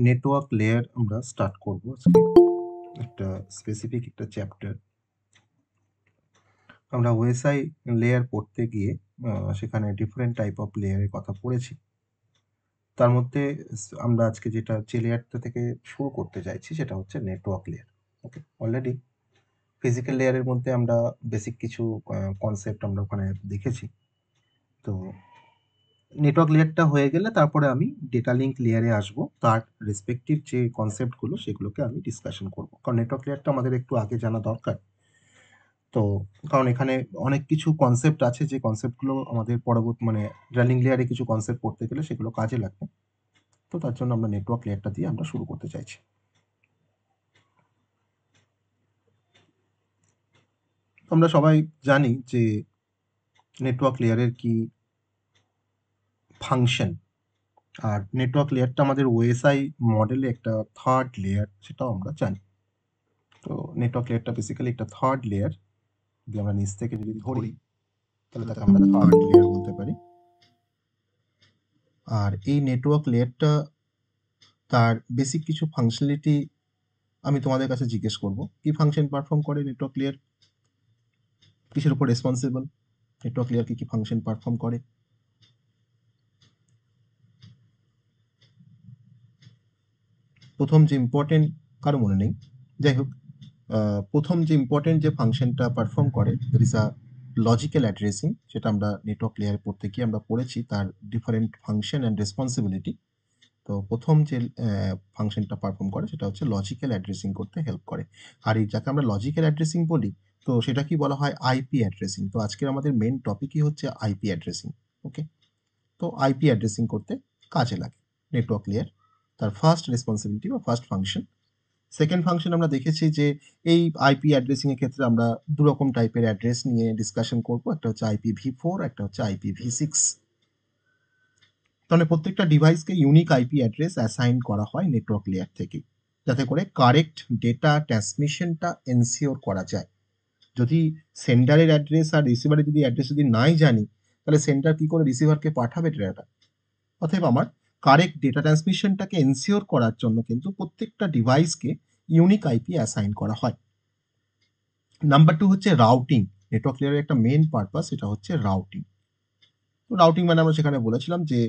Network layer আমরা start করব আজকে। একটা স্পেসিফিক একটা চ্যাপ্টার। আমরা ওএসআই লেয়ার পড়তে গিয়ে সেখানে ডিফারেন্ট টাইপ অফ লেয়ারের কথা পড়েছি। তার মধ্যে আমরা আজকে যে লেয়ারটা থেকে শুরু করতে চাইছি সেটা হচ্ছে নেটওয়ার্ক লেয়ার। ওকে, অলরেডি ফিজিক্যাল লেয়ারের মধ্যে আমরা বেসিক কিছু কনসেপ্ট আমরা ওখানে দেখেছি। তো নেটওয়ার্ক লেয়ারটা হয়ে গেলে তারপরে আমি ডেটা লিঙ্ক লেয়ারে আসবো, তার রেসপেক্টিভ যে কনসেপ্টগুলো সেগুলোকে আমি ডিসকাশন করব, কারণ নেটওয়ার্ক লেয়ারটা আমাদের একটু আগে জানা দরকার। তো কারণ এখানে অনেক কিছু কনসেপ্ট আছে যে কনসেপ্টগুলো আমাদের পরবর্তী ড্রেলিং লেয়ারে কিছু কনসেপ্ট পড়তে গেলে সেগুলো কাজে লাগবে। তো তার জন্য আমরা নেটওয়ার্ক লেয়ারটা দিয়ে আমরা শুরু করতে চাইছি। আমরা সবাই জানি যে নেটওয়ার্ক লেয়ারের কি ফাংশন, আর নেটওয়ার্ক লেয়ারটা আমাদের ওএসআই মডেলে একটা থার্ড লেয়ার, সেটাও আমরা জানি। তো নেটওয়ার্ক লেয়ারটা বেসিক্যালি একটা থার্ড লেয়ার। যদি আমরা নিচ থেকে যদি ধরি তাহলে তাকে আমরা থার্ড লেয়ার বলতে পারি। আর এই নেটওয়ার্ক লেয়ারটা তার বেসিক কিছু ফাংশনালিটি আমি তোমাদের কাছে জিজ্ঞেস করব। কি ফাংশন পারফর্ম করে নেটওয়ার্ক লেয়ার, কিসের উপর রেসপন্সিবল, নেটওয়ার্ক লেয়ার কি কি ফাংশন পারফর্ম করে। প্রথম যে ইম্পর্টেন্ট, কারো মনে নেই, যাই হোক, প্রথম যে ইম্পর্টেন্ট যে ফাংশনটা পারফর্ম করে that is a logical addressing, সেটা আমরা নেটওয়ার্ক লেয়ারে পড়তে গিয়ে আমরা পড়েছি তার ডিফারেন্ট ফাংশন অ্যান্ড রেসপন্সিবিলিটি। তো প্রথম যে ফাংশনটা পারফর্ম করে সেটা হচ্ছে লজিক্যাল অ্যাড্রেসিং করতে হেল্প করে। আর এই যাকে আমরা লজিক্যাল অ্যাড্রেসিং বলি, তো সেটা কি বলা হয় আইপি অ্যাড্রেসিং। তো আজকের আমাদের মেন টপিকই হচ্ছে আইপি অ্যাড্রেসিং। ওকে, তো আইপি অ্যাড্রেসিং করতে কাজে লাগে নেটওয়ার্ক লেয়ার, তার ফার্স্ট রেসপন্সিবিলিটি বা ফার্স্ট ফাংশন। সেকেন্ড ফাংশন আমরা দেখেছি যে এই আইপি অ্যাড্রেসিং এর ক্ষেত্রে আমরা দু রকম টাইপের অ্যাড্রেস নিয়ে ডিসকাশন করব, একটা হচ্ছে IPv4, একটা হচ্ছে IPv6। তাহলে প্রত্যেকটা ডিভাইসকে ইউনিক আইপি অ্যাড্রেস অ্যাসাইন করা হয় নেটওয়ার্ক লেয়ার থেকে, যাতে করে কারেক্ট ডেটা ট্রান্সমিশনটা এনসিওর করা যায়। যদি সেন্ডারের অ্যাড্রেস আর রিসিভারের যদি অ্যাড্রেস যদি নাই জানি, তাহলে সেন্ডার কি করে রিসিভারকে পাঠাবে ডেটাটা। অতএব আমার কারেক্ট ডেটা ট্রান্সমিশনটাকে এনসিওর করার জন্য কিন্তু প্রত্যেকটা ডিভাইসকে ইউনিক আইপি অ্যাসাইন করা হয়। নাম্বার 2 হচ্ছে রাউটিং। নেটওয়ার্ক লেয়ারের একটা মেন পারপাস, এটা হচ্ছে রাউটিং। রাউটিং মানে আমরা সেখানে বলেছিলাম যে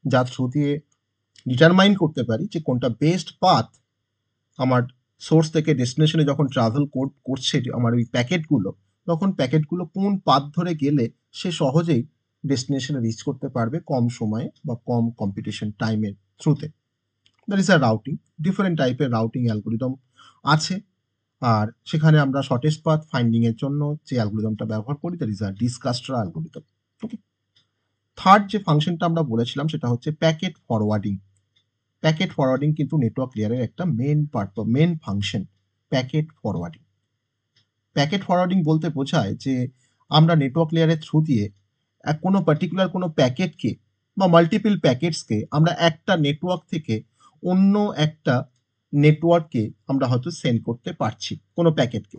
যার থ্রু দিয়ে ডিটারমাইন করতে পারি যে কোনটা বেস্ট পাথ আমার সোর্স থেকে ডেস্টিনেশনে যখন ট্রাভেল করছে আমার ওই প্যাকেটগুলো, তখন প্যাকেটগুলো কোন পাথ ধরে গেলে সে সহজেই ডেস্টিনেশনে রিচ করতে পারবে কম সময়ে বা কম কম্পিটিশন টাইমের থ্রুতে। That is a routing. Different টাইপের রাউটিং অ্যালগোরিদম আছে, আর সেখানে আমরা শর্টেস্ট পাথ ফাইন্ডিং এর জন্য যে অ্যালগোরিদমটা ব্যবহার করি that is a Dijkstra algorithm. Okay, third যে ফাংশনটা আমরা বলেছিলাম সেটা হচ্ছে প্যাকেট ফরওয়ার্ডিং। প্যাকেট ফরওয়ার্ডিং কিন্তু নেটওয়ার্ক লেয়ারের একটা main function, packet forwarding. Packet forwarding বলতে বোঝায় যে আমরা নেটওয়ার্ক লেয়ারের থ্রু দিয়ে কোনো পার্টিকুলার কোনো প্যাকেটকে বা মাল্টিপল প্যাকেটসকে আমরা একটা নেটওয়ার্ক থেকে অন্য একটা নেটওয়ার্কে আমরা হয়তো সেন্ড করতে পারছি কোনো প্যাকেটকে।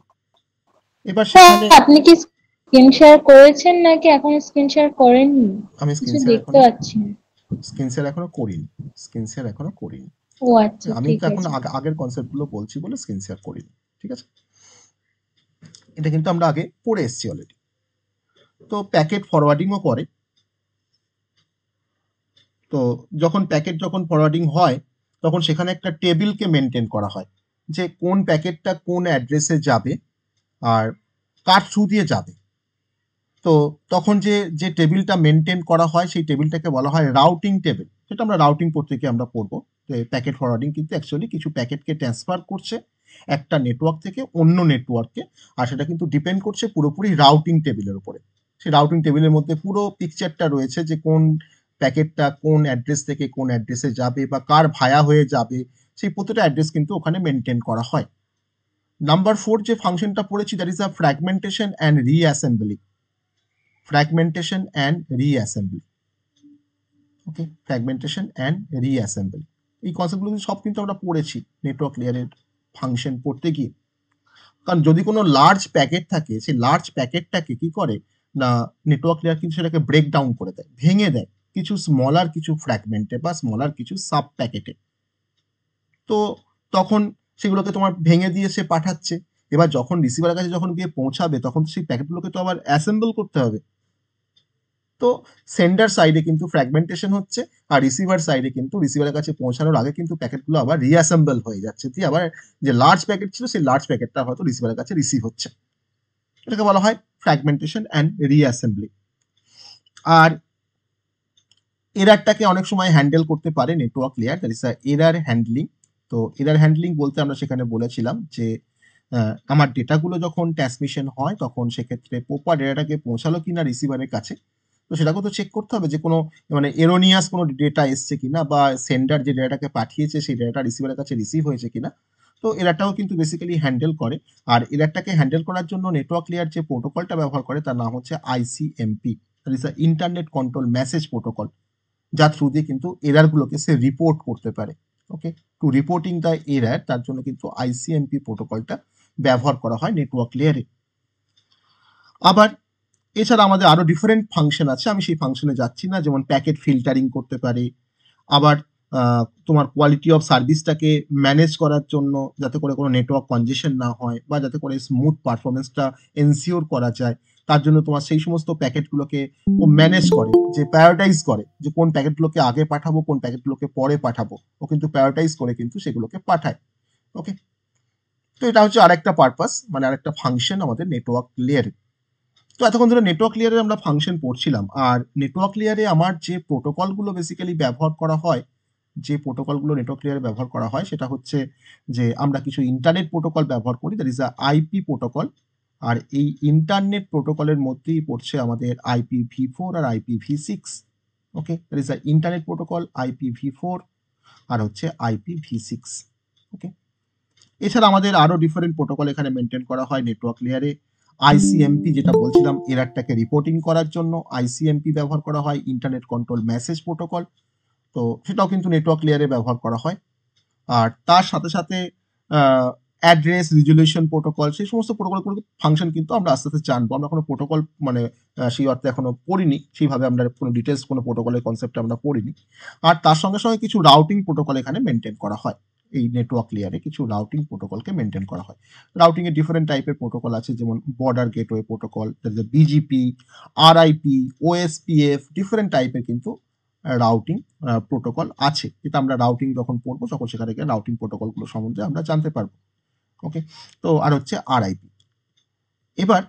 এবার সেখানে আপনি কি স্ক্রিন শেয়ার করেছেন নাকি এখন স্ক্রিন শেয়ার করেননি? আমি কিছু দেখতে পাচ্ছি না। স্ক্রিন শেয়ার এখনো করিনি। স্ক্রিন শেয়ার এখনো করিনি। ও আচ্ছা, আমি ঠিক তো এখন আছে। আগের কনসেপ্টগুলো বলছি বলে স্ক্রিন শেয়ার করিনি। ঠিক আছে, এটা কিন্তু আমরা আগে পড়ে এসেছি অলরেডি। তো প্যাকেট ফরওয়ার্ডিংও করে। তো যখন ফরওয়ার্ডিং হয় তখন সেখানে একটা টেবিলকে মেনটেন করা হয় যে কোন প্যাকেটটা কোন অ্যাড্রেসে যাবে আর কার থ্রু দিয়ে যাবে। তো তখন যে টেবিলটা মেনটেন করা হয় সেই টেবিলটাকে বলা হয় রাউটিং টেবিল। সেটা আমরা রাউটিং পড়তে গিয়ে আমরা পড়বো যে প্যাকেট ফরওয়ার্ডিং কিন্তু অ্যাকচুয়ালি কিছু প্যাকেটকে ট্রান্সফার করছে একটা নেটওয়ার্ক থেকে অন্য নেটওয়ার্কে, আর সেটা কিন্তু ডিপেন্ড করছে পুরোপুরি রাউটিং টেবিলের উপরে। সেই রাউটিং টেবিলের মধ্যে পুরো পিকচারটা রয়েছে যে কোন প্যাকেটটা কোন অ্যাড্রেস থেকে কোন অ্যাড্রেসে যাবে বা কার ভায়া হয়ে যাবে, সেই প্রতিটা অ্যাড্রেস কিন্তু ওখানে মেনটেন করা হয়। নাম্বার 4 যে ফাংশনটা পড়েছি that is a fragmentation and reassembly. fragmentation and reassembly. Okay, fragmentation and reassembly, এই কনসেপ্টগুলো সব কিন্তু আমরা পড়েছি নেটওয়ার্ক লেয়ারের ফাংশন পড়তে গিয়ে। কারণ যদি কোনো লার্জ প্যাকেট থাকে, সেই লার্জ প্যাকেটটাকে কি করে না নেটওয়ার্ক লেয়ার কিন্তু সেটাকে ব্রেক ডাউন করে দেয়, ভেঙে দেয় কিছু স্মলার কিছু ফ্র্যাগমেন্টে বা স্মলার কিছু সাব প্যাকেটে। তো তখন সেগুলোকে তোমার ভেঙে দিয়ে সে পাঠাচ্ছে। এবার যখন রিসিভারের কাছে যখন গিয়ে পৌঁছাবে তখন তো সেই প্যাকেটগুলোকে তো আবার অ্যাসেম্বল করতে হবে। তো সেন্ডার সাইডে কিন্তু ফ্র্যাগমেন্টেশন হচ্ছে, আর রিসিভার সাইডে কিন্তু রিসিভারের কাছে পৌঁছানোর আগে কিন্তু প্যাকেটগুলো আবার রিঅ্যাসেম্বল হয়ে যাচ্ছে, দিয়ে আবার যে লার্জ প্যাকেট ছিল সেই লার্জ প্যাকেটটা হয়তো রিসিভারের কাছে রিসিভ হচ্ছে। এটাকে বলা হয় ফ্র্যাগমেন্টেশন অ্যান্ড রিঅ্যাসেম্বলি। আর এরারটাকে অনেক সময় হ্যান্ডেল করতে পারে network layer, that is error handling. তো এরার হ্যান্ডলিং বলতে আমরা সেখানে বলেছিলাম যে আমার ডেটাগুলো যখন ট্রান্সমিশন হয় তখন সেক্ষেত্রে প্রপার ডেটাটাকে পৌঁছালো কিনা রিসিভারের কাছে, তো সেটাকেও তো চেক করতে হবে যে কোনো মানে এরোনিয়াস কোনো ডেটা এসছে কিনা, বা সেন্ডার যে ডেটাটাকে পাঠিয়েছে সেই ডেটাটা রিসিভারের কাছে রিসিভ হয়েছে কিনা। তো এরারটাও কিন্তু বেসিক্যালি হ্যান্ডেল করে। আর এরারটাকে হ্যান্ডেল করার জন্য নেটওয়ার্ক লেয়ার যে প্রোটোকলটা ব্যবহার করে তার নাম হচ্ছে ICMP, that is internet control message protocol, যার থ্রু দিয়ে কিন্তু এরারগুলোকে সে রিপোর্ট করতে পারে। ওকে, টু রিপোর্টিং দ্য এরার, তার জন্য কিন্তু আইসিএমপি প্রোটোকলটা ব্যবহার করা হয় নেটওয়ার্ক লেয়ারে। আবার এছাড়া আমাদের আরো ডিফারেন্ট ফাংশন আছে, আমি সেই ফাংশনে যাচ্ছি না, যেমন প্যাকেট ফিল্টারিং করতে পারে। আবার তোমার কোয়ালিটি অফ সার্ভিসটাকে ম্যানেজ করার জন্য যাতে করে কোনো নেটওয়ার্ক কনজেশন না হয় বা যাতে করে স্মুথ পারফরমেন্সটা এনসিওর করা যায়, তার জন্য তোমার সেই সমস্ত প্যাকেটগুলোকে ও ম্যানেজ করে, যে প্রায়োরিটাইজ করে যে কোন প্যাকেটগুলোকে আগে পাঠাবো কোন প্যাকেটগুলোকে পরে পাঠাবো, ও কিন্তু প্রায়োরিটাইজ করে কিন্তু সেগুলোকে পাঠায়। ওকে, তো এটা হচ্ছে আরেকটা পারপাস, মানে আরেকটা ফাংশন আমাদের নেটওয়ার্ক লেয়ারে। তো এতক্ষণ ধরে নেটওয়ার্ক লেয়ারে আমরা ফাংশন পড়ছিলাম, আর নেটওয়ার্ক লেয়ারে আমার যে প্রোটোকলগুলো বেসিক্যালি ব্যবহার করা হয়, যে প্রোটোকলগুলো নেটওয়ার্ক লেয়ারে ব্যবহার করা হয় সেটা হচ্ছে যে আমরা কিছু ইন্টারনেট প্রোটোকল ব্যবহার করি, দ্যাট ইজ আইপি প্রোটোকল। আর এই ইন্টারনেট প্রোটোকলের মধ্যেই পড়ছে আমাদের IPv4 আর IPv6। Okay, that is internet protocol IPv4 আর হচ্ছে IPv6। ওকে, এছাড়া আমাদের আরো ডিফারেন্ট প্রোটোকল এখানে মেনটেন করা হয় নেটওয়ার্ক লেয়ারে। আইসিএমপি যেটা বলছিলাম এরারটাকে রিপোর্টিং করার জন্য আইসিএমপি ব্যবহার করা হয়, ইন্টারনেট কন্ট্রোল মেসেজ প্রোটোকল। তো সেটাও কিন্তু নেটওয়ার্ক লেয়ারে ব্যবহার করা হয়। আর তার সাথে সাথে অ্যাড্রেস রিজলিউশন প্রোটোকল, সেই সমস্ত প্রোটোকলগুলো ফাংশন কিন্তু আমরা আস্তে আস্তে জানবো। আমরা কোনো প্রোটোকল মানে সেই অর্থে এখনো পড়িনি, সেইভাবে আমরা কোনো ডিটেলস কোনো প্রোটোকলের কনসেপ্ট আমরা পড়িনি। আর তার সঙ্গে সঙ্গে কিছু রাউটিং প্রোটোকল এখানে মেনটেন করা হয়, এই নেটওয়ার্ক লেয়ারে কিছু রাউটিং প্রোটোকলকে মেনটেন করা হয়। রাউটিং এর ডিফারেন্ট টাইপের প্রোটোকল আছে, যেমন border gateway protocol, BGP, RIP, OSPF, different টাইপের কিন্তু রাউটিং প্রোটোকল আছে, যেটা আমরা রাউটিং যখন পড়বো তখন সেখানে গিয়ে রাউটিং প্রোটোকলগুলো সম্বন্ধে আমরা জানতে পারবো। ওকে, তো আর হচ্ছে আরআইপি। এবার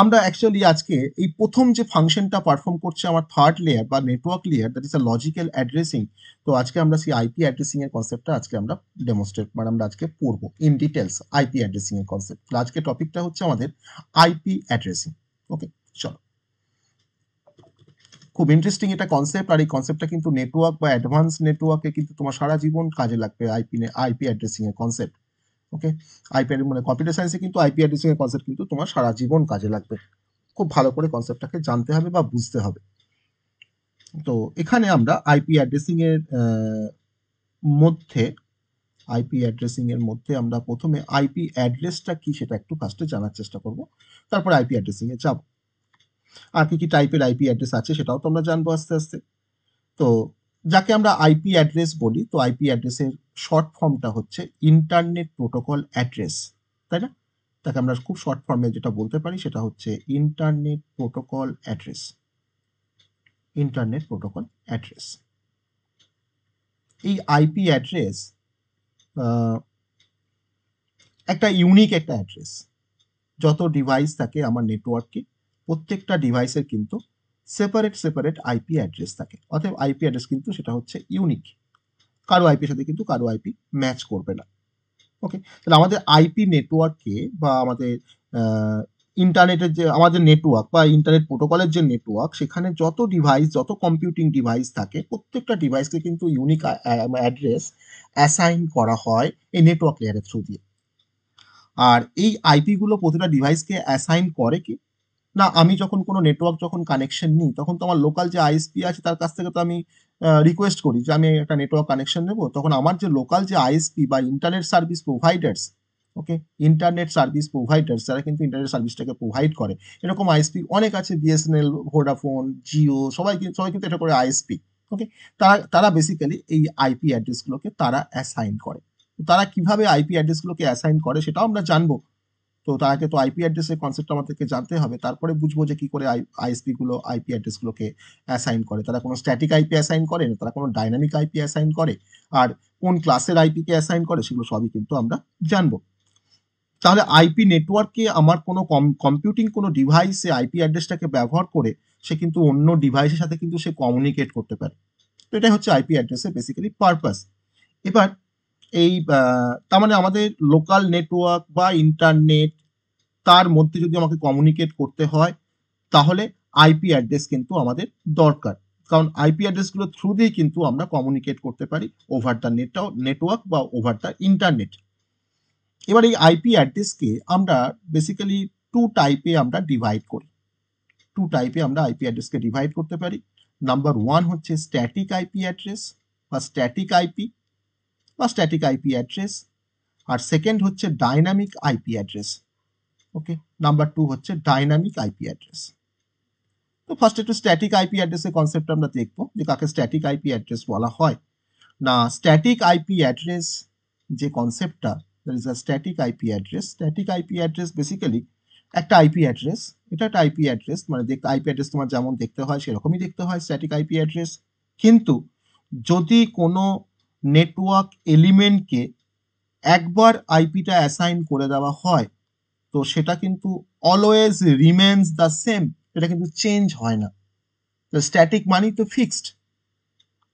আমরা অ্যাকচুয়ালি আজকে এই প্রথম যে ফাংশনটা পারফর্ম করছে আমার থার্ড লেয়ার বা network layer, that is a logical addressing. তো আজকে আমরা সেই আইপি অ্যাড্রেসিং এর কনসেপ্টটা আজকে আমরা ডেমনস্ট্রেট মানে আমরা আজকে পড়বো ইন ডিটেলস আইপি অ্যাড্রেসিং এর কনসেপ্ট। আজকে টপিকটা হচ্ছে আমাদের আইপি অ্যাড্রেসিং। ওকে, চলো, খুব ইন্টারেস্টিং এটা কনসেপ্ট, আর এই কনসেপ্টটা কিন্তু নেটওয়ার্ক বা অ্যাডভান্স নেটওয়ার্কে কিন্তু তোমার সারা জীবন কাজে লাগবে। আইপি অ্যাড্রেসিং এর কনসেপ্ট। ওকে, আইপি মানে কম্পিউটার সায়েন্সে কিন্তু আইপি অ্যাড্রেসিং এর কনসেপ্ট কিন্তু তোমার সারা জীবন কাজে লাগবে। খুব ভালো করে কনসেপ্টটাকে জানতে হবে বা বুঝতে হবে। তো এখানে আমরা আইপি অ্যাড্রেসিং এর মধ্যে আমরা প্রথমে আইপি অ্যাড্রেসটা কি সেটা একটু ফার্স্টে জানার চেষ্টা করব, তারপর আইপি অ্যাড্রেসিং এ যাব। আর কি কি টাইপের আইপি অ্যাড্রেস আছে সেটাও তো আমরা জানবো আস্তে আস্তে। তো যাকে আমরা আইপি অ্যাড্রেস বলি, তো আইপি অ্যাড্রেসের শর্ট ফর্মটা হচ্ছে ইন্টারনেট প্রোটোকল অ্যাড্রেস, তাই না? তাকে আমরা খুব শর্ট ফর্মে যেটা বলতে পারি সেটা হচ্ছে internet protocol address. Internet protocol address, এই আইপি অ্যাড্রেস একটা ইউনিক একটা অ্যাড্রেস। যত ডিভাইস থাকে আমার নেটওয়ার্কে প্রত্যেকটা ডিভাইসের কিন্তু সেপারেট আইপি অ্যাড্রেস থাকে, অতএব আইপি অ্যাড্রেস কিন্তু সেটা হচ্ছে ইউনিক, কারো আইপির সাথে কিন্তু কারো আইপি ম্যাচ করবে না। ওকে, তাহলে আমাদের আইপি নেটওয়ার্কে বা আমাদের ইন্টারনেটের যে আমাদের নেটওয়ার্ক বা ইন্টারনেট প্রোটোকলের যে নেটওয়ার্ক, সেখানে যত ডিভাইস যত কম্পিউটিং ডিভাইস থাকে প্রত্যেকটা ডিভাইসকে কিন্তু ইউনিক অ্যাড্রেস অ্যাসাইন করা হয় এই নেটওয়ার্ক লেয়ারের থ্রু দিয়ে। আর এই আইপি গুলো প্রতিটা ডিভাইসকে অ্যাসাইন করে কি না, আমি যখন কোনো নেটওয়ার্ক যখন কানেকশন নিই তখন তো আমার লোকাল যে আইএসপি আছে তার কাছ থেকে তো আমি রিকোয়েস্ট করি যে আমি একটা নেটওয়ার্ক কানেকশন নেব, তখন আমার যে লোকাল যে আইএসপি বা ইন্টারনেট সার্ভিস প্রোভাইডার্স, ওকে, ইন্টারনেট সার্ভিস প্রোভাইডার্স যারা কিন্তু ইন্টারনেট সার্ভিসটাকে প্রোভাইড করে, এরকম আইএসপি অনেক আছে, বিএসএনএল, ভোডাফোন, জিও, সবাই কিন্তু এটা করে আইএসপি। ওকে, তারা তারা বেসিক্যালি এই আইপি অ্যাড্রেসগুলোকে তারা অ্যাসাইন করে। তারা কিভাবে আইপি অ্যাড্রেসগুলোকে অ্যাসাইন করে সেটাও আমরা জানবো। তো তার আগে তো আইপি অ্যাড্রেসের কনসেপ্ট আমাদেরকে জানতে হবে, তারপরে বুঝবো যে কি করে আইএসপি গুলো আইপি অ্যাড্রেসগুলোকে অ্যাসাইন করে। তারা কোনো স্ট্যাটিক আইপি অ্যাসাইন করে না, তারা কোনো ডাইনামিক আইপি অ্যাসাইন করে, আর কোন ক্লাসের আইপি কে অ্যাসাইন করে সেগুলো সবই কিন্তু আমরা জানবো। তাহলে আইপি নেটওয়ার্কে আমার কোনো কম্পিউটিং কোনো ডিভাইসে আইপি অ্যাড্রেসটাকে ব্যবহার করে সে কিন্তু অন্য ডিভাইসের সাথে কিন্তু সে কমিউনিকেট করতে পারে। তো এটাই হচ্ছে আইপি অ্যাড্রেসের বেসিক্যালি পারপাস। এবার এই তার মানে আমাদের লোকাল নেটওয়ার্ক বা ইন্টারনেট, তার মধ্যে যদি আমাকে কমিউনিকেট করতে হয় তাহলে আইপি অ্যাড্রেস কিন্তু আমাদের দরকার, কারণ আইপি অ্যাড্রেসগুলো থ্রু দিয়েই কিন্তু আমরা কমিউনিকেট করতে পারি ওভার দ্য নেটওয়ার্ক বা ওভার দ্য ইন্টারনেট। এবার এই আইপি অ্যাড্রেসকে আমরা বেসিক্যালি টু টাইপে আমরা ডিভাইড করি। টু টাইপে আমরা আইপি অ্যাড্রেসকে ডিভাইড করতে পারি। নাম্বার ওয়ান হচ্ছে স্ট্যাটিক আইপি অ্যাড্রেস বা স্ট্যাটিক আইপি বা স্ট্যাটিক আইপি অ্যাড্রেস, আর সেকেন্ড হচ্ছে ডাইনামিক আইপি অ্যাড্রেস। ওকে, নাম্বার টু হচ্ছে ডাইনামিক আইপি অ্যাড্রেস। তো ফার্স্ট একটু স্ট্যাটিক আইপি অ্যাড্রেসের কনসেপ্ট আমরা দেখবো যে কাকে স্ট্যাটিক আইপি অ্যাড্রেস বলা হয়। না, স্ট্যাটিক আইপি অ্যাড্রেস যে কনসেপ্টটা, that is a static IP address. Static IP address basically একটা আইপি অ্যাড্রেস, এটা একটা আইপি অ্যাড্রেস, মানে দেখতে আইপি অ্যাড্রেস তোমার যেমন দেখতে হয় সেরকমই দেখতে হয় স্ট্যাটিক আইপি অ্যাড্রেস। কিন্তু যদি কোনো নেটওয়ার্ক এলিমেন্টকে একবার আইপিটা অ্যাসাইন করে দেওয়া হয় তো সেটা কিন্তু অলওয়েজ রিমেন্স দ্য সেম, এটা কিন্তু চেঞ্জ হয় না। স্ট্যাটিক মানেই তো ফিক্সড।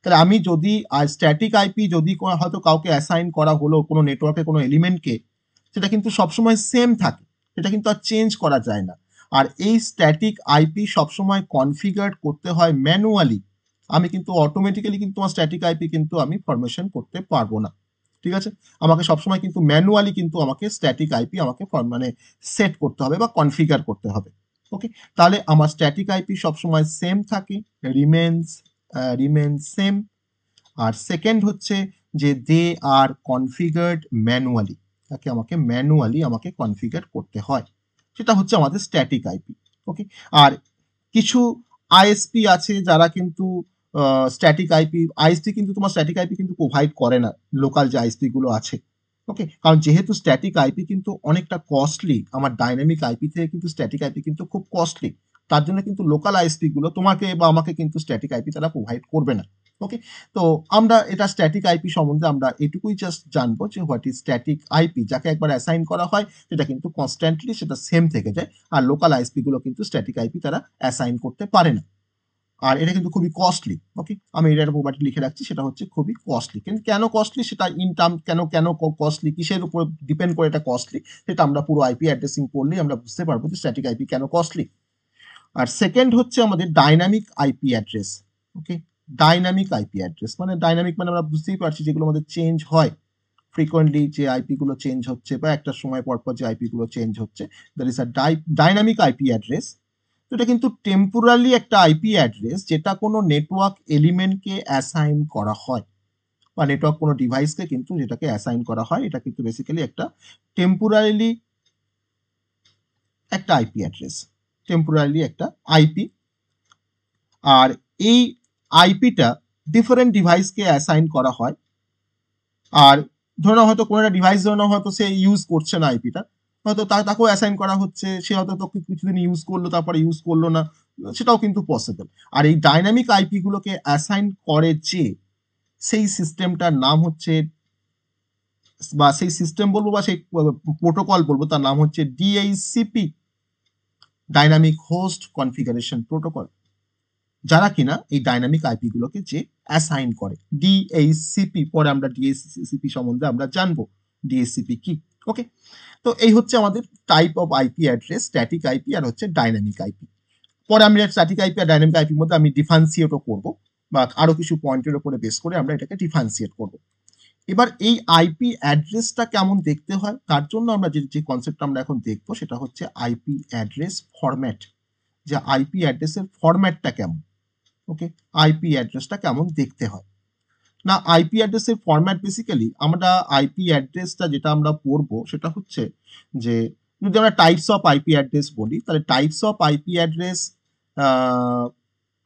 তাহলে আমি যদি স্ট্যাটিক আইপি যদি হয়তো কাউকে অ্যাসাইন করা হলো কোনো নেটওয়ার্কে কোনো এলিমেন্টকে, সেটা কিন্তু সবসময় সেম থাকে, সেটা কিন্তু আর চেঞ্জ করা যায় না। আর এই স্ট্যাটিক আইপি সবসময় কনফিগার করতে হয় ম্যানুয়ালি। আমি কিন্তু অটোমেটিক্যালি কিন্তু আমার স্ট্যাটিক আইপি কিন্তু আমি ফরমেশন করতে পারবো না, ঠিক আছে? আমাকে সবসময় কিন্তু ম্যানুয়ালি কিন্তু আমাকে স্ট্যাটিক আইপি আমাকে মানে সেট করতে হবে বা কনফিগার করতে হবে। ওকে, তাহলে আমার স্ট্যাটিক আইপি সবসময় সেম থাকে, রিমেন্স সেম। আর সেকেন্ড হচ্ছে যে দে আর কনফিগার্ড ম্যানুয়ালি, তাকে আমাকে ম্যানুয়ালি আমাকে কনফিগার করতে হয়, সেটা হচ্ছে আমাদের স্ট্যাটিক আইপি। ওকে, আর কিছু আইএসপি আছে যারা কিন্তু স্ট্যাটিক আইএসপি কিন্তু তোমার স্ট্যাটিক আইপি কিন্তু প্রোভাইড করে না, লোকাল যে আইএসপি গুলো আছে। ওকে, কারণ যেহেতু স্ট্যাটিক আইপি কিন্তু অনেকটা কস্টলি, আমার ডাইনামিক আইপি থেকে কিন্তু স্ট্যাটিক আইপি কিন্তু খুব কস্টলি, তার জন্য কিন্তু লোকাল আইএসপি গুলো তোমাকে বা আমাকে কিন্তু স্ট্যাটিক আইপি তারা প্রোভাইড করবে না। ওকে, তো আমরা এটা স্ট্যাটিক আইপি সম্বন্ধে আমরা এটুকুই জাস্ট জানবো যে হোয়াট ইজ স্ট্যাটিক আইপি, যাকে একবার অ্যাসাইন করা হয় সেটা কিন্তু কনস্ট্যান্টলি সেটা সেম থেকে যায়, আর লোকাল আইএসপি গুলো কিন্তু স্ট্যাটিক আইপি তারা অ্যাসাইন করতে পারে না, আর এটা কিন্তু খুবই কস্টলি। ওকে, আমি এটা প্রপার্টি লিখে রাখছি, সেটা হচ্ছে খুবই কস্টলি। কিন্তু কেন কস্টলি সেটা ইন টার্ম কেন কেন কস্টলি, কিসের উপর ডিপেন্ড করে এটা কস্টলি, সেটা আমরা পুরো আইপি অ্যাড্রেসিং পড়লেই আমরা বুঝতে পারবো যে স্ট্যাটিক আইপি কেন কস্টলি। আর সেকেন্ড হচ্ছে আমাদের ডাইনামিক আইপি অ্যাড্রেস। ওকে, ডাইনামিক আইপি অ্যাড্রেস মানে ডাইনামিক মানে আমরা বুঝতেই পারছি যেগুলো আমাদের চেঞ্জ হয় ফ্রিকোয়েন্টলি, যে আইপি গুলো চেঞ্জ হচ্ছে বা একটা সময় পর পর যে আইপি গুলো চেঞ্জ হচ্ছে, that is a dynamic IP address. তো এটা কিন্তু টেম্পোরারি একটা আইপি অ্যাড্রেস যেটা কোনো নেটওয়ার্ক এলিমেন্টকে অ্যাসাইন করা হয়, বা নেটওয়ার্ক কোনো ডিভাইসকে কিন্তু যেটাকে অ্যাসাইন করা হয়, এটা কিন্তু বেসিক্যালি একটা টেম্পোরারিলি একটা আইপি অ্যাড্রেস, টেম্পোরারিলি একটা আইপি। আর এই আইপিটা ডিফারেন্ট ডিভাইসকে অ্যাসাইন করা হয়। আর ধরো হয়তো কোনো একটা ডিভাইস ধরো হয়তো সে ইউজ করছে না আইপিটা, হয়তো তাকেও অ্যাসাইন করা হচ্ছে, সে হয়তো তো কিছুদিন ইউজ করলো তারপরে ইউজ করলো না, সেটাও কিন্তু পসিবল। আর এই ডাইনামিক আইপি গুলোকে অ্যাসাইন করে যে সেই সিস্টেমটার নাম হচ্ছে, বা সেই সিস্টেম বলবো বা সেই প্রোটোকল বলবো, তার নাম হচ্ছে DHCP, dynamic host configuration protocol, যারা কিনা এই ডাইনামিক আইপি গুলোকে যে অ্যাসাইন করে। ডিএইচসিপি, পরে আমরা ডিএইচসিপি সম্বন্ধে আমরা জানবো ডিএইচসিপি কি। ওকে, তো এই হচ্ছে আমাদের type of IP address, static IP আর হচ্ছে ডাইনামিক আইপি। পরে আমি স্ট্যাটিক আইপি আর ডাইনামিক আইপির মধ্যে আমি ডিফারেন্সিয়েটও করব, বা আরো কিছু পয়েন্টের উপরে বেস করে আমরা এটাকে ডিফারেন্সিয়েট করব। এবার এই আইপি অ্যাড্রেসটা কেমন দেখতে হয় তার জন্য আমরা যে কনসেপ্ট আমরা এখন দেখবো সেটা হচ্ছে আইপি অ্যাড্রেস ফরম্যাট, যে আইপি অ্যাড্রেসের ফরম্যাটটা কেমন। ওকে, আইপি অ্যাড্রেসটা কেমন দেখতে হয়। না, আইপি অ্যাড্রেসের ফরম্যাট বেসিক্যালি আমরা আইপি অ্যাড্রেসটা যেটা আমরা পড়বো সেটা হচ্ছে যে, যদি আমরা টাইপস অফ আইপি অ্যাড্রেস বলি তাহলে টাইপস অফ আইপি অ্যাড্রেস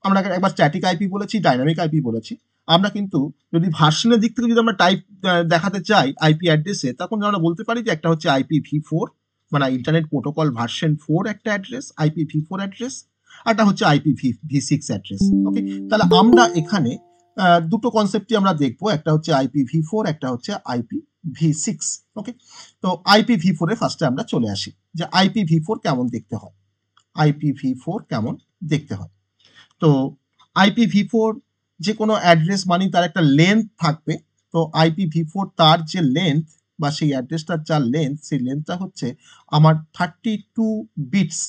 আমরা একবার স্ট্যাটিক আইপি বলেছি, ডাইনামিক আইপি বলেছি। আমরা কিন্তু যদি ভার্সনের দিক থেকে যদি আমরা টাইপ দেখাতে চাই আইপি অ্যাড্রেসে, তখন আমরা বলতে পারি যে একটা হচ্ছে IPv4 মানে ইন্টারনেট প্রোটোকল ভার্সন 4 একটা অ্যাড্রেস, IPv4 অ্যাড্রেস, আর একটা হচ্ছে IPv6 অ্যাড্রেস। ওকে, তাহলে আমরা এখানে দুটো কনসেপ্টই আমরা দেখবো, একটা হচ্ছে IPv4, একটা হচ্ছে IPv6। ওকে, তো IPv4 এ ফার্স্টে আমরা চলে আসি যে IPv4 কেমন দেখতে হয়। IPv4 কেমন দেখতে হয়, তো IPv4 যে কোনো অ্যাড্রেস মানে তার একটা লেন্থ থাকবে। তো IPv4 তার যে লেন্থ বা সেই অ্যাড্রেসটার যা লেন্থ, সেই লেন্থটা হচ্ছে আমার 32 বিটস,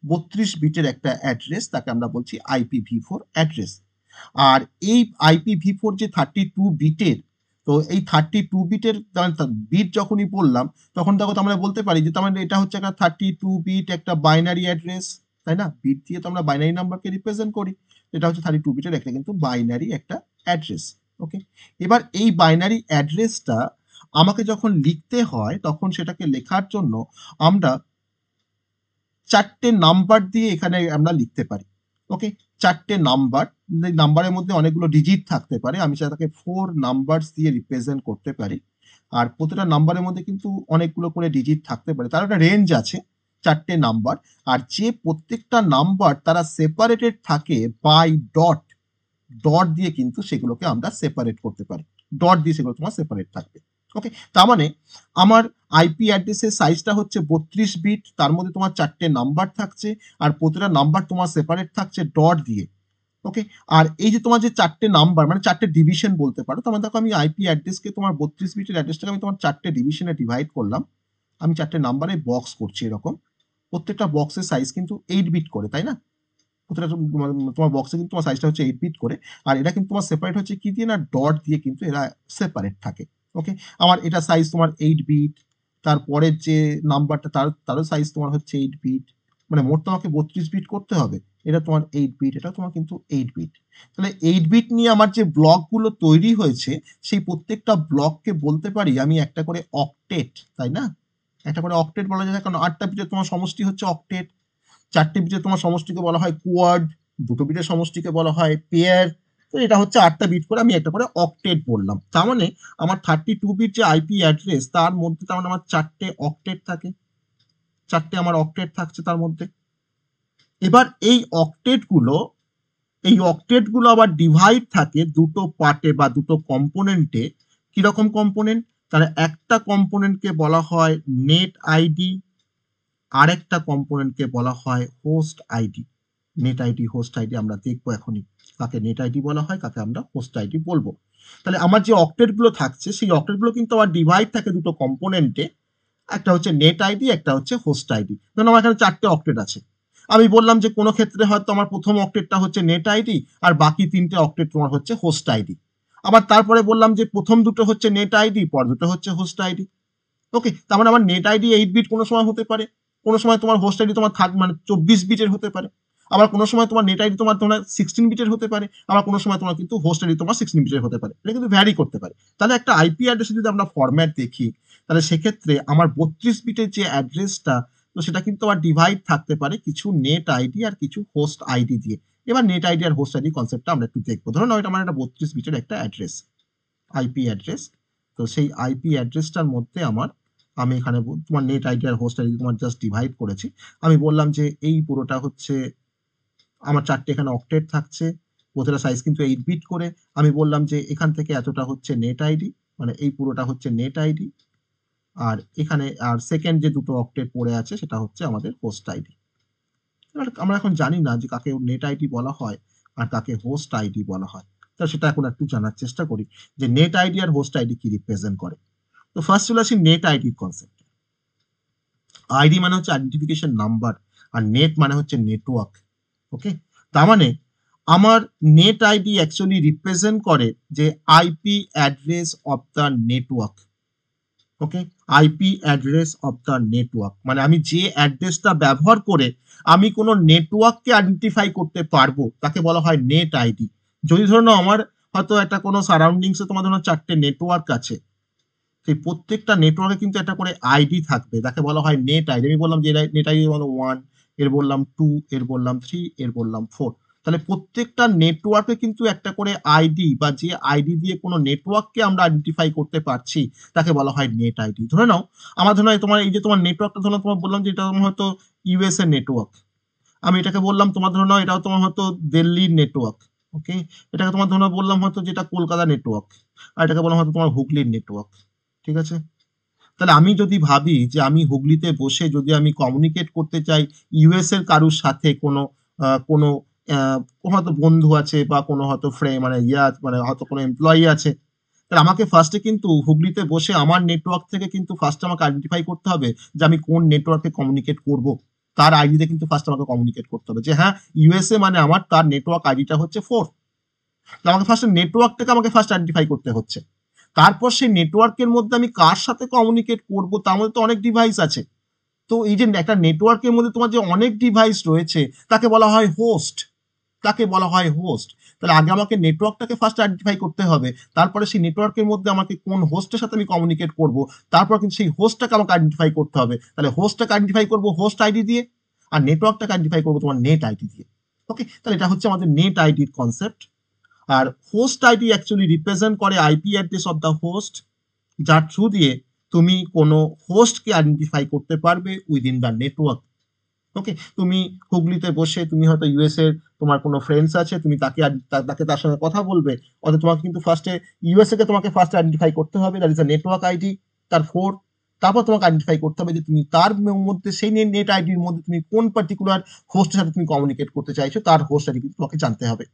32 বিটের একটা অ্যাড্রেস, তাকে আমরা বলছি IPv4 অ্যাড্রেস। আর এই IPv4 যে 32 বিটের, তো এই 32 বিটের বিট যখনই বললাম, তখন দেখো আমরা বলতে পারি যে তার মানে এটা হচ্ছে একটা 32 বিট একটা বাইনারি অ্যাড্রেস, তাই না? বিট দিয়ে তো আমরা বাইনারি নাম্বারকে রিপ্রেজেন্ট করি, এটা হচ্ছে 32 বিটের একটা কিন্তু বাইনারি একটা অ্যাড্রেস। ওকে, এবার এই বাইনারি অ্যাড্রেসটা আমাকে যখন লিখতে হয়, তখন সেটাকে লেখার জন্য আমরা 4টে নাম্বার দিয়ে এখানে আমরা লিখতে পারি। ওকে, 4টে নাম্বার, নাম্বারের মধ্যে অনেকগুলো ডিজিট থাকতে পারে, আমি সেটাকে 4 নাম্বারস দিয়ে রিপ্রেজেন্ট করতে পারি। আর প্রতিটা নাম্বারের মধ্যে কিন্তু অনেকগুলো করে ডিজিট থাকতে পারে, তার একটা রেঞ্জ আছে 4টে নাম্বার। আর যে প্রত্যেকটা নাম্বার তারা সেপারেটেড থাকে বাই ডট, ডট দিয়ে কিন্তু সেগুলোকে আমরা সেপারেট করতে পারি, ডট দিয়ে সেগুলো তোমার সেপারেট থাকবে। ওকে, তার মানে আমার আইপি অ্যাড্রেসের সাইজটা হচ্ছে 32 বিট, তার মধ্যে তোমার 4টে নাম্বার থাকছে, আর প্রতিটা নাম্বার তোমার সেপারেট থাকছে ডট দিয়ে। ওকে, আর এই যে তোমার যে 4টে নাম্বার মানে 4টে ডিভিশন বলতে পারো, তোমার দেখো আমি আইপি অ্যাড্রেসকে তোমার 32 বিটের অ্যাড্রেসটাকে আমি তোমার 4টে ডিভিশনে ডিভাইড করলাম, আমি 4টে নাম্বারে বক্স করছি এরকম, প্রত্যেকটা বক্সের সাইজ কিন্তু 8 বিট করে, তাই না? প্রতিটা তোমার বক্সে কিন্তু তোমার সাইজটা হচ্ছে 8 বিট করে, আর এটা কিন্তু তোমার সেপারেট হচ্ছে কি দিয়ে না, ডট দিয়ে কিন্তু এরা সেপারেট থাকে। ওকে, আমার এটা সাইজ তোমার 8 বিট, তারপরের যে নাম্বারটা তারও সাইজ তোমার হচ্ছে 8 বিট, মানে মোট তোমাকে 32 বিট করতে হবে, এটা তোমার 8 বিট, এটা তোমার কিন্তু 8 বিট। তাহলে 8 বিট নিয়ে আমার যে ব্লকগুলো তৈরি হয়েছে, সেই প্রত্যেকটা ব্লককে বলতে পারি আমি একটা করে অক্টেট, তাই না? একটা করে অক্টেট বলা যায়, কারণ 8টা বিটের তোমার সমষ্টি হচ্ছে অক্টেট, 4টে বিটের তোমার সমষ্টিকে বলা হয় কোয়াড, 2টো বিটের সমষ্টিকে বলা হয় পেয়ার। তো এটা হচ্ছে 8টা বিট করে আমি একটা করে অক্টেট বললাম। তার মানে আমার 32 বিট যে আইপি অ্যাড্রেস, তার মধ্যে তার মানে আমার 4টে অক্টেট থাকে, 4টে আমার অক্টেট থাকছে তার মধ্যে। এবার এই অক্টেটগুলো আবার ডিভাইড থাকে দুটো পার্টে বা দুটো কম্পোনেন্টে। কিরকম কম্পোনেন্ট? তাহলে একটা কম্পোনেন্টকে বলা হয় নেট আইডি, আরেকটা কম্পোনেন্টকে বলা হয় host ID. Net ID, host ID আমরা দেখবো এখনই, কাকে নেট আইডি বলা হয়, কাকে আমরা হোস্ট আইডি বলবো। তাহলে আমার যে অক্টেটগুলো থাকছে, সেই অক্টেটগুলো কিন্তু আবার ডিভাইড থাকে দুটো কম্পোনেন্টে, একটা হচ্ছে নেট আইডি, একটা হচ্ছে হোস্ট আইডি। ধরুন আমার এখানে 4টে অক্টেট আছে, আমি বললাম যে কোনো ক্ষেত্রে হয়তো আমার প্রথম অক্টেটটা হচ্ছে নেট আইডি, আর বাকি 3টে অক্টেট তোমার হচ্ছে হোস্ট আইডি। আবার তারপরে বললাম যে প্রথম দুটো হচ্ছে নেট আইডি, পর দুটো হচ্ছে হোস্ট আইডি। ওকে, তার মানে আমার নেট আইডি 8 বিট কোনো সময় হতে পারে, কোনো সময় তোমার হোস্ট আইডি তোমার মানে 24 বিটের হতে পারে, আবার কোনো সময় তোমার নেট আইডি তোমার 16 বিটের হতে পারে, আবার কোনো সময় তোমার কিন্তু হোস্ট আইডি তোমার 16 বিটের হতে পারে, এটা কিন্তু ভ্যারি করতে পারে। তাহলে একটা আইপি অ্যাড্রেসে যদি আমরা ফরম্যাট দেখি, তাহলে সেক্ষেত্রে আমার 32 বিটের যে অ্যাড্রেসটা, তো সেটা কিন্তু আবার ডিভাইড থাকতে পারে কিছু নেট আইডি আর কিছু হোস্ট আইডি দিয়ে। এবার নেট আইডি আর হোস্ট আইডি কনসেপ্টটা আমরা একটু দেখবো। ধরুন এটা আমার একটা 32 বিটের একটা অ্যাড্রেস, আইপি অ্যাড্রেস। তো সেই আইপি অ্যাড্রেসটার মধ্যে আমি এখানে তোমার নেট আইডি আর হোস্ট আইডি তোমার জাস্ট ডিভাইড করেছি। আমি বললাম যে এই পুরোটা হচ্ছে আমার 4টে এখানে অক্টেট থাকছে, প্রতিটা সাইজ কিন্তু 8 বিট করে। আমি বললাম যে এখান থেকে এতটা হচ্ছে নেট আইডি, মানে এই পুরোটা হচ্ছে নেট আইডি, আর এখানে আর সেকেন্ড যে দুটো অক্টেট পড়ে আছে সেটা হচ্ছে আমাদের হোস্ট আইডি। আমরা এখন জানি না যে কাকে নেট আইডি বলা হয় আর কাকে হোস্ট আইডি বলা হয়, তো সেটা এখন একটু জানার চেষ্টা করি যে নেট আইডি আর হোস্ট আইডি কি রিপ্রেজেন্ট করে। তো ফার্স্ট চলে আসি নেট আইডির কনসেপ্ট। আইডি মানে হচ্ছে আইডেন্টিফিকেশন নাম্বার, আর নেট মানে হচ্ছে নেটওয়ার্ক। ওকে, তার মানে আমার নেট আইডি অ্যাকচুয়ালি রিপ্রেজেন্ট করে যে IP address of the network. Okay, IP address of the network মানে আমি যে অ্যাড্রেসটা ব্যবহার করে আমি কোনো নেটওয়ার্ককে আইডেন্টিফাই করতে পারবো, তাকে বলা হয় নেট আইডি। যদি ধরুন আমার হয়তো একটা কোনো সারাউন্ডিংসে তোমার ধরুন 4টে নেটওয়ার্ক আছে, সেই প্রত্যেকটা নেটওয়ার্কে কিন্তু একটা করে আইডি থাকবে, তাকে বলা হয় নেট আইডি। আমি বললাম যে নেট আইডি বলো 1, এর বললাম 2, এর বললাম 3, এর বললাম 4। তাহলে প্রত্যেকটা নেটওয়ার্কে কিন্তু একটা করে আইডি বা যে আইডি দিয়ে কোনো নেটওয়ার্ককে আমরা আইডেন্টিফাই করতে পারছি তাকে বলা হয় নেট আইডি। ধরে নাও আমার ধরে নাও তোমার এই যে তোমার নেটওয়ার্কটা ধরে নাও তোমার বললাম যে এটা তোমার হয়তো ইউএস এর নেটওয়ার্ক, আমি এটাকে বললাম তোমার ধরে নাও এটাও তোমার হয়তো দিল্লির নেটওয়ার্ক, ওকে, এটাকে তোমার ধরে নাও বললাম হয়তো যেটা কলকাতা নেটওয়ার্ক, আর এটাকে বললাম হয়তো তোমার হুগলির নেটওয়ার্ক, ঠিক আছে। তাহলে আমি যদি ভাবি যে আমি হুগলিতে বসে যদি আমি কমিউনিকেট করতে চাই ইউএস এর কারুর সাথে কোনো হয়তো বন্ধু আছে বা কোনো হয়তো ফ্রেন্ড মানে মানে হয়তো কোনো এমপ্লয়ি আছে, তাহলে আমাকে ফার্স্টে কিন্তু হুগলিতে বসে আমার নেটওয়ার্ক থেকে কিন্তু ফার্স্ট আমাকে আইডেন্টিফাই করতে হবে যে আমি কোন নেটওয়ার্কে কমিউনিকেট করব, তার আইডিতে কিন্তু ফার্স্ট আমাকে কমিউনিকেট করতে হবে যে হ্যাঁ ইউএসএ মানে আমার তার নেটওয়ার্ক আইডিটা হচ্ছে 4। আমাকে ফার্স্ট নেটওয়ার্কটাকে আমাকে ফার্স্ট আইডেন্টিফাই করতে হচ্ছে, তারপর সেই নেটওয়ার্কের মধ্যে আমি কার সাথে কমিউনিকেট করব, তার মধ্যে তো অনেক ডিভাইস আছে। তো এই যে একটা নেটওয়ার্কের মধ্যে তোমার যে অনেক ডিভাইস রয়েছে তাকে বলা হয় হোস্ট, তাকে বলা হয় হোস্ট। তাহলে আগে আমাকে নেটওয়ার্কটাকে ফার্স্ট আইডেন্টিফাই করতে হবে, তারপরে সেই নেটওয়ার্কের মধ্যে আমাকে কোন হোস্টের সাথে আমি কমিউনিকেট করব, তারপর কিন্তু সেই হোস্টটাকে আমাকে আইডেন্টিফাই করতে হবে। তাহলে হোস্টটাকে আইডেন্টিফাই করবো হোস্ট আইডি দিয়ে, আর নেটওয়ার্কটাকে আইডেন্টিফাই করবো তোমার নেট আইডি দিয়ে। ওকে, তাহলে এটা হচ্ছে আমাদের নেট আইডির কনসেপ্ট। আর হোস্ট আইডি অ্যাকচুয়ালি রিপ্রেজেন্ট করে IP address of the host, যার থ্রু দিয়ে তুমি কোনো হোস্টকে আইডেন্টিফাই করতে পারবে উইদিন দ্য নেটওয়ার্ক। ওকে, তুমি হুগলিতে বসে তুমি হয়তো ইউএস এর তোমার কোনো ফ্রেন্ডস আছে, তুমি তাকে তার সঙ্গে কথা বলবে, অর্থাৎ তোমাকে কিন্তু ফার্স্টে ইউএসএ কে তোমাকে ফার্স্ট আইডেন্টিফাই করতে হবে, that is a network ID, তার 4। তারপর তোমাকে আইডেন্টিফাই করতে হবে যে তুমি তার মধ্যে সেই নেট আইডির মধ্যে তুমি কোন পার্টিকুলার হোস্টের সাথে তুমি কমিউনিকেট করতে চাইছো, তার হোস্ট আইডি কিন্তু তোমাকে জানতে হবে।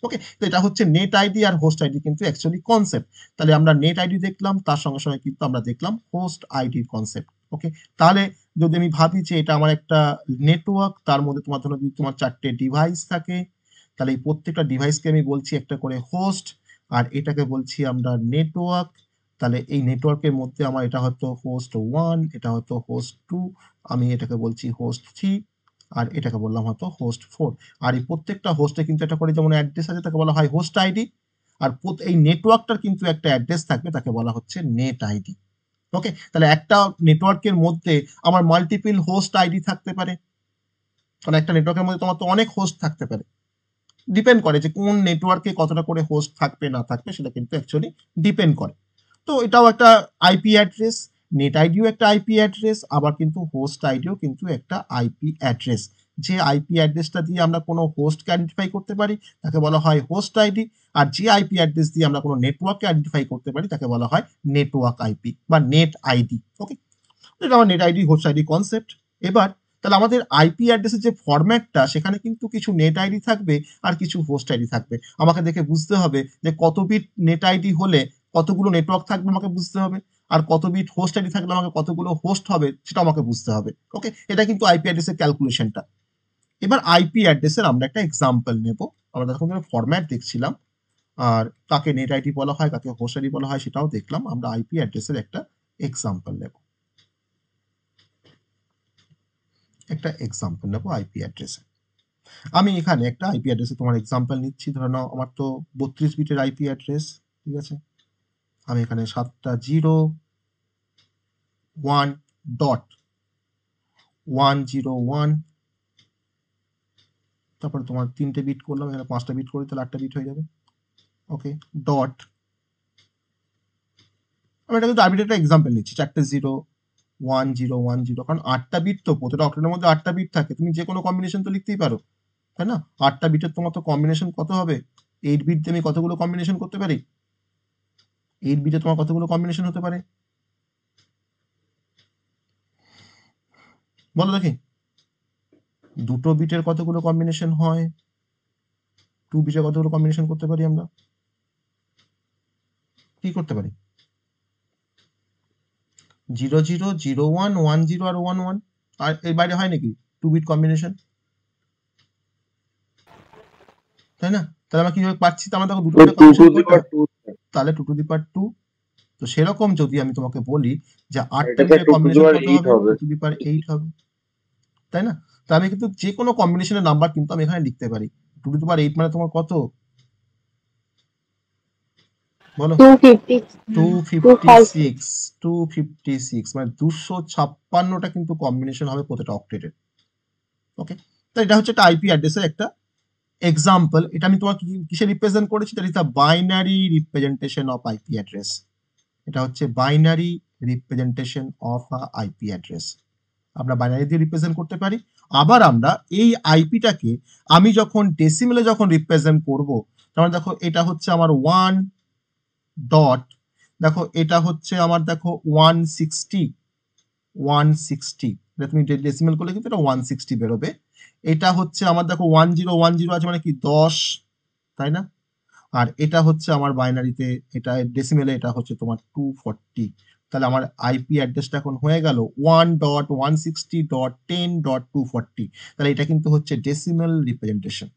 ওকে, তো এটা হচ্ছে নেট আইডি আর হোস্ট আইডি কিন্তু অ্যাকচুয়ালি কনসেপ্ট। তাহলে আমরা নেট আইডি দেখলাম, তার সঙ্গে সঙ্গে কিন্তু আমরা দেখলাম হোস্ট আইডির কনসেপ্ট। ওকে, তাহলে যদি আমি ভাবি যে এটা আমার একটা নেটওয়ার্ক, তার মধ্যে তোমার ধরো যদি তোমার 4টে ডিভাইস থাকে, তাহলে এই প্রত্যেকটা ডিভাইসকে আমি বলছি একটা করে হোস্ট, আর এটাকে বলছি আমরা নেটওয়ার্ক। তাহলে এই নেটওয়ার্কের মধ্যে আমার এটা হয়তো হোস্ট 1, এটা হয়তো হোস্ট 2, আমি এটাকে বলছি হোস্ট 3, আর এটাকে বললাম হয়তো হোস্ট 4। আর এই প্রত্যেকটা হোস্টে কিন্তু একটা করে যেমন অ্যাড্রেস আছে তাকে বলা হয় হোস্ট আইডি, আর এই নেটওয়ার্কটার কিন্তু একটা অ্যাড্রেস থাকবে তাকে বলা হচ্ছে নেট আইডি। ওকে, তাহলে একটা নেটওয়ার্কের মধ্যে আমার মাল্টিপল হোস্ট আইডি থাকতে পারে, কারণ একটা নেটওয়ার্কের মধ্যে তোমার তো অনেক হোস্ট থাকতে পারে, ডিপেন্ড করে যে কোন নেটওয়ার্কে কতটা করে হোস্ট থাকবে না থাকবে, সেটা কিন্তু অ্যাকচুয়ালি ডিপেন্ড করে। তো এটাও একটা আইপি অ্যাড্রেস, নেট আইডিও একটা আইপি অ্যাড্রেস, আবার কিন্তু হোস্ট আইডিও কিন্তু একটা আইপি অ্যাড্রেস। যে আইপি অ্যাড্রেসটা দিয়ে আমরা কোনো হোস্টকে আইডেন্টিফাই করতে পারি তাকে বলা হয় হোস্ট আইডি, আর যে আইপি অ্যাড্রেস দিয়ে আমরা কোনো নেটওয়ার্ককে আইডেন্টিফাই করতে পারি তাকে বলা হয় নেটওয়ার্ক আইপি বা নেট আইডি। ওকে, এটা আমার net ID host ID concept. এবার তাহলে আমাদের আইপি অ্যাড্রেসের যে ফরম্যাটটা সেখানে কিন্তু কিছু নেট আইডি থাকবে আর কিছু হোস্ট আইডি থাকবে। আমাকে দেখে বুঝতে হবে যে কত বিট নেট আইডি হলে কতগুলো নেটওয়ার্ক থাকবে আমাকে বুঝতে হবে, আর কত বিট হোস্ট আইডি থাকলে আমাকে কতগুলো হোস্ট হবে সেটা আমাকে বুঝতে হবে। ওকে, এটা কিন্তু আইপি অ্যাড্রেসের ক্যালকুলেশনটা। এবার আইপি অ্যাড্রেসের আমরা একটা এক্সাম্পল নেব। আমরা যখন ফরম্যাট দেখছিলাম আর কাকে নেট আইডি বলা হয় কাকে হোস্ট আইডি বলা হয় সেটাও দেখলাম, আমরা আইপি অ্যাড্রেসের একটা এক্সাম্পল নেব, একটা এক্সাম্পল নেবো আইপি অ্যাড্রেসে। আমি এখানে একটা আইপি অ্যাড্রেসে তোমার এক্সাম্পল নিচ্ছি। ধরে নাও আমার তো 32 বিটের আইপি অ্যাড্রেস, ঠিক আছে। আমি এখানে 7টা 0 1.101, তারপরে তোমার 3টে বিট করলাম, এখানে 5টা বিট করি তাহলে 8টা বিট হয়ে যাবে। ওকে, ডট, আমি এটা কিন্তু আরবিটার একটা এক্সাম্পল নিচ্ছি, 4টে 0 1 0 1 0, কারণ 8টা বিট তো প্রতিটা অক্টেটের মধ্যে 8টা বিট থাকে, তুমি যে কোনো কম্বিনেশন তো লিখতেই পারো, তাই না। 8টা বিটের তোমার তো কম্বিনেশন কত হবে, 8 বিট দিয়ে আমি কতগুলো কম্বিনেশন করতে পারি, 8 বিটে তোমার কতগুলো কম্বিনেশন হতে পারে বলো দেখি। 2টো বিটের কতগুলো কম্বিনেশন হয়, 2 বিটের কতগুলো কম্বিনেশন করতে পারি আমরা, কি করতে পারি, 0 0 0 1 1 0 আর 1 1, আর এর বাইরে হয় নাকি 2 বিট কম্বিনেশন, তাই না। তাহলে আমরা কিভাবে পাচ্ছি, তো আমরা তখন দুটো বিটের কম্বিনেশন করতে, তাহলে 2 টু দি পাওয়ার 2। তো সেরকম যদি আমি তোমাকে বলি যে 8টা বিটের কম্বিনেশন কত হবে, 2 টু দি পাওয়ার 8 হবে, তাই না। তো আমি কিন্তু যে কোনো কম্বিনেশনের নাম্বার কিন্তু আমি এখানে লিখতে পারি। 2 টু দি পাওয়ার 8 মানে তোমার কত বলো, 256, 256 মানে 256টা কিন্তু কম্বিনেশন হবে প্রতিটা অক্টেটের। ওকে, তো এটা হচ্ছে একটা আইপি অ্যাড্রেসের একটা এক্সাম্পল, এটা আমি তোমাকে কিসে রিপ্রেজেন্ট করেছি, that is the binary representation of IP address. এটা হচ্ছে binary representation of IP address. আমরা বাইনারি দিয়ে রিপ্রেজেন্ট করতে পারি। আবার আমরা এই আইপিটাকে আমি যখন ডেসিমেলে যখন রিপ্রেজেন্ট করব, তখন দেখো এটা হচ্ছে আমার 1 ডট, দেখো এটা হচ্ছে আমার দেখো 160, এটা তুমি ডেসিমেল করলে কিন্তু এটা 160 বেরোবে। এটা হচ্ছে আমার দেখো 1010 আছে মানে কি 10, তাই না? আর এটা হচ্ছে আমার বাইনারিতে, এটা ডেসিমেলে এটা হচ্ছে তোমার 240। তাহলে আমার আইপি অ্যাড্রেসটা এখন হয়ে গেল 1.160.10.240। তাহলে এটা কিন্তু হচ্ছে ডেসিমেল রিপ্রেজেন্টেশন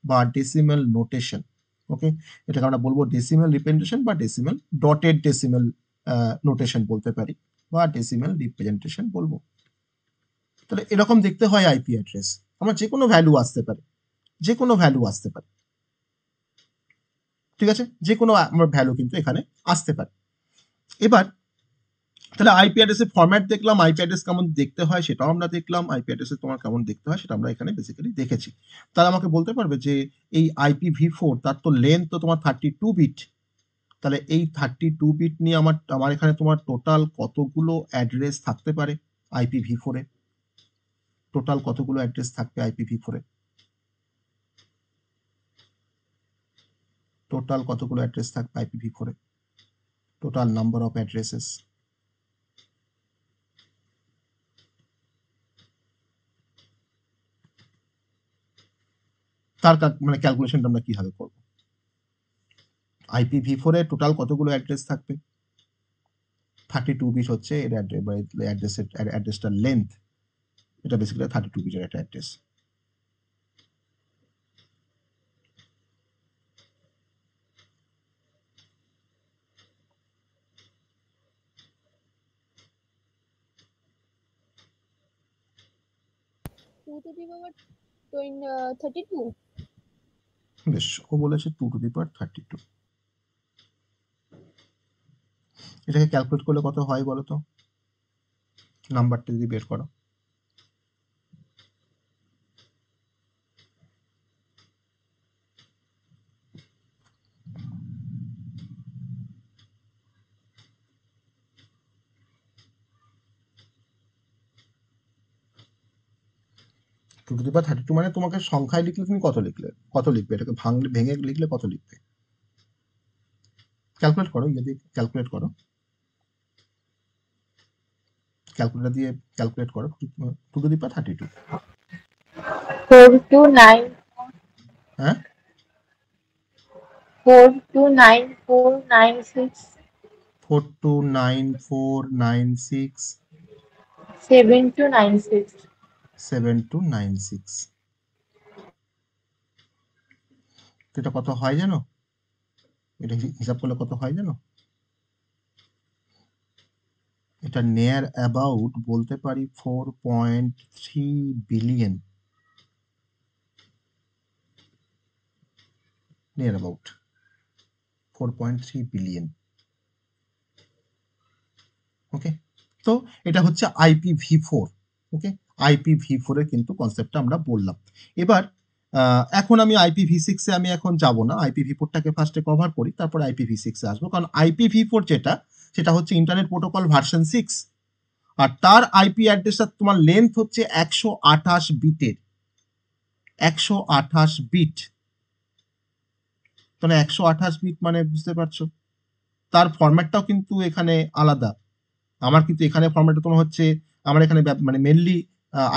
বা ডেসিমেল নোটেশন। ওকে, এটাকে আমরা বলবো ডেসিমেল রিপ্রেজেন্টেশন বা ডেসিমেল ডটেড ডেসিমেল নোটেশন বলতে পারি, বা ডেসিমেল রিপ্রেজেন্টেশন বলবো। তাহলে এরকম দেখতে হয় আইপি অ্যাড্রেস। আমার যে কোনো ভ্যালু আসতে পারে, যে কোনো ভ্যালু আসতে পারে, ঠিক আছে, যে কোনো আমার ভ্যালু কিন্তু এখানে আসতে পারে। এবার তাহলে আইপি অ্যাড্রেসের ফরম্যাট দেখলাম, আইপি অ্যাড্রেস কেমন দেখতে হয় সেটাও আমরা দেখলাম, আইপি অ্যাড্রেসে তোমার কেমন দেখতে হয় সেটা আমরা এখানে বেসিক্যালি দেখেছি। তাহলে আমাকে বলতে পারবে যে এই IPv4 তার তো লেন্থ তো তোমার 32 বিট, তাহলে এই 32 বিট নিয়ে আমার এখানে তোমার টোটাল কতগুলো অ্যাড্রেস থাকতে পারে IPv4 এ? টোটাল কতগুলো অ্যাড্রেস থাকবে IPv4 এ? টোটাল কতগুলো অ্যাড্রেস থাকবে IPv4 A? Total number of addresses. তার মানে ক্যালকুলেশনটা আমরা কিভাবে করব? IPv4 এ টোটাল কতগুলো অ্যাড্রেস থাকবে? 32 বিট হচ্ছে এর অ্যাড্রেসটার লেন্থ, এটা বেসিক্যালি 32 বিটের একটা অ্যাড্রেস। টু টু দি পাওয়ার 32। বেশ, ও বলেছে 2^32। এটাকে ক্যালকুলেট করলে কত হয় বলো তো, নাম্বারটা যদি বের করো। টু টু দি পাওয়ার 32 মানে তোমাকে সংখ্যায় লিখলে তুমি কত লিখবে, এটাকে ভেঙে লিখলে কত লিখবে? ক্যালকুলেট করো, যদি ক্যালকুলেট করো, ক্যালকুলেটর দিয়ে ক্যালকুলেট করো 2^32। 429 হ্যাঁ, 429,496 429496 7296 7296। এটা কত হয় জানো? এটা হিসাব করলে কত হয় জানো? এটা নিয়ার অ্যাবাউট বলতে পারি 4.3 বিলিয়ন, নিয়ার অ্যাবাউট 4.3 বিলিয়ন। ওকে, তো এটা হচ্ছে IPv4। ওকে, IPv4 এর কিন্তু কনসেপ্টটা আমরা বললাম। এবার এখন আমি IPv6 এ আমি এখন যাব না, IPv4টাকে ফার্স্টে কভার করি, তারপর IPv6 এ আসবো। কারণ IPv4 যেটা, সেটা হচ্ছে ইন্টারনেট প্রোটোকল ভার্সন 6, আর তার আইপি অ্যাড্রেসটা তোমার লেন্থ হচ্ছে 128 বিটের, 128 বিট। তাহলে 128 বিট মানে বুঝতে পারছো, তার ফরম্যাটটাও কিন্তু এখানে আলাদা। আমার কিন্তু এখানে ফরম্যাটটা তোমার হচ্ছে, আমার এখানে মানে মেনলি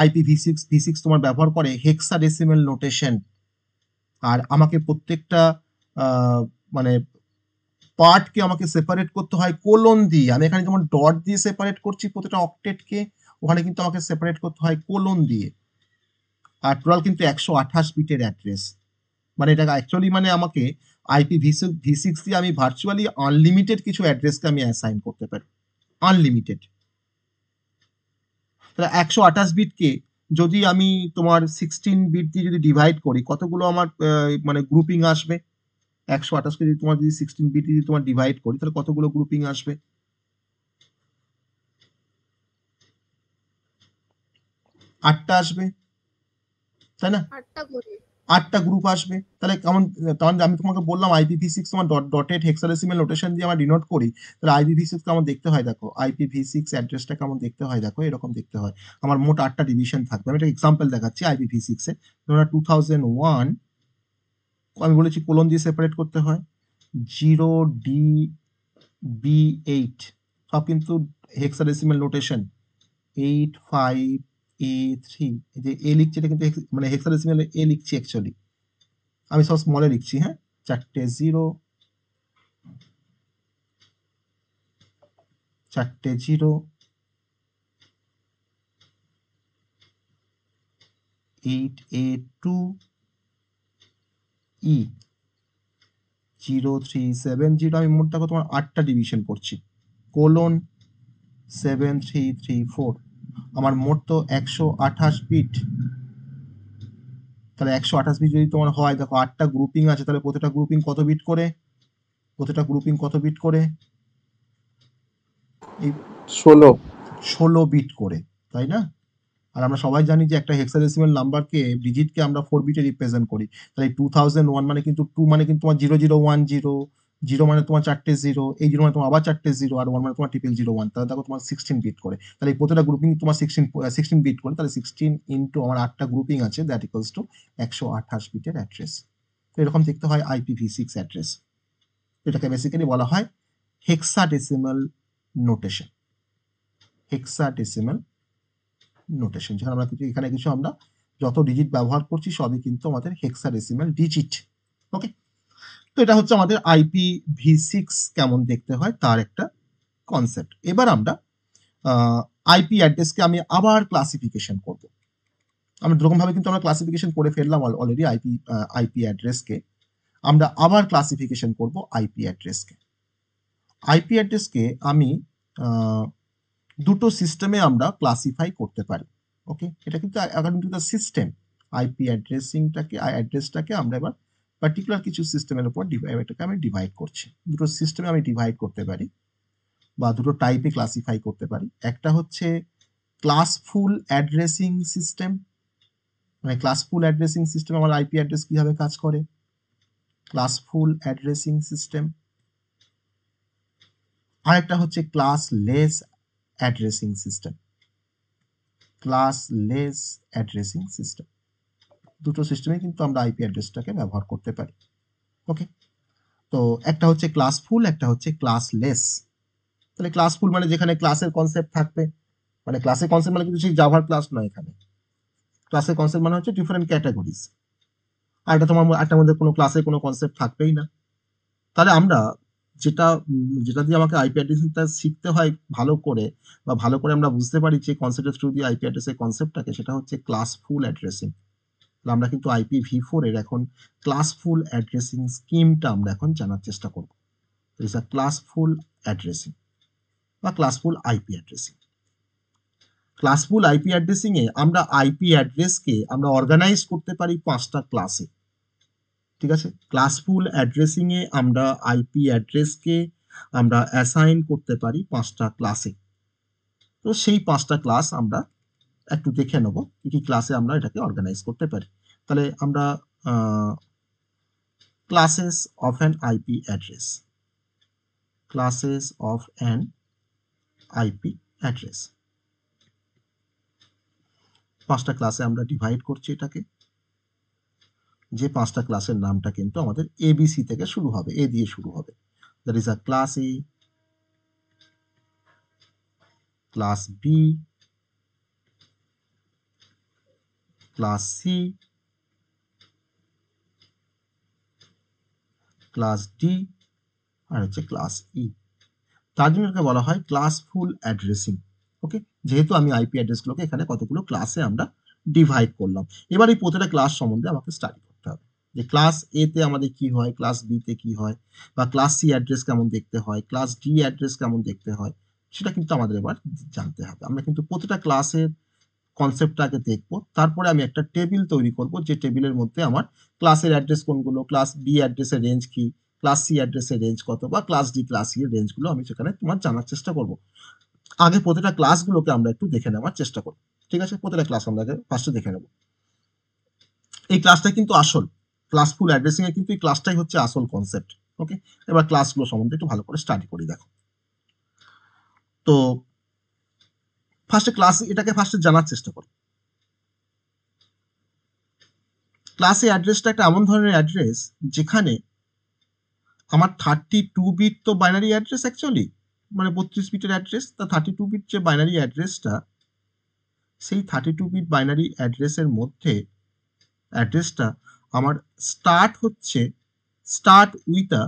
IPv6 তোমার ব্যবহার করে হেক্সাডেসিমেল নোটেশন। আর আমাকে প্রত্যেকটা মানে পার্টকে আমাকে সেপারেট করতে হয় কোলন দিয়ে। আমি এখানে যেমন ডট দিয়ে সেপারেট করছি প্রত্যেকটা অক্টেটকে, ওখানে কিন্তু আমাকে সেপারেট করতে হয় কোলন দিয়ে। আর টোটাল কিন্তু 128 বিটের অ্যাড্রেস, মানে এটা অ্যাকচুয়ালি মানে আমাকে IPv6 দিয়ে আমি ভার্চুয়ালি আনলিমিটেড কিছু অ্যাড্রেসকে আমি অ্যাসাইন করতে পারি, আনলিমিটেড। তাহলে 128 বিটকে যদি আমি তোমার 16 বিট দিয়ে যদি ডিভাইড করি, কতগুলো আমার মানে গ্রুপিং আসবে? 128কে যদি তোমার যদি 16 বিট দিয়ে তোমার ডিভাইড করি, তাহলে কতগুলো গ্রুপিং আসবে? 8টা আসবে, তাই না? 8টা করে। 8টা গ্রুপ আসবে। তাহলে কেমন, তখন আমি তোমাকে বললাম IPv6 তোমার ডটেড হেক্সাডেসিমাল নোটেশন দিয়ে আমরা ডিনোট করি। তাহলে IPv6 কেমন দেখতে হয় দেখো, IPv6 অ্যাড্রেসটা কেমন দেখতে হয় দেখো, এরকম দেখতে হয়। আমার মোট 8টা ডিভিশন থাকবে। আমি একটা এক্সাম্পল দেখাচ্ছি IPv6 এ। তোমরা 2001, আমি বলেছি কোলন দিয়ে সেপারেট করতে হয়। 0DB8 সব কিন্তু হেক্সাডেসিমাল নোটেশন। 85A3, এই যে এ লিখছি এটা কিন্তু মানে হেক্সাডেসিমাল এ লিখছি অ্যাকচুয়ালি, আমি সব স্মলে লিখছি। হ্যাঁ, 4টে 0, 4টে 0, 8A2E 0370, আমি মোট দেখো তোমার 8টা ডিভিশন করছি, কোলন 7334। আমার মোট তো 128 বিট। তাহলে 128 বিট যদি তোমার হয়, দেখো 8টা গ্রুপিং আছে, তাহলে প্রতিটা গ্রুপিং কত বিট করে, প্রতিটা গ্রুপিং কত বিট করে, এই 16 বিট করে, তাই না? আর আমরা সবাই জানি যে একটা হেক্সাডেসিমাল নাম্বারকে, ডিজিটকে আমরা 4 বিটে রিপ্রেজেন্ট করি। তাহলে 2001 মানে কিন্তু 2 মানে কিন্তু তোমার 0010, 0 মানে তোমার 4টে 0, এই 0 মানে তোমার আবার 4টে 0, আর 1 মানে তোমার 0001। তাহলে দেখো তোমার 16 বিট করে। তাহলে এই প্রতিটা গ্রুপিং তোমার 16 বিট করে। তাহলে 16 ইন্টু আমার 8টা গ্রুপিং আছে, দ্যাট ইকুয়ালস টু 128 বিটের অ্যাড্রেস। তো এরকম দেখতে হয় IPv6 অ্যাড্রেস। এটাকে বেসিক্যালি বলা হয় হেক্সাডেসিমাল নোটেশন। হেক্সাডেসিমাল নোটেশন, যেখানে আমরা কিছু, এখানে কিছু আমরা যত ডিজিট ব্যবহার করছি সবই কিন্তু আমাদের হেক্সাডেসিমাল ডিজিট। ওকে, তো এটা হচ্ছে আমাদের IPv6 কেমন দেখতে হয় তার একটা কনসেপ্ট। এবার আমরা আইপি অ্যাড্রেসকে আমি আবার ক্লাসিফিকেশন করব। আমরা যেরকম ভাবে কিন্তু আমরা ক্লাসিফিকেশন করে ফেললাম অলরেডি আইপি অ্যাড্রেসকে, আমরা আবার ক্লাসিফিকেশন করব আইপি অ্যাড্রেসকে। আইপি অ্যাড্রেসকে আমি দুটো সিস্টেমে আমরা ক্লাসিফাই করতে পারি। ওকে, এটা কিন্তু according to the system, IP অ্যাড্রেসটাকে আমরা এবার পার্টিকুলার কিছু সিস্টেমের উপর এটাকে আমি ডিভাইড করছি। দুটো সিস্টেমে আমি ডিভাইড করতে পারি বা দুটো টাইপে ক্লাসিফাই করতে পারি। একটা হচ্ছে ক্লাসফুল অ্যাড্রেসিং সিস্টেম, মানে ক্লাসফুল অ্যাড্রেসিং সিস্টেম আমার আইপি অ্যাড্রেস কিভাবে কাজ করে, ক্লাসফুল অ্যাড্রেসিং সিস্টেম। আরেকটা হচ্ছে classless addressing system, classless addressing system. দুটো সিস্টেমে কিন্তু আমরা আইপি অ্যাড্রেসটাকে ব্যবহার করতে পারি। ওকে, তো একটা হচ্ছে ক্লাসফুল, একটা হচ্ছে ক্লাসলেস। তাহলে ক্লাসফুল মানে যেখানে ক্লাসের কনসেপ্ট থাকবে, মানে ক্লাসের কনসেপ্ট মানে কিন্তু সেই জাভার ক্লাস নয়, এখানে ক্লাসের কনসেপ্ট মানে হচ্ছে ডিফারেন্ট ক্যাটাগরিজ। আর এটা তোমার একটার মধ্যে কোনো ক্লাসের কোনো কনসেপ্ট থাকবেই না। তাহলে আমরা যেটা দিয়ে আমাকে আইপি অ্যাড্রেসিংটা শিখতে হয় ভালো করে, বা ভালো করে আমরা বুঝতে পারি যে কনসেপ্টের থ্রু দিয়ে আইপি অ্যাড্রেসের কনসেপ্টটাকে, সেটা হচ্ছে ক্লাসফুল অ্যাড্রেসিং। আমরা কিন্তু IPv4 এর এখন ক্লাসফুল অ্যাড্রেসিং স্কিমটা আমরা এখন জানার চেষ্টা করব। ইটস আ ক্লাসফুল অ্যাড্রেসিং বা classful IP addressing. Classful IP addressing এ আমরা আইপি অ্যাড্রেসকে আমরা অর্গানাইজ করতে পারি 5টা ক্লাসে। ঠিক আছে, ক্লাসফুল অ্যাড্রেসিং এ আমরা আইপি অ্যাড্রেসকে আমরা অ্যাসাইন করতে পারি 5টা ক্লাসে। তো সেই 5টা ক্লাস আমরা একটু দেখে নেব কি কি ক্লাসে আমরা এটাকে অর্গানাইজ করতে পারি। তাহলে আমরা classes of an IP address, classes of an IP address, 5টা ক্লাসে আমরা ডিভাইড করছি এটাকে, যে 5টা ক্লাসের নামটা কিন্তু আমাদের ABC থেকে শুরু হবে, এ দিয়ে শুরু হবে। That is a class A, class B, class C, class D, আর হচ্ছে ক্লাস E। তার জন্য এটাকে বলা হয় ক্লাসফুল অ্যাড্রেসিং। ওকে, যেহেতু আমি আইপি অ্যাড্রেসগুলোকে এখানে কতগুলো ক্লাসে আমরা ডিভাইড করলাম। এবার এই প্রতিটা ক্লাস সম্বন্ধে আমাকে স্টাডি করতে হবে, যে ক্লাস এ তে আমাদের কি হয়, ক্লাস বি তে কি হয়, বা ক্লাস সি অ্যাড্রেস কেমন দেখতে হয়, ক্লাস ডি অ্যাড্রেস কেমন দেখতে হয়, সেটা কিন্তু আমাদের এবার জানতে হবে। আমরা কিন্তু প্রতিটা ক্লাসের কনসেপ্টটাকে দেখবো, তারপরে আমি একটা টেবিল তৈরি করব, যে টেবিলের মধ্যে আমার ক্লাসের অ্যাড্রেস কোনগুলো, ক্লাস বি অ্যাড্রেসের রেঞ্জ কি, ক্লাস সি অ্যাড্রেসের রেঞ্জ কত, বা ক্লাস ডি ক্লাস সি এর রেঞ্জগুলো আমি সেখানে তোমার জানার চেষ্টা করব। আগে প্রতিটা ক্লাসগুলোকে আমরা একটু দেখে নেওয়ার চেষ্টা করব। ঠিক আছে, প্রতিটা ক্লাস আমরা আগে ফার্স্টে দেখে নেব। এই ক্লাসটা কিন্তু আসল ক্লাসফুল অ্যাড্রেসিং এর কিন্তু এই ক্লাসটাই হচ্ছে আসল কনসেপ্ট। ওকে, এবার ক্লাসগুলো সম্বন্ধে একটু ভালো করে স্টাডি করি। দেখো, তো ফার্স্টে ক্লাস এটাকে ফার্স্টে জানার চেষ্টা করি। ক্লাসে অ্যাড্রেসটা একটা এমন ধরনের অ্যাড্রেস যেখানে আমার 32 বিট তো বাইনারি অ্যাড্রেস অ্যাকচুয়ালি, মানে 32 বিটের অ্যাড্রেস, তা 32 বিট যে বাইনারি অ্যাড্রেসটা, সেই 32 বিট বাইনারি অ্যাড্রেসের মধ্যে অ্যাড্রেসটা আমার start with a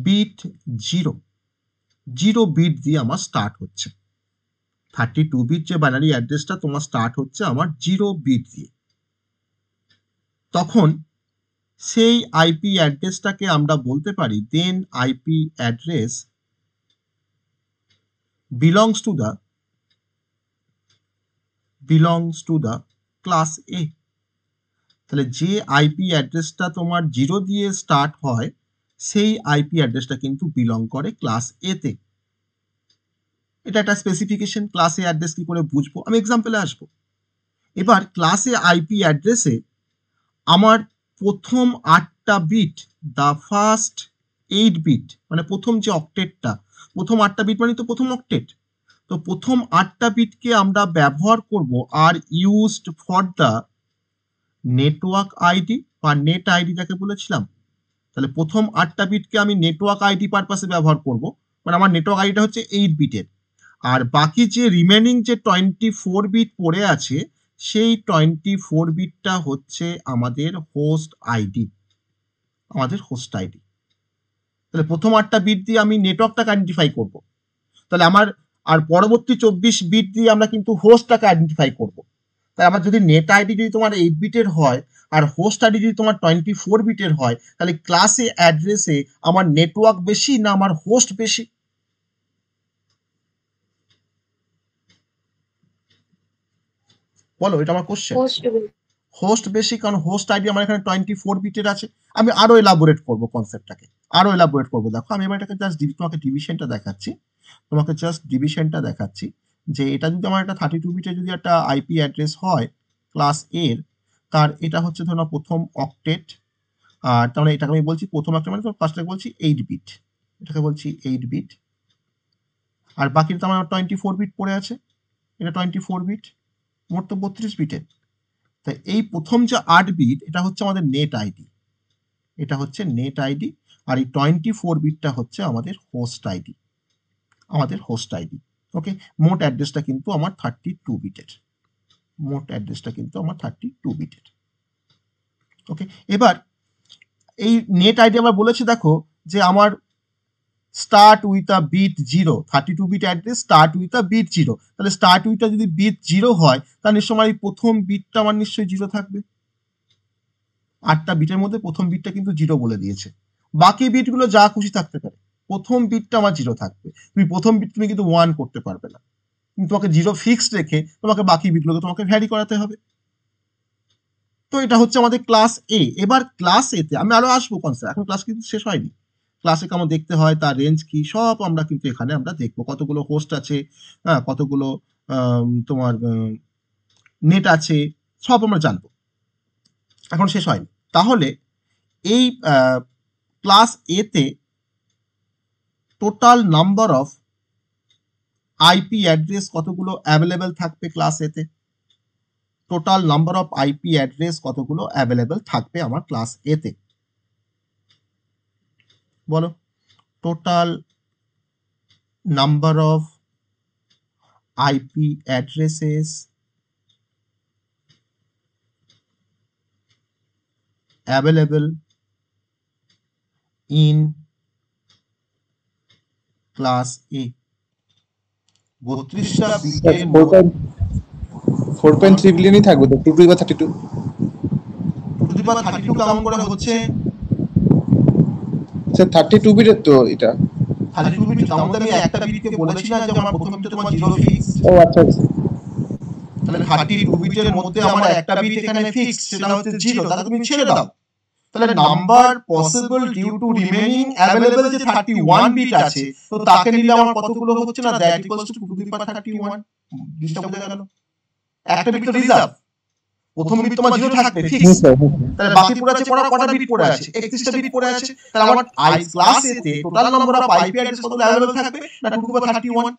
bit 0 bit দিয়ে আমার স্টার্ট হচ্ছে। 32 বিট যে বাইনারি অ্যাড্রেসটা তোমার স্টার্ট হচ্ছে আমার 0 বিট দিয়ে। তখন সেই আইপি অ্যাড্রেসটাকে আমরা বলতে পারি then IP address belongs to the class A. তাহলে যে আইপি অ্যাড্রেসটা তোমার 0 দিয়ে স্টার্ট হয় সেই আইপি অ্যাড্রেসটা কিন্তু বিলং করে ক্লাস এ তে। এটা একটা স্পেসিফিকেশন। ক্লাস এ অ্যাড্রেস কি করে বুঝবো, আমি এক্সাম্পলে আসবো। এবার ক্লাস এ আইপি অ্যাড্রেসে আমার প্রথম 8টা বিট, দ্য ফার্স্ট 8 বিট, মানে প্রথম যে অক্টেটটা, প্রথম 8টা বিট মানে তো প্রথম অক্টেট, তো প্রথম 8টা বিটকে আমরা ব্যবহার করব are used for the network ID বা নেট আইডি যাকে বলেছিলাম। তাহলে প্রথম 8টা বিটকে আমি নেটওয়ার্ক আইডি পারপাসে ব্যবহার করব, মানে আমার নেটওয়ার্ক আইডিটা হচ্ছে 8 বিটের, আর বাকি যে রিমেনিং যে 24 বিট পড়ে আছে সেই 24 বিটটা হচ্ছে আমাদের হোস্ট আইডি, তাহলে প্রথম 8টা বিট দিয়ে আমি নেটওয়ার্কটাকে আইডেন্টিফাই করব, তাহলে আমার আর পরবর্তী 24 বিট দিয়ে আমরা কিন্তু হোস্টটাকে আইডেন্টিফাই করব। তাই আমার যদি নেট আইডি যদি তোমার 8 বিটের হয় আর হোস্ট আইডি যদি তোমার 24 বিটের হয়, তাহলে ক্লাসে অ্যাড্রেসে আমার নেটওয়ার্ক বেশি না আমার হোস্ট বেশি? বলো, এটা আমার কোশ্চেন। হোস্ট বেশি, কারণ হোস্ট আইডি আমার এখানে 24 বিটের আছে। আমি আরো এলাবোরেট করবো কনসেপ্টটাকে, দেখো আমি এবার এটাকে জাস্ট তোমাকে ডিভিশনটা দেখাচ্ছি, যে এটা যদি আমার একটা 32 বিটের যদি একটা আইপি অ্যাড্রেস হয় ক্লাস এর, তার এটা হচ্ছে ধরো প্রথম অক্টেট, আর তার মানে এটাকে আমি বলছি প্রথম অক্টেট, মানে ফার্স্টটাকে বলছি 8 বিট, এটাকে বলছি 8 বিট, আর বাকি তো আমার 24 বিট পড়ে আছে, এটা 24 বিট, মোট তো 32 বিটের। তাই এই প্রথম যে 8 বিট এটা হচ্ছে আমাদের নেট আইডি, আর এই 24 বিটটা হচ্ছে আমাদের হোস্ট আইডি। ওকে, মোট অ্যাড্রেসটা কিন্তু আমার 32 বিটের। ওকে, এবার এই নেট আইডি আমরা বলেছি, দেখো যে আমার start with a bit 0, 32 bit address start with a bit 0, তাহলে স্টার্ট উইথ যদি বিট 0 হয় তাহলে নিশ্চয় আমার এই প্রথম বিটটা আমার নিশ্চয়ই 0 থাকবে। 8টা বিটের মধ্যে প্রথম বিটটা কিন্তু 0 বলে দিয়েছে, বাকি বিটগুলো যা খুশি থাকতে পারে, প্রথম বিটটা আমার 0 থাকবে। তুমি প্রথম বিট তুমি কিন্তু 1 করতে পারবে না, কিন্তু তোমাকে 0 ফিক্সড রেখে তোমাকে বাকি বিটগুলোকে তোমাকে ভ্যারি করাতে হবে। তো এটা হচ্ছে আমাদের ক্লাস এ। এবার ক্লাস এ তে আমি আরো আসবো কনসেপ্ট, এখন ক্লাস কিন্তু শেষ হয়নি। ক্লাসে কেমন দেখতে হয়, তার রেঞ্জ কি, সব আমরা কিন্তু এখানে আমরা দেখবো, কতগুলো হোস্ট আছে, হ্যাঁ, কতগুলো তোমার নেট আছে, সব আমরা জানবো, এখন শেষ হয়নি। তাহলে এই ক্লাস এ তে total number of IP address কতগুলো অ্যাভেলেবেল থাকবে ক্লাস এ তে? Total number of IP address কতগুলো অ্যাভেলেবেল থাকবে আমার ক্লাস এ তে? বলো, total number of IP addresses available in class A। 32টা বিটের 4.3 বিলিয়নই থাকবে তো, 2 to the power 32। 2 to the পাওয়ার 32 কেমন করে হচ্ছে? স্যার 32 বিটের তো এটা। 32 বিট, তার মধ্যে আমি একটা বিটকে বলেছি না যে আমার প্রথম বিটে তোমার 0 ফিক্স। ও আচ্ছা আচ্ছা, তাহলে 32 বিটের মধ্যে আমার একটা বিট এখানে ফিক্স, সেটা হচ্ছে 0, তাহলে তুমি ছেড়ে দাও। তাহলে number possible due to remaining available যে 31 বিট আছে, তো তাকে নিলে আমার কতগুলো হচ্ছে না, that equals to 2 to the power 31। জিনিসটা বুঝে গেল? একটা বিট তো রিজার্ভ, প্রথম বিট তোমার 0 থাকবে হুম ফিক্স, স্যার তাহলে বাকি পড়ে আছে কটা বিট পড়ে আছে 31টা বিট পড়ে আছে। তাহলে আমার ক্লাস এ তে total number of IP address কতগুলো अवेलेबल থাকবে না 2 টু দি পাওয়ার 31,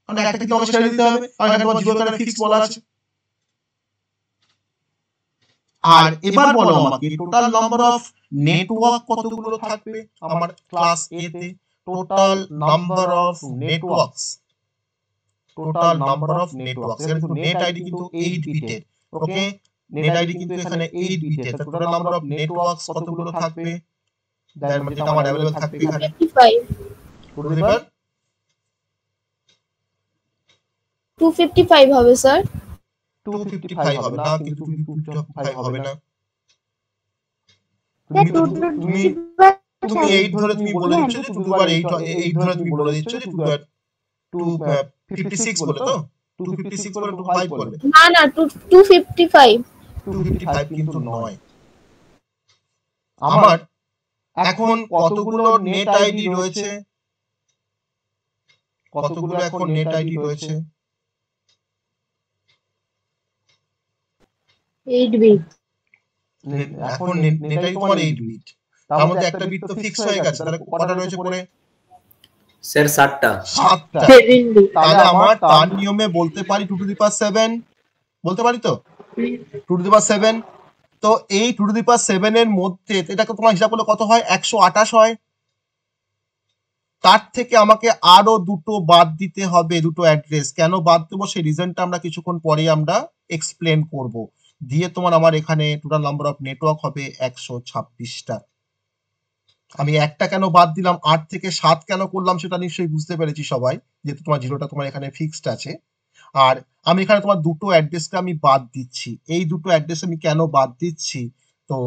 মানে একটা কি তোমাকে সেটা দিতে হবে, আর এখানে তোমার 0 করে ফিক্স বলা আছে। আর এবার বলো আমাকে টোটাল নাম্বার অফ নেটওয়ার্ক কতগুলো থাকবে আমার ক্লাস এ তে, total number of networks, total number of networks, এখানে কিন্তু নেট আইডি কিন্তু 8 বিটের, ওকে, নেট আইডি কিন্তু এখানে 8 বিটের, তাহলে টোটাল নাম্বার অফ নেটওয়ার্কস কতগুলো থাকবে, তার মানে যেটা আমার अवेलेबल থাকবে এখানে 255 টু টু দি পাওয়ার 255 হবে স্যার। 255 হবে না, কিন্তু 255 হবে না, স্যার তুমি টু তো টু তুমি দি তুমি 8 ধরে তুমি বলে দিচ্ছ যে 2 টু দি পাওয়ার 8 ধরে তুমি বলে দিচ্ছ যে 2 টু দি পাওয়ার 256 বলে, তো 256 বলে 25 বলবে, না না 255 255 কিন্তু নয়। আমার এখন কতগুলো নেট আইডি রয়েছে, কতগুলো এখন নেট আইডি রয়েছে, 8 বিট। এখন নেট আইডি তোমার 8 বিট, তার মধ্যে একটা বিট তো ফিক্স হয়ে গেছে, তাহলে কটা রয়েছে পড়ে স্যার 7টা। 7টা। 7 বিট। তাহলে আমার তার নিয়মে বলতে পারি 2 টু দি পাওয়ার 7 বলতে পারি, তো 2 টু দি পাওয়ার 7, তো এই 2 টু দি পাওয়ার 7 এর মধ্যে এটাকে তোমার হিসাব করলে কত হয় 128 হয়, তার থেকে আমাকে আরো দুটো বাদ দিতে হবে, দুটো অ্যাড্রেস। কেন বাদ দেবো সেই রিজনটা আমরা কিছুক্ষণ পরে আমরা এক্সপ্লেন করব। দিয়ে তোমার আমার এখানে টোটাল নাম্বার অফ নেটওয়ার্ক হবে 126টা। আমি একটা কেন বাদ দিলাম, 8 থেকে 7 কেন করলাম সেটা নিশ্চয়ই বুঝতে পেরেছি সবাই, যেহেতু তোমার জিরোটা তোমার এখানে ফিক্সড আছে। আর আমি এখানে তোমার দুটো অ্যাড্রেসকে আমি বাদ দিচ্ছি, এই দুটো অ্যাড্রেস আমি কেন বাদ দিচ্ছি, তো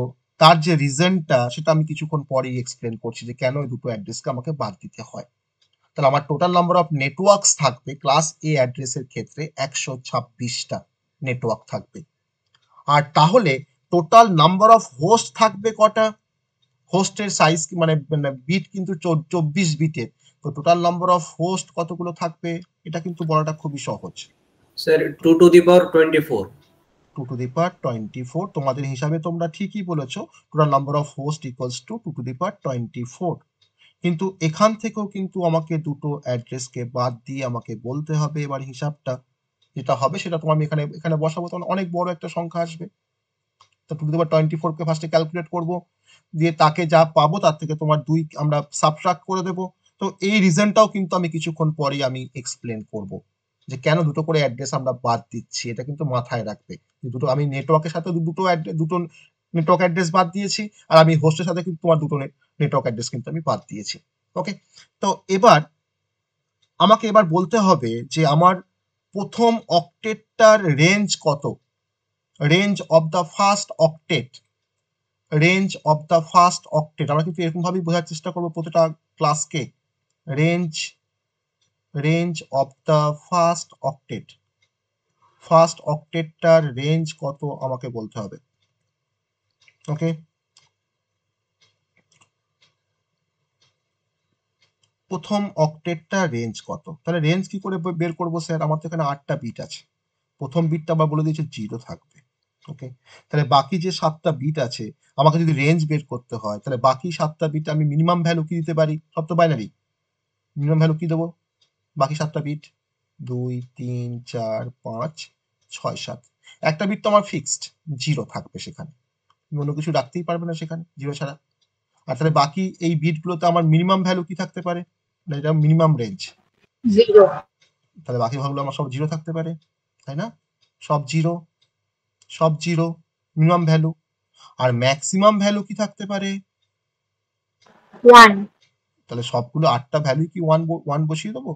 তার যে রিজনটা সেটা আমি কিছুক্ষণ পরেই এক্সপ্লেন করছি যে কেন এই দুটো অ্যাড্রেসকে আমাকে বাদ দিতে হয়। তাহলে আমার টোটাল নাম্বার অফ নেটওয়ার্কস থাকবে ক্লাস এ অ্যাড্রেসের ক্ষেত্রে 126টা নেটওয়ার্ক থাকবে। আর তাহলে টোটাল নাম্বার অফ হোস্ট থাকবে কটা, হোস্টের সাইজ মানে বিট কিন্তু 24 বিটের, তো টোটাল নাম্বার অফ হোস্ট কতগুলো থাকবে এটা কিন্তু বলাটা খুবই সহজ। Sir 2 to the power 24। 2 to the power 24, তোমাদের হিসাবে তোমরা ঠিকই বলেছো, total number of host equals to 2 to the power 24। কিন্তু এখান থেকেও কিন্তু আমাকে দুটো অ্যাড্রেসকে বাদ দিয়ে আমাকে বলতে হবে এবার হিসাবটা, যেটা হবে সেটা তোমার আমি এখানে এখানে বসাবো, তখন অনেক বড় একটা সংখ্যা আসবে। তো 2 টু দি পাওয়ার 24 কে ফার্স্টে ক্যালকুলেট করব, দিয়ে তাকে যা পাবো তার থেকে তোমার 2 আমরা সাবট্রাক্ট করে দেব। তো এই রিজনটাও কিন্তু আমি কিছুক্ষণ পরেই আমি এক্সপ্লেন করব যে কেন দুটো করে অ্যাড্রেস আমরা বাদ দিচ্ছি, এটা কিন্তু মাথায় রাখবে যে দুটো আমি নেটওয়ার্কের সাথে দুটো নেটওয়ার্ক অ্যাড্রেস বাদ দিয়েছি, আর আমি হোস্টের সাথে কিন্তু তোমার দুটো নেটওয়ার্ক অ্যাড্রেস কিন্তু আমি বাদ দিয়েছি। ওকে, তো এবার আমাকে এবার বলতে হবে যে আমার প্রথম অক্টেটটার রেঞ্জ কত, range of the first octet, range of the first octet আমরা কিন্তু এরকম ভাবেই বোঝার চেষ্টা করবো প্রতিটা ক্লাসকে, range range of the first octet, first অক্টেটটার রেঞ্জ কত আমাকে বলতে হবে। ওকে, প্রথম অক্টেটটার রেঞ্জ কত, তাহলে রেঞ্জ কি করে বের করবো স্যার, আমার তো এখানে 8টা বিট আছে, প্রথম বিটটা আবার বলে দিয়েছে 0 থাকবে। ওকে, তাহলে বাকি যে 7টা বিট আছে আমাকে যদি রেঞ্জ বের করতে হয়, তাহলে বাকি 7টা বিট আমি মিনিমাম ভ্যালু কি দিতে পারি, সব তো বাইনারি, মিনিমাম ভ্যালু কি দেবো, বাকি 7টা বিট 2 3 4 5 6 7, একটা বিট তো আমার ফিক্সড 0 থাকবে, সেখানে অন্য কিছু রাখতেই পারবে না সেখানে 0 ছাড়া। আর তাহলে বাকি এই বিটগুলোতে আমার মিনিমাম ভ্যালু কি থাকতে পারে, না এটা মিনিমাম রেঞ্জ 0। তাহলে বাকি ভাগগুলো আমার সব 0 থাকতে পারে, তাই না, সব 0, সব 0 মিনিমাম ভ্যালু। আর ম্যাক্সিমাম ভ্যালু কি থাকতে পারে, 1। তাহলে সবগুলো 8টা ভ্যালু কি 1 বসিয়ে দেবো,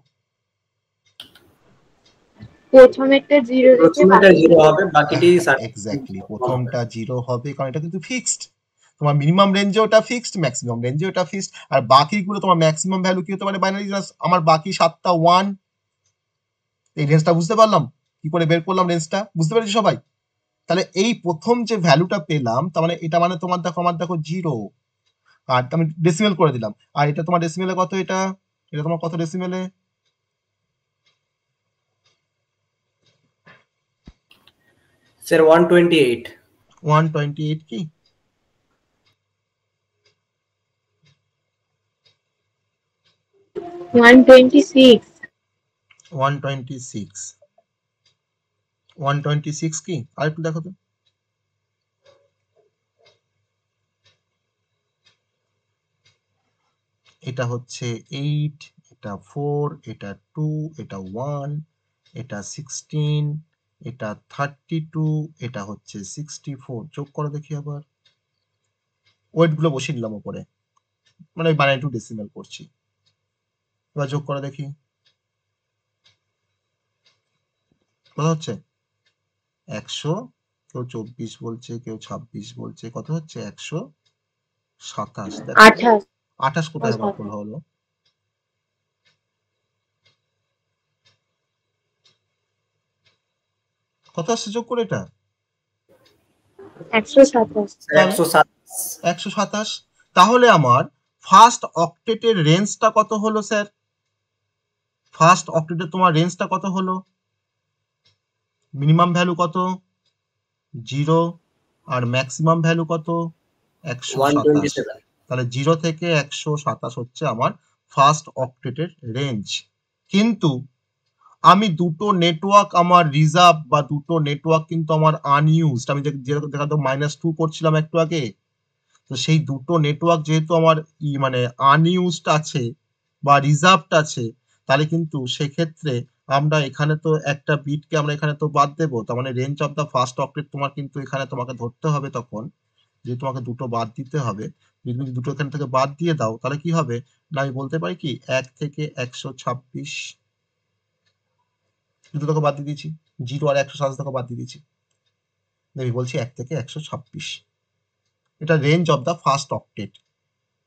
প্রথমেরটা 0 রেখে প্রথমেটা 0 হবে, বাকিটি এক্স্যাক্টলি প্রথমটা 0 হবে, কারণ এটা কিন্তু ফিক্সড, তোমার মিনিমাম রেঞ্জে ওটা ফিক্সড, ম্যাক্সিমাম রেঞ্জে ওটা ফিক্সড, আর বাকিগুলো তোমার ম্যাক্সিমাম ভ্যালু কি হতে পারে বাইনারি, আমার বাকি 7টা 1, এই রেঞ্জটা বুঝতে পারলাম, কি করে বের করলাম রেঞ্জটা বুঝতে পেরেছি সবাই। তাহলে এই প্রথম যে ভ্যালুটা পেলাম, তার মানে এটা মানে তোমার দেখো আমার দেখো 0, আর আমি ডেসিমেল করে দিলাম, আর এটা তোমার ডেসিমেলে কত, এটা এটা তোমার কত ডেসিমেলে, স্যার 128 128 কি? ওয়ান 126 কি? আর একটু দেখো তো। এটা হচ্ছে 8, এটা 4, এটা 2, এটা 1, এটা 16, এটা 32, এটা হচ্ছে 64। যোগ করো দেখি আবার। ওয়েট গুলো বসিয়ে দিলাম উপরে, মানে বানাই টু ডেসিমাল করছি। এবার যোগ করো দেখি কত হচ্ছে। 100, কেউ 24 বলছে, কেউ 26 বলছে, কত হচ্ছে? 127। 28 28 কোথায় আবার ভুল হলো? কত আসছে যোগ করে এটা? 127 স্যার 127। তাহলে আমার ফার্স্ট অক্টেটের রেঞ্জটা কত হলো স্যার? ফার্স্ট অক্টেটের তোমার রেঞ্জটা কত হলো? মিনিমাম ভ্যালু কত? 0, আর ম্যাক্সিমাম ভ্যালু কত? 127। 127 তাহলে 0 থেকে 127 হচ্ছে আমার ফার্স্ট অক্টেটের রেঞ্জ। কিন্তু আমি দুটো নেটওয়ার্ক আমার রিজার্ভ বা দুটো নেটওয়ার্ক কিন্তু আমার আনইউজড, আমি যেরকম দেখাতো -2 করছিলাম একটু আগে, তো সেই দুটো নেটওয়ার্ক যেহেতু আমার মানে আনইউজড আছে বা রিজার্ভড আছে, তাহলে কিন্তু সেক্ষেত্রে আমরা এখানে তো একটা বিটকে আমরা এখানে তো বাদ দেবো। তার মানে range of the first octet তোমার কিন্তু এখানে তোমাকে ধরতে হবে তখন, যে তোমাকে দুটো বাদ দিতে হবে। যদি তুমি দুটো এখান থেকে বাদ দিয়ে দাও তাহলে কি হবে না, আমি বলতে পারি কি 1 থেকে 126 দুটো থেকে বাদ দিয়ে দিয়েছি, 0 আর 127 থেকে বাদ দিয়ে দিয়েছি, আমি বলছি 1 থেকে 126। এটা range of the first octet.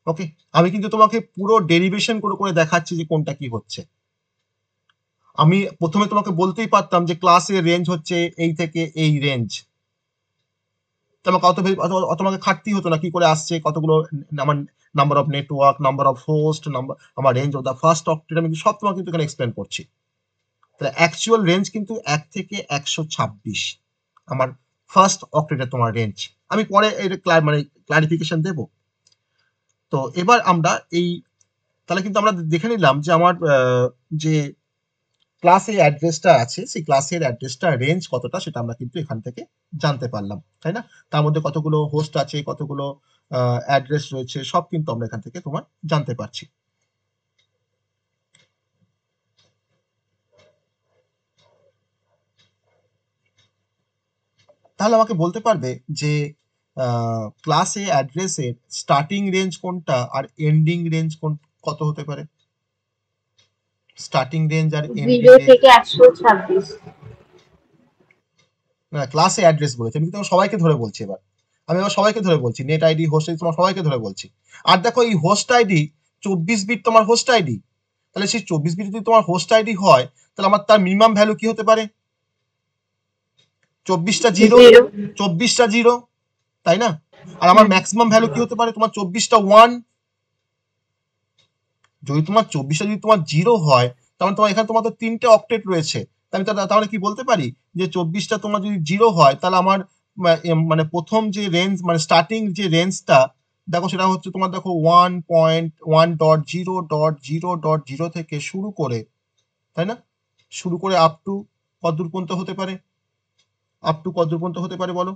Okay, আমি কিন্তু তোমাকে পুরো ডেরিভেশন করে করে দেখাচ্ছি যে কোনটা কি হচ্ছে। আমি প্রথমে তোমাকে বলতেই পারতাম যে ক্লাসের রেঞ্জ হচ্ছে এই থেকে এই রেঞ্জ, তোমাকে অত তোমাকে খাটতেই হতো না কি করে আসছে কতগুলো আমার number of network, number of host, number, আমার range of the first octet, আমি সব তোমাকে কিন্তু এখানে এক্সপ্লেন করছি। তাহলে অ্যাকচুয়াল রেঞ্জ কিন্তু 1 থেকে 126 আমার ফার্স্ট অক্টেটের তোমার রেঞ্জ। আমি পরে এর মানে ক্লারিফিকেশন দেব। তো এবার আমরা এই তাহলে কিন্তু আমরা দেখে নিলাম যে আমার যে ক্লাসের অ্যাড্রেসটা আছে সেই ক্লাসের অ্যাড্রেসটা রেঞ্জ কতটা সেটা আমরা কিন্তু এখান থেকে জানতে পারলাম, তাই না? তার মধ্যে কতগুলো হোস্ট আছে, কতগুলো অ্যাড্রেস রয়েছে, সব কিন্তু আমরা এখান থেকে তোমার জানতে পারছি। তাহলে আমাকে বলতে পারবে যে ক্লাস এ অ্যাড্রেসের স্টার্টিং রেঞ্জ কোনটা আর এন্ডিং রেঞ্জ কত হতে পারে? স্টার্টিং রেঞ্জ আর এন্ডিং 0 রেঞ্জ। থেকে 126 না, ক্লাসে অ্যাড্রেস বলেছি আমি, কিন্তু সবাইকে ধরে বলছি। এবার আমি সবাইকে ধরে বলছি, নেট আইডি, হোস্ট আইডি, তোমার সবাইকে ধরে বলছি। আর দেখো এই হোস্ট আইডি 24 বিট তোমার হোস্ট আইডি, তাহলে সেই 24 বিট যদি তোমার হোস্ট আইডি হয় তাহলে আমার তার মিনিমাম ভ্যালু কি হতে পারে? 24টা 0, 24টা 0, তাই না? আর আমার ম্যাক্সিমাম ভ্যালু কি হতে পারে? তোমার 24টা 1। যদি তোমার 24টা যদি তোমার 0 হয় তাহলে তোমার এখানে তোমার তো 3টে অক্টেট রয়েছে, তাহলে কি বলতে পারি যে 24টা তোমার যদি 0 হয় তাহলে আমার মানে প্রথম যে রেঞ্জ, মানে স্টার্টিং যে রেঞ্জটা দেখো সেটা হচ্ছে তোমার দেখো 1.1.0.0.0 থেকে শুরু করে, তাই না? শুরু করে আপ টু কতদূর পর্যন্ত হতে পারে? আপ টু কতদূর পর্যন্ত হতে পারে বলো?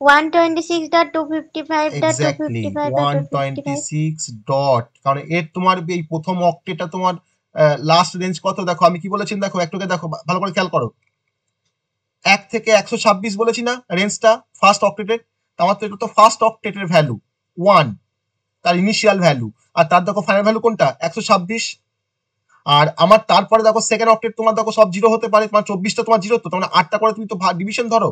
126.255.255.255 ডট, কারণ এর তোমার এই প্রথম অক্টেটা তোমার লাস্ট রেঞ্জ কত দেখো, আমি কি বলেছি দেখো, একটুকে দেখো ভালো করে খেয়াল করো। 1 থেকে 126 বলেছি না রেঞ্জটা ফার্স্ট অক্টেটের, আমার তো এটা তো ফার্স্ট অক্টেটের ভ্যালু 1, তার ইনিশিয়াল ভ্যালু, আর তার দেখো ফাইনাল ভ্যালু কোনটা 126। আর আমার তারপরে দেখো সেকেন্ড অক্টেট তোমার দেখো সব 0 হতে পারে, তোমার 24টা তোমার 0, তো তোমার 8টা করে তুমি তো ডিভিশন ধরো,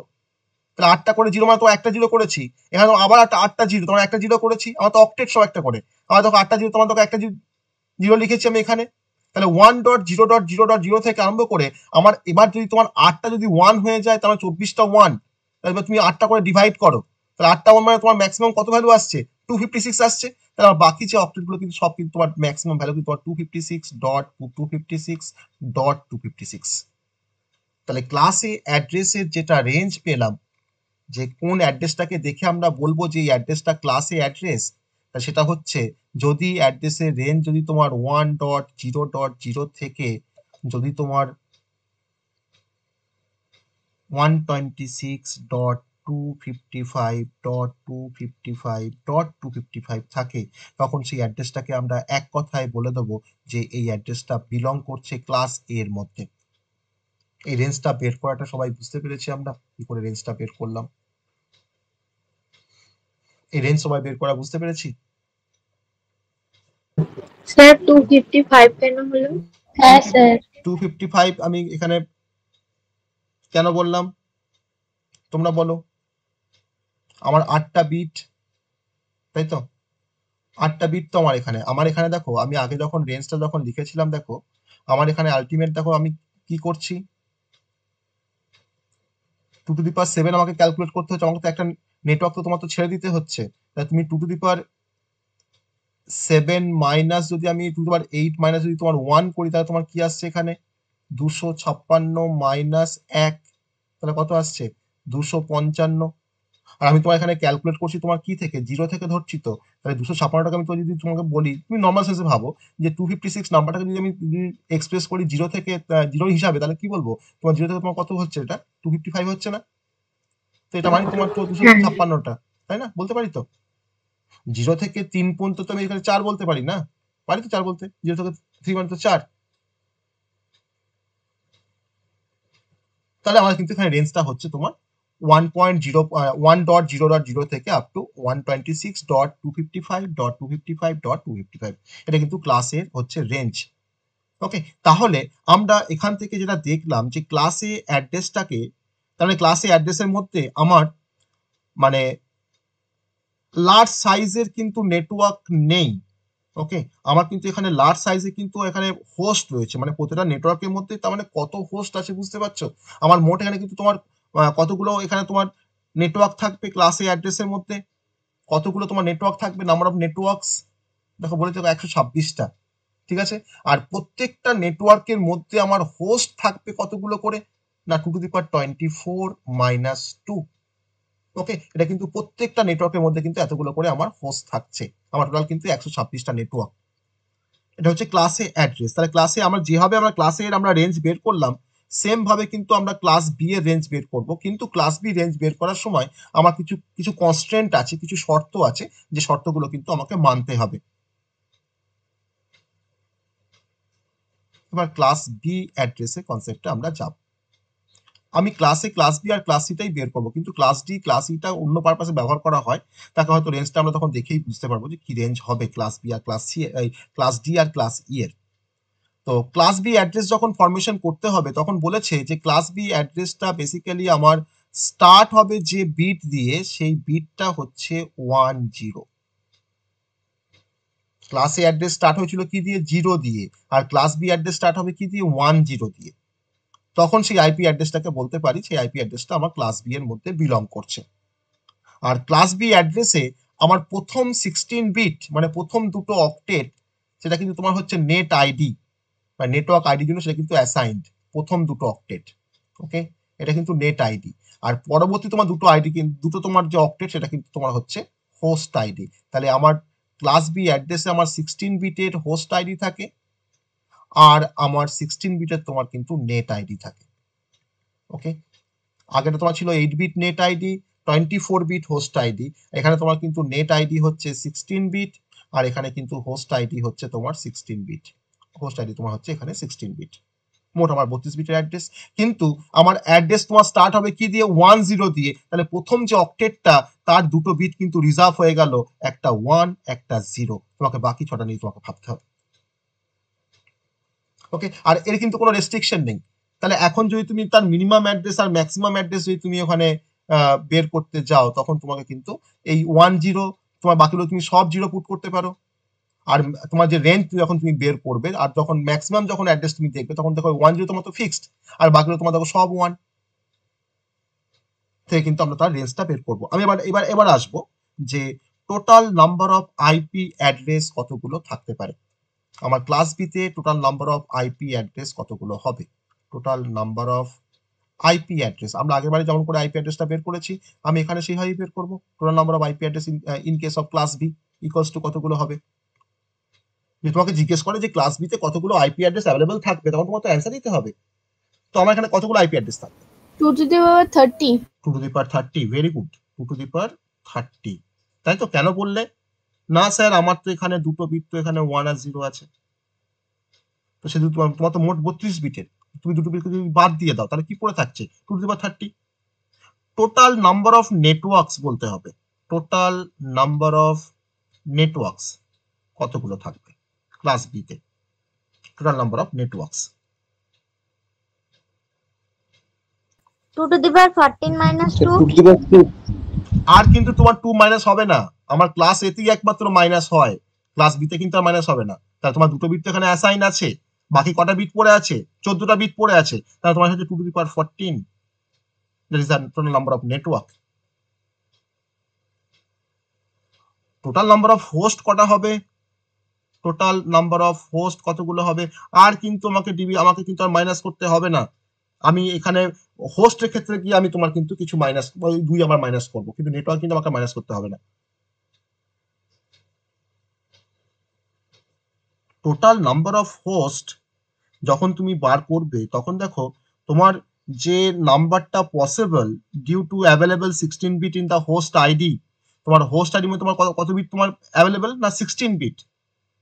তাহলে 8টা করে 0 মানে তো একটা 0 করেছি, এখানে আবার 8টা 0, তোমার একটা 0 করেছি, আমার তো অক্টেট সব একটা করে, আমার দেখো 8টা 0, তোমার দেখো একটা 0 লিখেছি আমি এখানে। তাহলে 1.0.0.0 থেকে আরম্ভ করে আমার এবার যদি তোমার 8টা যদি 1 হয়ে যায় তাহলে 24টা 1, তাহলে তুমি 8টা করে ডিভাইড করো, তাহলে 8টা 1 মানে তোমার ম্যাক্সিমাম কত ভ্যালু আসছে 256 আসছে। তাহলে আমার বাকি যে অক্টেট গুলো কিন্তু সব কিন্তু তোমার ম্যাক্সিমাম ভ্যালু কিন্তু তোমার 256.256.256। তাহলে ক্লাসে অ্যাড্রেসের যেটা রেঞ্জ পেলাম, যে কোন অ্যাড্রেসটাকে দেখে আমরা বলবো যে এই অ্যাড্রেসটা ক্লাসে অ্যাড্রেস, সেটা হচ্ছে যদি অ্যাড্রেসের রেঞ্জ যদি তোমার 1.0.0 থেকে যদি তোমার 126.255.255.255 থাকে, তখন সেই অ্যাড্রেসটাকে আমরা এক কথায় বলে দেবো যে এই অ্যাড্রেসটা বিলং করছে ক্লাস এ এর মধ্যে। এই রেঞ্জটা বের করাটা সবাই বুঝতে পেরেছি আমরা কি করে রেঞ্জটা বের করলাম? এই রেঞ্জ সবাই বের করা বুঝতে পেরেছি? স্যার 255 কেন হলো? হ্যাঁ স্যার। 255 আমি এখানে কেন বললাম তোমরা বলো? আমার 8টা বিট, তাই তো? 8টা বিট তো আমার এখানে দেখো, আমি আগে যখন রেঞ্জটা যখন লিখেছিলাম দেখো, আমার এখানে আলটিমেট দেখো আমি কি করছি, 2 টু দি পাওয়ার 7 আমাকে ক্যালকুলেট করতে হচ্ছে। আমাকে তো একটা নেটওয়ার্ক তো তোমার তো ছেড়ে দিতে হচ্ছে। তাই তুমি 2 টু দি পাওয়ার 7 মাইনাস যদি আমি 2 টু দি পাওয়ার 8 মাইনাস যদি তোমার 1 করি, তাহলে তোমার কি আসছে এখানে 256 মাইনাস 1, তাহলে কত আসছে 255। আর আমি তোমার এখানে ক্যালকুলেট করছি তোমার কি থেকে, 0 থেকে ধরছি তো। তাহলে 256টাকে আমি তো যদি তোমাকে বলি, তুমি নর্মাল সেন্সে ভাবো যে 256 নাম্বারটাকে যদি আমি এক্সপ্রেস করি 0 থেকে 0 হিসাবে, তাহলে কি বলবো তোমার 0 থেকে তোমার কত হচ্ছে, এটা 255 হচ্ছে না? তো এটা মানে তোমার তো 256টা, তাই না? বলতে পারি তো 0 থেকে 3 পর্যন্ত তো আমি এখানে 4 বলতে পারি না? পারি তো 4 বলতে, 0 থেকে 3 মানে তো 4। তাহলে আমার কিন্তু এখানে রেঞ্জটা হচ্ছে তোমার 1.0 থেকে আপ টু 126.255.255.255। এটা কিন্তু ক্লাসের হচ্ছে রেঞ্জ। ওকে, তাহলে আমরা এখান থেকে যেটা দেখলাম যে ক্লাসে অ্যাড্রেসটাকে, তাহলে ক্লাসে অ্যাড্রেসের মধ্যে আমার মানে লার্জ সাইজের কিন্তু নেটওয়ার্ক নেই। ওকে, আমার কিন্তু এখানে লার্জ সাইজে কিন্তু এখানে হোস্ট রয়েছে, মানে প্রতিটা নেটওয়ার্কের মধ্যে তার মানে কত হোস্ট আছে বুঝতে পারছো? আমার মোট এখানে কিন্তু তোমার কতগুলো এখানে তোমার নেটওয়ার্ক থাকবে ক্লাসে অ্যাড্রেসের মধ্যে, কতগুলো তোমার নেটওয়ার্ক থাকবে, নাম্বার অফ নেটওয়ার্কস দেখো বলে দেখো 126টা, ঠিক আছে? আর প্রত্যেকটা নেটওয়ার্কের মধ্যে আমার হোস্ট থাকবে কতগুলো করে, না 2 টু দি পাওয়ার 24 মাইনাস 2। ওকে, এটা কিন্তু প্রত্যেকটা নেটওয়ার্কের মধ্যে কিন্তু এতগুলো করে আমার হোস্ট থাকছে। আমার টোটাল কিন্তু 126টা নেটওয়ার্ক। এটা হচ্ছে ক্লাসে অ্যাড্রেস। তাহলে ক্লাসে আমরা যেভাবে আমরা ক্লাসের আমরা রেঞ্জ বের করলাম, সেম ভাবে কিন্তু আমরা ক্লাস বি এর রেঞ্জ বের করব। কিন্তু ক্লাস বি রেঞ্জ বের করার সময় আমার কিছু কিছু কনস্ট্রেন্ট আছে, কিছু শর্ত আছে, যে শর্তগুলো কিন্তু আমাকে মানতে হবে। এবার ক্লাস বি অ্যাড্রেসের কনসেপ্টে আমরা যাব। আমি ক্লাসে ক্লাস বি আর ক্লাস সিটাই বের করবো, কিন্তু ক্লাস ডি ক্লাস ইটা অন্য পারপাসে ব্যবহার করা হয়, তাকে হয়তো রেঞ্জটা আমরা তখন দেখেই বুঝতে পারবো যে কি রেঞ্জ হবে ক্লাস বি আর ক্লাস সি, ক্লাস ডি আর ক্লাস ই এর। তো ক্লাস বি অ্যাড্রেস যখন ফরমেশন করতে হবে, তখন বলেছে যে ক্লাস বি অ্যাড্রেসটা বেসিক্যালি আমার স্টার্ট হবে যে বিট দিয়ে, সেই বিটটা হচ্ছে 10। ক্লাস এ অ্যাড্রেস স্টার্ট হয়েছিল কি দিয়ে, 0 দিয়ে, আর ক্লাস বি অ্যাড্রেস স্টার্ট হবে কি দিয়ে, 10 দিয়ে। তখন সেই আইপি অ্যাড্রেসটাকে বলতে পারি সেই আইপি অ্যাড্রেসটা আমার ক্লাস বি এর মধ্যে বিলং করছে। আর ক্লাস বি অ্যাড্রেসে আমার প্রথম 16 বিট মানে প্রথম দুটো অক্টেট, সেটা কিন্তু তোমার হচ্ছে নেট আইডি বা নেটওয়ার্ক আইডি জন্য সেটা কিন্তু অ্যাসাইন্ড, প্রথম দুটো অক্টেট। ওকে, এটা কিন্তু নেট আইডি। আর পরবর্তী তোমার দুটো আইডি কিন্তু দুটো তোমার যে অক্টেট সেটা কিন্তু তোমার হচ্ছে হোস্ট আইডি। তাহলে আমার ক্লাস বি অ্যাড্রেসে আমার 16 বিটের হোস্ট আইডি থাকে, আর আমার 16 বিটের তোমার কিন্তু নেট আইডি থাকে। ওকে, আগেটা তোমার ছিল 8 bit net ID, 24 bit host ID. এখানে তোমার কিন্তু নেট আইডি হচ্ছে 16 বিট, আর এখানে কিন্তু হোস্ট আইডি হচ্ছে তোমার 16 বিট। হোস্ট আইডি তোমার হচ্ছে এখানে 16 বিট। মোট আমার 32 বিটের অ্যাড্রেস। কিন্তু আমার অ্যাড্রেস তোমার স্টার্ট হবে কি দিয়ে, 10 দিয়ে। তাহলে প্রথম যে অক্টেটটা তার দুটো বিট কিন্তু রিজার্ভ হয়ে গেল, একটা 1 একটা 0। তোমাকে বাকি 6টা নিয়ে তোমাকে ভাবতে হবে। ওকে, আর এর কিন্তু কোনো রেস্ট্রিকশন নেই। তাহলে এখন যদি তুমি তার মিনিমাম অ্যাড্রেস আর ম্যাক্সিমাম অ্যাড্রেস যদি তুমি ওখানে বের করতে যাও, তখন তোমাকে কিন্তু এই 10 তোমার বাকিগুলো তুমি সব 0 পুট করতে পারো। আর তোমার যে রেঞ্জ যখন তুমি বের করবে, আর যখন ম্যাক্সিমাম যখন অ্যাড্রেস তুমি দেখবে, তখন দেখো 10 তোমার তো ফিক্সড, আর বাকিগুলো তোমার দেখো সব 1। থেকে কিন্তু আমরা তার রেঞ্জটা বের করবো। আমি এবার আসবো যে total number of IP address কতগুলো থাকতে পারে। আমার ক্লাস বিতে total number of IP address কতগুলো হবে। Total number of IP address আমরা আগেরবারে যেমন করে আইপি অ্যাড্রেসটা বের করেছি, আমি এখানে সেইভাবেই বের করবো। Total number of IP address in case of class B equals to কতগুলো হবে। যে তোমাকে জিজ্ঞেস করে যে ক্লাস বিতে কতগুলো আইপি অ্যাড্রেস অ্যাভেলেবল থাকবে, তখন তোমার তো অ্যান্সার দিতে হবে। তো আমার এখানে কতগুলো আইপি অ্যাড্রেস থাকবে? 2 to the power 30. 2 to the power 30, very good, 2 to the power 30। তাই তো? কেন বললে না স্যার আমার তো এখানে দুটো বিট, তো এখানে 1 আর 0 আছে, তো সে তোমার তো মোট 32 বিটের, তুমি দুটো বিট যদি বাদ দিয়ে দাও তাহলে কি পড়ে থাকছে? 2 to the power 30। Total number of networks বলতে হবে। টোটাল নাম্বার অফ নেটওয়ার্কস কতগুলো থাকবে ক্লাস বি তে? Total number of networks 2 to the power 14 minus 2. 2 to the power 2 আর কিন্তু তোমার 2 মাইনাস হবে না, আমার ক্লাস এতেই একমাত্র মাইনাস হয়, ক্লাস বিতে কিন্তু আর মাইনাস হবে না। তাহলে তোমার দুটো বিট তো এখানে অ্যাসাইন আছে, বাকি কটা বিট পড়ে আছে? 14টা বিট পড়ে আছে, তাহলে তোমার হচ্ছে 2 to the power 14, that is the total number of network. Total number of host কটা হবে? টোটাল নাম্বার অফ হোস্ট কতগুলো হবে? আর কিন্তু আমাকে কিন্তু আর মাইনাস করতে হবে না। আমি এখানে হোস্টের ক্ষেত্রে গিয়ে আমি তোমার কিন্তু কিছু মাইনাস 2 আবার মাইনাস করবো, কিন্তু নেটওয়ার্ক কিন্তু আমাকে মাইনাস করতে হবে না। টোটাল নাম্বার অফ হোস্ট যখন তুমি বার করবে তখন দেখো তোমার যে নাম্বারটা possible due to available 16 bit in the host ID, তোমার হোস্ট আইডি মধ্যে তোমার কত বিট তোমার অ্যাভেলেবল না? 16 বিট,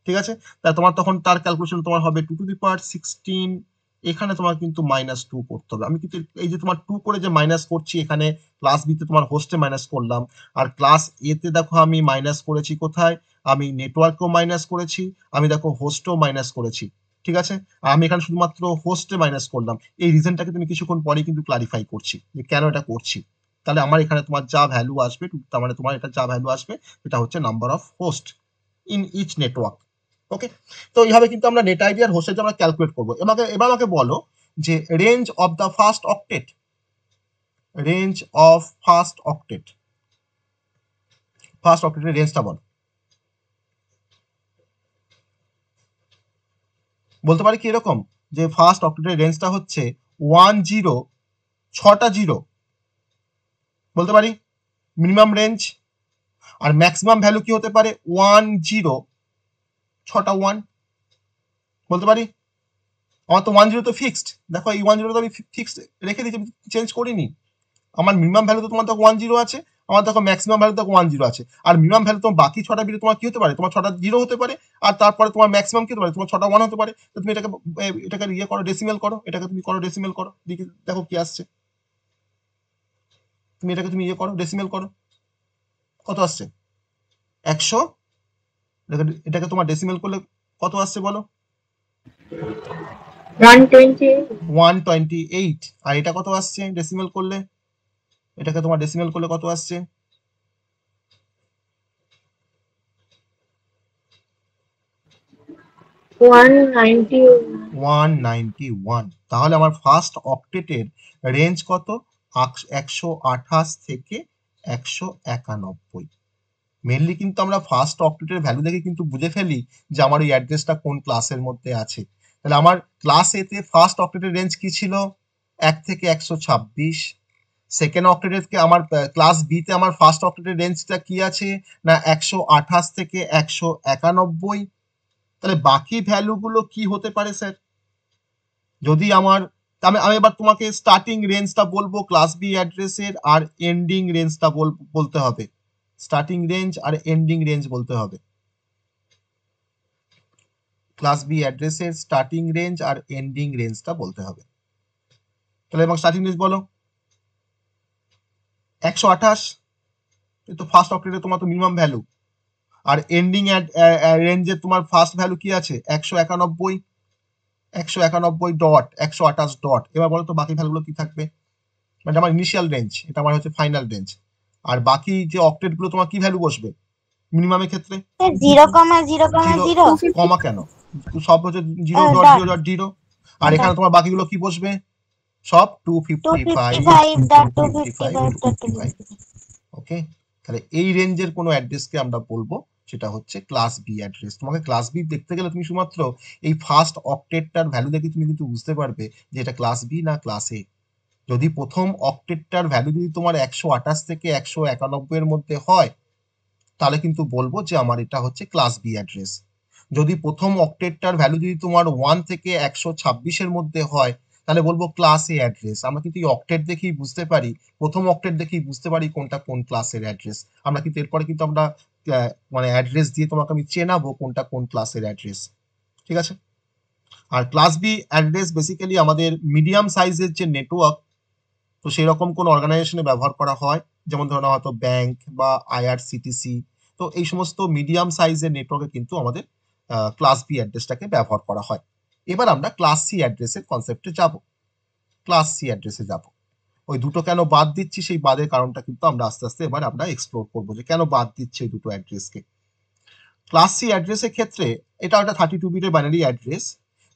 ঠিক আছে? তাই তোমার তখন তার ক্যালকুলেশন তোমার হবে 2 to the power 16, এখানে তোমার কিন্তু -2 করতে হবে। আমি কিন্তু এই যে তোমার 2 করে যে মাইনাস করছি এখানে ক্লাস বি তে তোমার হোস্টে মাইনাস করলাম, আর ক্লাস এ তে দেখো আমি মাইনাস করেছি কোথায়? আমি নেটওয়ার্কেও মাইনাস করেছি, আমি দেখো হোস্টেও মাইনাস করেছি, ঠিক আছে? আর আমি এখানে শুধুমাত্র হোস্টে মাইনাস করলাম। এই রিজনটাকে তুমি কিছুক্ষণ পরেই কিন্তু ক্লারিফাই করছি যে কেন এটা করছি। তাহলে আমার এখানে তোমার যা ভ্যালু আসবে, তার মানে তোমার এটা যা ভ্যালু আসবে এটা হচ্ছে number of host in each network. Okay, তো এইভাবে কিন্তু আমরা নেট আইডি আর হোস্টেজ আমরা ক্যালকুলেট করবো। এবার আমাকে বলো যে range of the first octet, range of first octet, first অক্টেটের রেঞ্জটা বলো। বলতে পারি কি এরকম যে ফার্স্ট অক্টেটের রেঞ্জটা হচ্ছে 10, 6টা 0 বলতে পারি মিনিমাম রেঞ্জ, আর ম্যাক্সিমাম ভ্যালু কি হতে পারে? 10, 6টা 1 বলতে পারি। আমার তো 10 তো ফিক্সড, দেখো এই 10 তো আমি ফিক্সড রেখে দিয়েছি, চেঞ্জ করিনি। আমার মিনিমাম ভ্যালু তো তোমার দেখো 10 আছে, আমার দেখো ম্যাক্সিমাম ভ্যালু দেখো 10 আছে, আর মিনিমাম ভ্যালু তোমার বাকি 6টা বিটে তোমার কি হতে পারে? তোমার 6টা 0 হতে পারে, আর তারপরে তোমার ম্যাক্সিমাম কি হতে পারে? তোমার 6টা 1 হতে পারে। তো তুমি এটাকে ইয়ে করো, ডেসিমেল করো, এটাকে তুমি করো ডেসিমেল করো, দেখো কি আসছে। তুমি এটাকে তুমি ইয়ে করো, ডেসিমেল করো, কত আসছে? 100। এটাকে তোমার ডেসিমেল করলে কত আসছে বলো? 128। আর এটা কত আসছে ডেসিমেল করলে? এটাকে তোমার ডেসিমেল করলে কত আসছে? 191। তাহলে আমার ফার্স্ট অক্টেটের রেঞ্জ কত? 128 থেকে 191। মেনলি কিন্তু আমরা ফার্স্ট অক্টেটের ভ্যালু দেখে কিন্তু বুঝে ফেলি যে আমার ওই অ্যাড্রেসটা কোন ক্লাসের মধ্যে আছে। তাহলে আমার ক্লাস এ তে ফার্স্ট অক্টেটের রেঞ্জ কি ছিল? 1 থেকে 126। সেকেন্ড অক্টেটের আমার ক্লাস বি তে আমার ফার্স্ট অক্টেটের রেঞ্জটা কি আছে না 128 থেকে 191। তাহলে বাকি ভ্যালুগুলো কি হতে পারে স্যার? যদি আমার আমি এবার তোমাকে স্টার্টিং রেঞ্জটা বলবো ক্লাস বি অ্যাড্রেসের, আর এন্ডিং রেঞ্জটা বলতে হবে। স্টার্টিং রেঞ্জ আর এন্ডিং রেঞ্জ বলতে হবে। ক্লাস বি অ্যাড্রেসের স্টার্টিং রেঞ্জ আর এন্ডিং রেঞ্জটা বলতে হবে। তাহলে এবং স্টার্টিং রেঞ্জ বলো 128, তো ফার্স্ট অক্টেটে তোমার তো মিনিমাম ভ্যালু, আর এন্ডিং রেঞ্জে তোমার ফার্স্ট ভ্যালু কি আছে? 191, 191 ডট 128 ডট। এবার বলো তো বাকি ভ্যালুগুলো কি থাকবে? মানে আমার ইনিশিয়াল রেঞ্জ, এটা আমার হচ্ছে ফাইনাল রেঞ্জ, আর বাকি যে অক্টেট গুলো তোমার কি ভ্যালু বসবে মিনিমামের ক্ষেত্রে? 0,0,0 কমা কেন? সব হচ্ছে 0.0.0। আর এখানে তোমার বাকিগুলো কি বসবে? সব 255 255 ওকে। তাহলে এই রেঞ্জের কোনো অ্যাড্রেসকে আমরা বলবো সেটা হচ্ছে ক্লাস বি অ্যাড্রেস। তোমাকে ক্লাস বি দেখতে গেলে তুমি শুধুমাত্র এই ফার্স্ট অক্টেটটার ভ্যালু দেখে তুমি কিন্তু বুঝতে পারবে যে এটা ক্লাস বি না ক্লাস এ। যদি প্রথম অক্টেটটার ভ্যালু যদি তোমার 128 থেকে 191 এর মধ্যে হয় তাহলে কিন্তু বলবো যে আমার এটা হচ্ছে ক্লাস বি অ্যাড্রেস। যদি প্রথম অক্টেটটার ভ্যালু যদি তোমার 1 থেকে 126 এর মধ্যে হয় তাহলে বলবো ক্লাস এ অ্যাড্রেস। আমরা কিন্তু এই অক্টেট দেখেই বুঝতে পারি, প্রথম অক্টেট দেখেই বুঝতে পারি কোনটা কোন ক্লাসের অ্যাড্রেস। আমরা কিন্তু এরপরে কিন্তু আমরা মানে অ্যাড্রেস দিয়ে তোমাকে আমি চেনাবো কোনটা কোন ক্লাসের অ্যাড্রেস, ঠিক আছে। আর ক্লাস বি অ্যাড্রেস বেসিক্যালি আমাদের মিডিয়াম সাইজের যে নেটওয়ার্ক, তো সেই রকম কোন অর্গানাইজেশনে ব্যবহার করা হয়, যেমন ধরো হয়তো ব্যাংক বা আইআরসিটিসি, তো এই সমস্ত মিডিয়াম সাইজের নেটওয়ার্কে কিন্তু আমাদের ক্লাস বি অ্যাড্রেসটাকে ব্যবহার করা হয়। এবার আমরা ক্লাস সি অ্যাড্রেসের কনসেপ্টে যাব। ক্লাস সি অ্যাড্রেসে যাব, ওই দুটো কেন বাদ দিচ্ছি সেই বাদের কারণটা কিন্তু আমরা আস্তে আস্তে এবার আমরা এক্সপ্লোর করবো যে কেন বাদ দিচ্ছে এই দুটো অ্যাড্রেসকে। ক্লাস সি অ্যাড্রেসের ক্ষেত্রে এটা একটা 32 বিটের বাইনারি অ্যাড্রেস,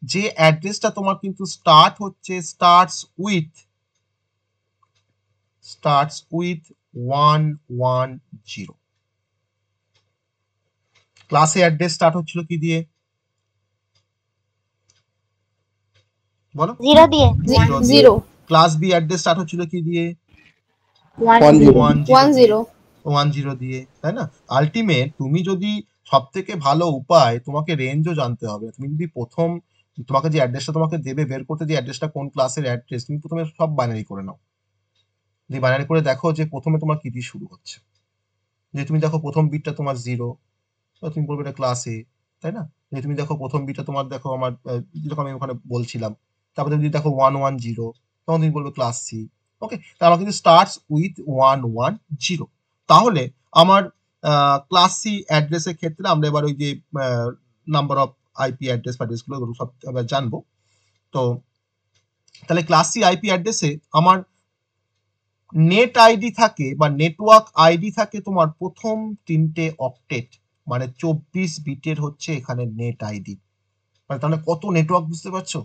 যে অ্যাড্রেসটা তোমার কিন্তু স্টার্টস উইথ 110। ক্লাসে অ্যাড্রেস স্টার্ট হচ্ছিল কি দিয়ে বলো? 0 দিয়ে। 0 ক্লাস বি অ্যাড্রেস স্টার্ট হচ্ছিল কি দিয়ে? 10 দিয়ে, তাই না? আলটিমেট তুমি যদি সব থেকে ভালো উপায়, তোমাকে রেঞ্জও জানতে হবে। তুমি যদি প্রথম তোমাকে যে অ্যাড্রেসটা তোমাকে দেবে বের করতে, যে অ্যাড্রেসটা কোন ক্লাসের অ্যাড্রেস, তুমি প্রথমে সব বাইনারি করে নাও। যে বাইনারি করে দেখো যে প্রথমে তোমার কি দিয়ে শুরু হচ্ছে। যে তুমি দেখো প্রথম বিটটা তোমার 0, তো তুমি বলবে এটা ক্লাস এ, তাই না? যে তুমি দেখো প্রথম বিটটা তোমার, দেখো আমার যেরকম আমি ওখানে বলছিলাম, তারপরে যদি দেখো 110, তখন তুমি বলবে ক্লাস সি। ওকে, তা আমার কিন্তু স্টার্টস উইথ 110। তাহলে আমার ক্লাস সি অ্যাড্রেসের ক্ষেত্রে আমরা এবার ওই যে নাম্বার অফ আইপি অ্যাড্রেস গুলো সব এবার জানবো। তো তাহলে ক্লাস সি আইপি অ্যাড্রেসে আমার নেট আইডি থাকে বা নেটওয়ার্ক আইডি থাকে তোমার প্রথম 3টে অক্টেট, মানে 24 বিটের হচ্ছে এখানে নেট আইডি। মানে তাহলে কত নেটওয়ার্ক, বুঝতে পারছো?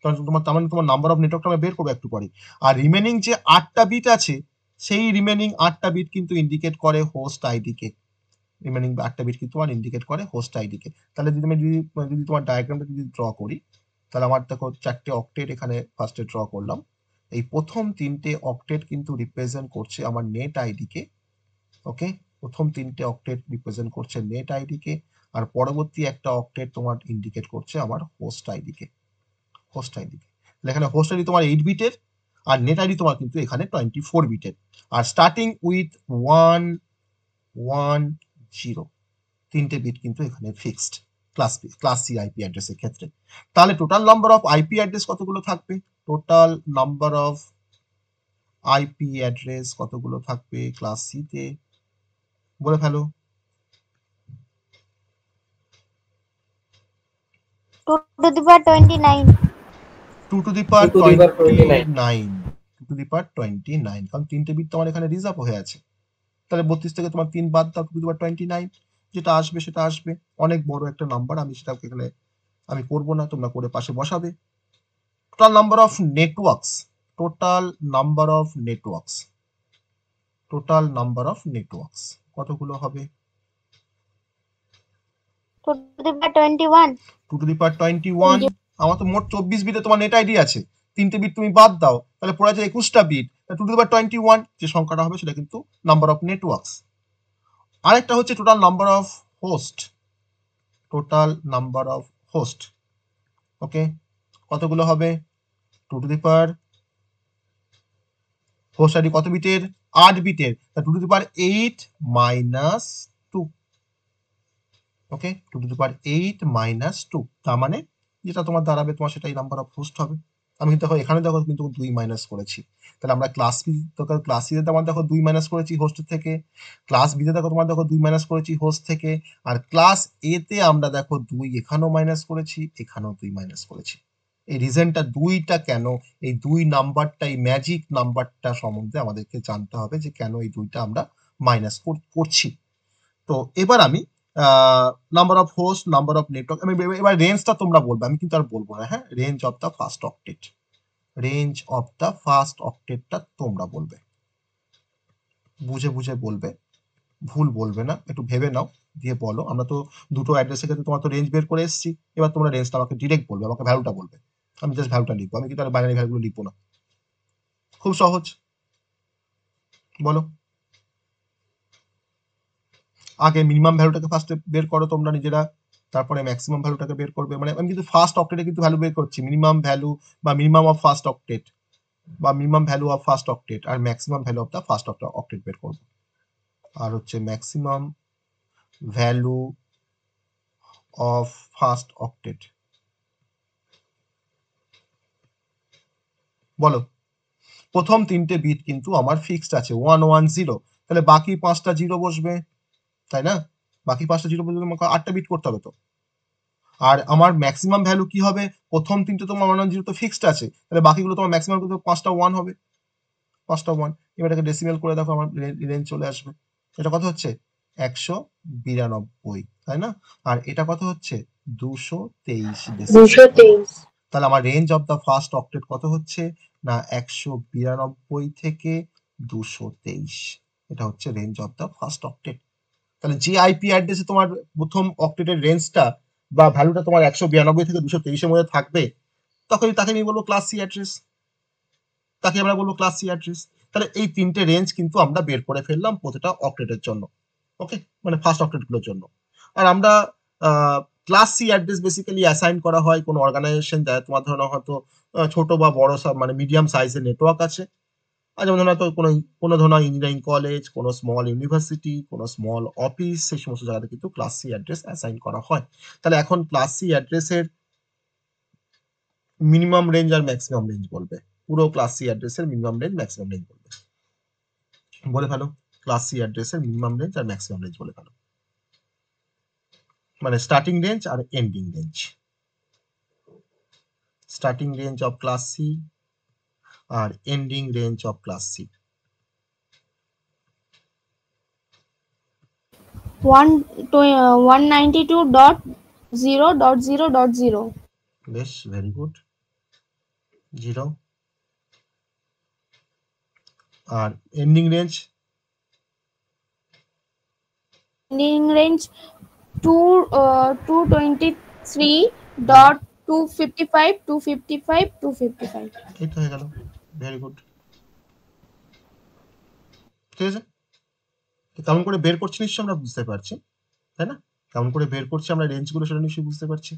তার মানে তোমার নাম্বার অফ নেটওয়ার্কটা আমরা বের করবো একটু পরে। আর রিমেনিং যে 8টা বিট আছে, সেই রিমেনিং 8টা বিট কিন্তু ইন্ডিকেট করে host ID K. Remaining 8টা bit কিন্তু আমার ইন্ডিকেট করে হোস্ট আইডি কে। তাহলে যদি আমি যদি তোমার ডায়াগ্রামটা যদি ড্র করি, তাহলে আমার দেখো 4টে অক্টেট এখানে ফার্স্টে ড্র করলাম। এই প্রথম 3টে অক্টেট কিন্তু রিপ্রেজেন্ট করছে আমার নেট আইডি কে। ওকে, প্রথম 3টে অক্টেট রিপ্রেজেন্ট করছে নেট আইডি কে, আর পরবর্তী একটা অক্টেট তোমার ইন্ডিকেট করছে আমার হোস্ট আইডি কে। এখানে হোস্ট আইডি তোমার 8 বিটের, আর নেট আইডি তোমার কিন্তু এখানে 24 বিটের, আর স্টার্টিং উইথ 110। 3টে বিট কিন্তু এখানে ফিক্সড ক্লাস সি আইপি অ্যাড্রেসের ক্ষেত্রে। তাহলে total number of IP address কতগুলো থাকবে? Total number of IP address কতগুলো থাকবে ক্লাস সি তে, বলে ফেলো। 2 to the power 29। 2 to the power 2 to the power 29। 2 to the power 29, কারণ 3টে বিট তোমার এখানে রিজার্ভ হয়ে আছে। তাহলে 32 থেকে তোমার 3 বাদ দাও, 2 to the power 29, যেটা আসবে সেটা আসবে। অনেক বড় একটা নাম্বার, আমি সেটা এখানে আমি করবো না, তোমরা করে পাশে বসাবে। টোটাল নাম্বার অফ নেটওয়ার্কস, কতগুলো হবে? 2 to the power 21। 2 to the power 21। আমার তো মোট 24 বিটে তোমার নেট আইডি আছে, 3টে বিট তুমি বাদ দাও, তাহলে পড়ে আছে 21টা বিট। 2 to the power 21 যে সংখ্যাটা হবে সেটা কিন্তু নাম্বার অফ নেটওয়ার্কস। আরেকটা হচ্ছে টোটাল নাম্বার অফ হোস্ট। ওকে, কতগুলো হবে? 2 to the power, host ID কত বিটের? 8 বিটের, 2 to the power 8 minus 2। Okay, 2 to the power 8 minus 2, তার মানে যেটা তোমার দাঁড়াবে তোমার সেটাই নাম্বার অফ হোস্ট হবে। আমি দেখো এখানে দেখো কিন্তু 2 মাইনাস করেছি, তাহলে আমরা ক্লাস সি তে তোমার দেখো 2 মাইনাস করেছি হোস্ট থেকে, ক্লাস বি তে দেখো তোমার দেখো 2 মাইনাস করেছি হোস্ট থেকে, আর ক্লাস এ তে আমরা দেখো 2 এখানেও মাইনাস করেছি, এখানেও 2 মাইনাস করেছি। এই রিজনটা 2টা কেন, এই 2 নাম্বারটা, এই ম্যাজিক নাম্বারটা সম্বন্ধে আমাদেরকে জানতে হবে যে কেন এই 2টা আমরা মাইনাস করছি। তো এবার আমি number of host, number of network, আমি এবার রেঞ্জটা তোমরা বলবে, আমি কিন্তু আর বলবো না। হ্যাঁ, range of the first octet, range of the first অক্টেটটা তোমরা বলবে, বুঝে বুঝে বলবে, ভুল বলবে না, একটু ভেবে নাও দিয়ে বলো। আমরা তো দুটো অ্যাড্রেসের ক্ষেত্রে তোমার তো রেঞ্জ বের করে এসেছি, এবার তোমরা রেঞ্জটা আমাকে ডিরেক্ট বলবে, আমাকে ভ্যালুটা বলবে, আমি জাস্ট ভ্যালুটা লিখবো, আমি কিন্তু আর বাইনারি ভ্যালুগুলো লিখবো না। খুব সহজ, বলো। আগে মিনিমাম ভ্যালুটাকে ফার্স্টে বের করো তোমরা নিজেরা, তারপরে ম্যাক্সিমাম ভ্যালুটাকে বের করবে। মানে আমি কিন্তু ফার্স্ট অক্টেটে কিন্তু ভ্যালু বের করছি, মিনিমাম ভ্যালু বা মিনিমাম অফ ফার্স্ট অক্টেট বা minimum value of first octet আর maximum value of the first octet বের করবো। আর হচ্ছে maximum value of first octet, বলো। প্রথম তিনটে বিট কিন্তু আমার ফিক্সড আছে 110, তাহলে বাকি 5টা জিরো বসবে, তাই না? বাকি 5টা জিরো বসবে, আমাকে 8টা বিট করতে হবে তো। আর আমার ম্যাক্সিমাম ভ্যালু কি হবে? প্রথম তিনটে তোমার 110 তো ফিক্সড আছে, তাহলে বাকিগুলো তোমার ম্যাক্সিমাম কিন্তু 5টা 1 হবে, 5টা 1। এবার এটাকে ডেসিমেল করে দেখো, আমার রেঞ্জ চলে আসবে। এটা কত হচ্ছে? 192, তাই না? আর এটা কত হচ্ছে? 223 ডেসিমেল। তাহলে আমার range of the first octet কত হচ্ছে না 192 থেকে 223, এটা হচ্ছে range of the first octet. তাহলে যে আইপি অ্যাড্রেসে তোমার প্রথম অক্টেটের রেঞ্জটা বা ভ্যালুটা তোমার 192 থেকে 223 এর মধ্যে থাকবে, তখন তাকে আমি বলবো ক্লাস সি অ্যাড্রেস, তাকে আমরা বলবো ক্লাস সি অ্যাড্রেস। তাহলে এই তিনটে রেঞ্জ কিন্তু আমরা বের করে ফেললাম প্রতিটা অক্টেটের জন্য, ওকে, মানে ফার্স্ট অক্টেট গুলোর জন্য। আর আমরা class C address basically assign করা হয় কোনো অর্গানাইজেশন, যায় তোমার ধরো হয়তো ছোট বা বড় মানে মিডিয়াম সাইজের নেটওয়ার্ক আছে, আর যেমন ধরো হয়তো কোনো ধরনের ইঞ্জিনিয়ারিং কলেজ, কোনো স্মল ইউনিভার্সিটি, কোনো স্মল অফিস, সেই সমস্ত জায়গাতে কিন্তু ক্লাস সি অ্যাড্রেস অ্যাসাইন করা হয়। তাহলে এখন ক্লাস সি অ্যাড্রেসের মিনিমাম রেঞ্জ আর ম্যাক্সিমাম রেঞ্জ বলবে, পুরো ক্লাস সি অ্যাড্রেসের মিনিমাম রেঞ্জ ম্যাক্সিমাম রেঞ্জ বলবে, বলে ফেলো। ক্লাস সি অ্যাড্রেসের মিনিমাম রেঞ্জ আর ম্যাক্সিমাম রেঞ্জ বলে ফেলো, মানে স্টার্টিং রেঞ্জ আর ending range. Starting range of class C আর ending range of class C. 192.0.0.0 বেশ, ভেরি গুড, 0। আর এন্ডিং রেঞ্জ? ending range 223.255 এই তো হয়ে গেল, ভেরি গুড। ঠিক আছে, কেমন করে বের করছি নিশ্চয়ই আমরা বুঝতে পারছি, তাই না? কেমন করে বের করছি আমরা রেঞ্জগুলো সেটা নিশ্চয়ই বুঝতে পারছি।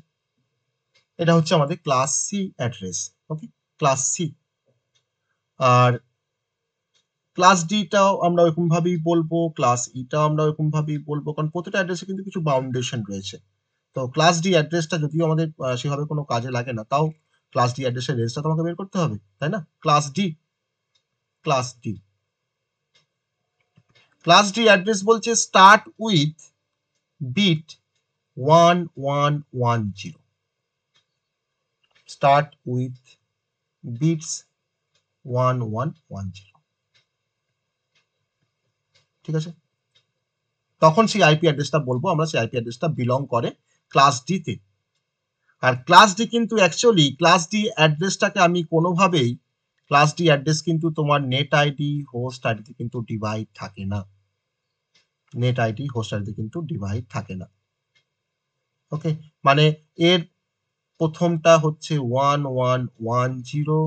এটা হচ্ছে আমাদের ক্লাস সি অ্যাড্রেস, ওকে, ক্লাস সি। আর ক্লাস ডিটাও আমরা ওরকম ভাবেই বলবো, ক্লাস ইটাও আমরা ওরকম ভাবেই বলবো, কারণ প্রতিটা অ্যাড্রেসে কিন্তু কিছু বাউন্ডেশন রয়েছে। তো ক্লাস ডি অ্যাড্রেসটা যদিও আমাদের সেভাবে কোনো কাজে লাগে না, তাও ক্লাস ডি অ্যাড্রেসের রেঞ্জটা তোমাকে বের করতে হবে, তাই না? Class D, class D, class D address বলছে start with bit 1110, start with bits 1110, ঠিক আছে? তখন সেই আইপি অ্যাড্রেসটা বলবো আমরা, সেই আইপি অ্যাড্রেসটা বিলং করে ক্লাস ডি তে। আর ক্লাস ডি কিন্তু অ্যাকচুয়ালি ক্লাস ডি অ্যাড্রেসটাকে আমি কোনোভাবেই, ক্লাস ডি অ্যাড্রেস কিন্তু তোমার নেট আইডি হোস্ট আইডিতে কিন্তু ডিভাইড থাকে না, নেট আইডি হোস্ট আইডিতে কিন্তু ডিভাইড থাকে না, ওকে। মানে এর প্রথমটা হচ্ছে 1110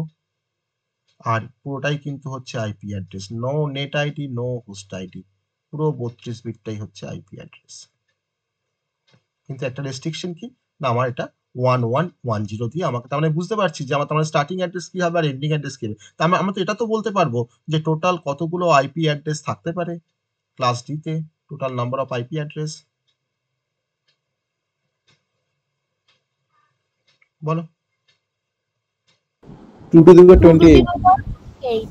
আর পুরোটাই কিন্তু হচ্ছে IP address, no net ID, no host ID, পুরো 32 বিটটাই হচ্ছে আইপি অ্যাড্রেস। কিন্তু একটা রেস্ট্রিকশন কি না, আমার এটা 1110 দিয়ে আমাকে, তার মানে বুঝতে পারছি যে আমার তার মানে স্টার্টিং অ্যাড্রেস কি হবে আর এন্ডিং অ্যাড্রেস কি হবে। তার মানে আমরা তো এটা তো বলতে পারবো যে টোটাল কতগুলো আইপি অ্যাড্রেস থাকতে পারে ক্লাস ডি তে, total number of IP address, বলো। 2 to the power 28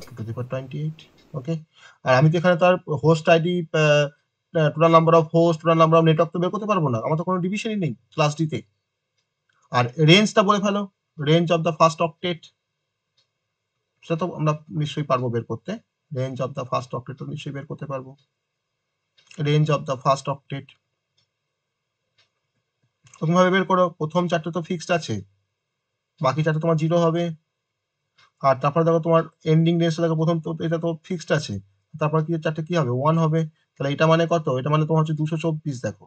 2 to the power 28, ওকে। আর আমি তো এখানে তার host ID, total number of host, total number of network তো বের করতে পারবো না, আমার তো কোনো ডিভিশনই নেই ক্লাস ডি তে। আর রেঞ্জটা বলে ফেলো, range of the first octet, সেটা তো আমরা নিশ্চয়ই পারবো বের করতে, range of the first octet তো নিশ্চয়ই বের করতে পারবো। Range of the first octet ওরকম ভাবে বের করো, প্রথম চারটে তো ফিক্সড আছে, বাকি চারটে তোমার জিরো হবে। আর তারপরে দেখো তোমার এন্ডিং রেঞ্জটা দেখো, প্রথম তো এটা তো ফিক্সড আছে, তারপর কি চারটে কি হবে 1 হবে, তাহলে এটা মানে কত, এটা মানে তোমার হচ্ছে 224 দেখো,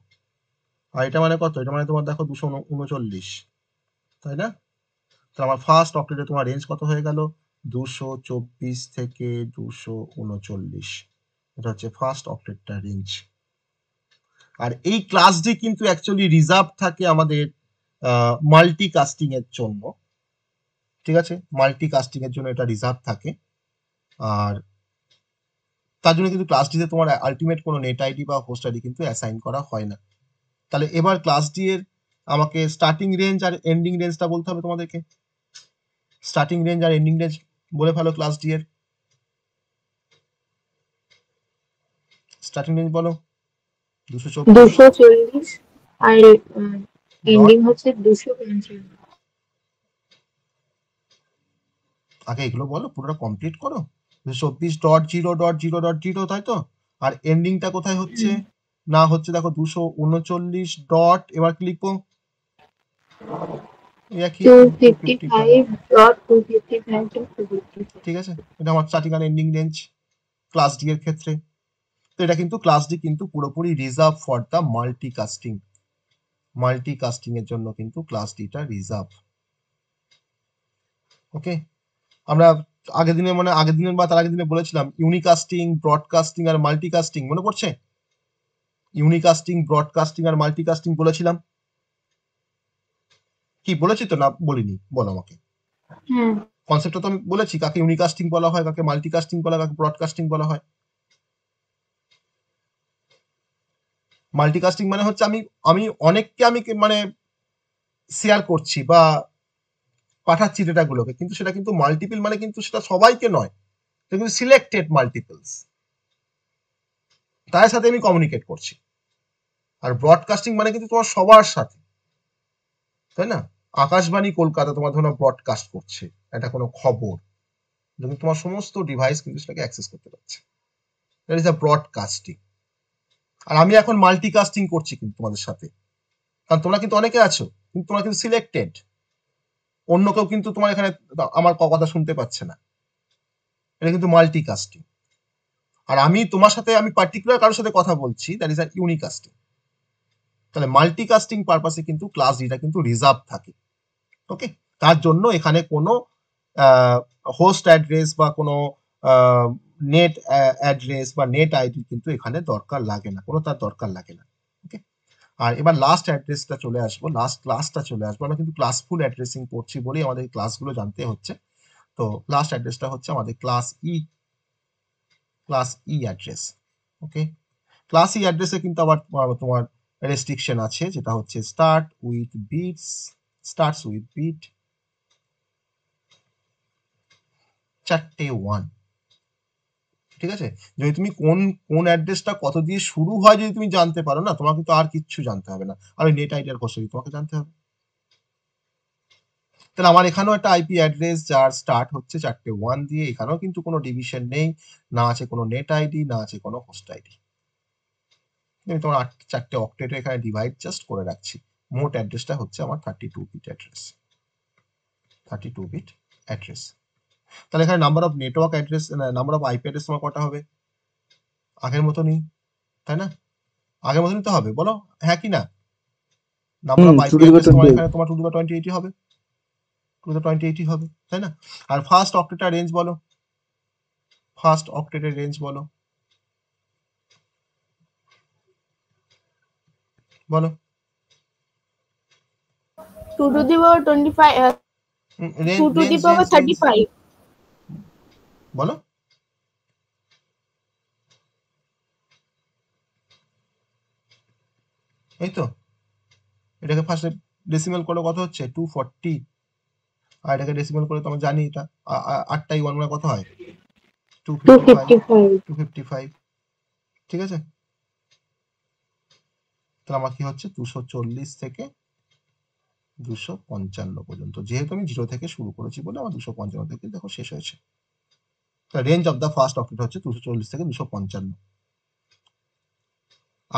আর এটা মানে কত, এটা মানে তোমার দেখো 239, তাই না? তাহলে আমার ফার্স্ট অক্টেটে তোমার রেঞ্জ কত হয়ে গেল, 224 থেকে 239, এটা হচ্ছে ফার্স্ট অক্টেটটার রেঞ্জ। আর এই ক্লাস ডি কিন্তু অ্যাকচুয়ালি রিজার্ভ থাকে আমাদের মাল্টিকাস্টিং এর জন্য, ঠিক আছে, মাল্টিকাস্টিং এর জন্য এটা রিজার্ভ থাকে। আর তার জন্য কিন্তু ক্লাস ডিতে তোমার আলটিমেট কোনো নেট আইডি বা হোস্ট আইডি কিন্তু অ্যাসাইন করা হয় না। তাহলে এবার ক্লাস ডি এর আমাকে স্টার্টিং রেঞ্জ আর এন্ডিং রেঞ্জটা বলতে হবে তোমাদেরকে। স্টার্টিং রেঞ্জ আর এন্ডিং রেঞ্জ বলে ফেলো ক্লাস ডি এর। স্টার্টিং রেঞ্জ বলো 240 আর এন্ডিং হচ্ছে 255। আগে এগুলো বলো, পুরোটা কমপ্লিট করো। 224.0.0.0, তাই তো? আর এন্ডিংটা কোথায় হচ্ছে না হচ্ছে দেখো 239 ডট, এবার কি লিখবো, 255.255. ঠিক আছে, এটা আমার স্টার্টিং আর এন্ডিং রেঞ্জ ক্লাস ডি এর ক্ষেত্রে। তো এটা কিন্তু ক্লাস ডি কিন্তু পুরোপুরি reserve for the multicasting, multicasting এর জন্য কিন্তু ক্লাস ডিটা রিজার্ভ। ওকে, আমরা আগের দিনের বা তার আগের দিনে বলেছিলাম ইউনিকাস্টিং, ব্রডকাস্টিং আর মাল্টিকাস্টিং, মনে পড়ছে? ইউনিকাস্টিং, ব্রডকাস্টিং আর মাল্টিকাস্টিং বলেছিলাম, কি বলেছি তো, না বলিনি? বলো আমাকে, হ্যাঁ, কনসেপ্টটা তো আমি বলেছি, কাকে ইউনিকাস্টিং বলা হয়, কাকে মাল্টিকাস্টিং বলা হয়, কাকে ব্রডকাস্টিং বলা হয়। মাল্টিকাস্টিং মানে হচ্ছে আমি অনেককে মানে শেয়ার করছি বা পাঠাচ্ছি ডেটাগুলোকে, কিন্তু সেটা কিন্তু মাল্টিপল মানে কিন্তু সেটা সবাইকে নয়, এটা কিন্তু সিলেক্টেড মাল্টিপলস, তার সাথে আমি কমিউনিকেট করছি। আর ব্রডকাস্টিং মানে কিন্তু তোমার সবার সাথে, তাই না? আকাশবাণী কলকাতা তোমার ধরো ব্রডকাস্ট করছে এটা কোনো খবর, কিন্তু তোমার সমস্ত ডিভাইস কিন্তু সেটাকে অ্যাক্সেস করতে পারছে, দ্যাট ইজ আ ব্রডকাস্টিং। আর আমি এখন মাল্টিকাস্টিং করছি কিন্তু তোমাদের সাথে, কারণ তোমরা কিন্তু অনেকে আছো, কিন্তু তোমরা কিন্তু সিলেক্টেড, অন্য কেউ কিন্তু তোমার এখানে আমার কথা শুনতে পাচ্ছে না, এটা কিন্তু মাল্টিকাস্টিং। আর আমি তোমার সাথে, আমি পার্টিকুলার কারোর সাথে কথা বলছি, দ্যাট ইজ আ ইউনিকাস্টিং। তাহলে মাল্টিকাস্টিং পারপাসে কিন্তু ক্লাস ডিটা কিন্তু রিজার্ভ থাকে। ওকে, তার জন্য এখানে কোনো হোস্ট অ্যাড্রেস বা কোনো নেট অ্যাড্রেস বা নেট আইডি কিন্তু এখানে দরকার লাগে না, কোনো তার দরকার লাগে না। ওকে, আর এবার লাস্ট অ্যাড্রেসটা চলে আসবো, লাস্ট ক্লাসটা চলে আসবো। আমরা কিন্তু ক্লাসফুল অ্যাড্রেসিং করছি বলেই আমাদের ক্লাসগুলো জানতে হচ্ছে। তো লাস্ট অ্যাড্রেসটা হচ্ছে আমাদের ক্লাস ই অ্যাড্রেস। ওকে, ক্লাস ই অ্যাড্রেসে কিন্তু আবার তোমার রেস্ট্রিকশন আছে, যেটা হচ্ছে স্টার্টস উইথ বিট 4টে 1, ঠিক আছে? যদি তুমি কোন অ্যাড্রেসটা কত দিয়ে শুরু হয় যদি তুমি জানতে পারো না, তোমাকে তো আর কিচ্ছু জানতে হবে না, আর ওই নেট আইডি আর কোর্স তোমাকে জানতে হবে। তাহলে আমার এখানেও একটা আইপি অ্যাড্রেস যার স্টার্ট হচ্ছে 4টে 1 দিয়ে, এখানেও কিন্তু কোনো ডিভিশন নেই, না আছে কোনো নেট আইডি, না আছে কোনো হোস্ট আইডি। আমি তোমার 4টে অক্টেটে এখানে ডিভাইড জাস্ট করে রাখছি। মোট অ্যাড্রেসটা হচ্ছে আমার 32 বিট অ্যাড্রেস, 32 বিট অ্যাড্রেস। তাহলে এখানে number of network address, number of IP address তোমার কটা হবে? আগের মতনই, তাই না? আগের মতনই তো হবে, বলো হ্যাঁ কি না? নাম্বার অফ আইপি অ্যাড্রেস তোমার এখানে তোমার 2/2080 হবে, 2/2080 হবে, তাই না? আর ফার্স্ট অক্টেটের রেঞ্জ বলো, ফার্স্ট অক্টেটের রেঞ্জ বলো, বলো 2 to the power 25, 2 to the power 35. বলো। এই তো, এটাকে ফার্স্টে ডেসিমাল করলে কত হচ্ছে 240, আর এটাকে ডেসিমাল করে তো আমরা জানি এটা 8টাই 1 মানে কত হয় 255, ঠিক আছে? তাহলে আমার কি হচ্ছে 240 থেকে 255 পর্যন্ত, যেহেতু আমি 0 থেকে শুরু করেছি বলে আমার 255 থেকে দেখো শেষ হয়েছে। Range of the first octet হচ্ছে 240 থেকে 255।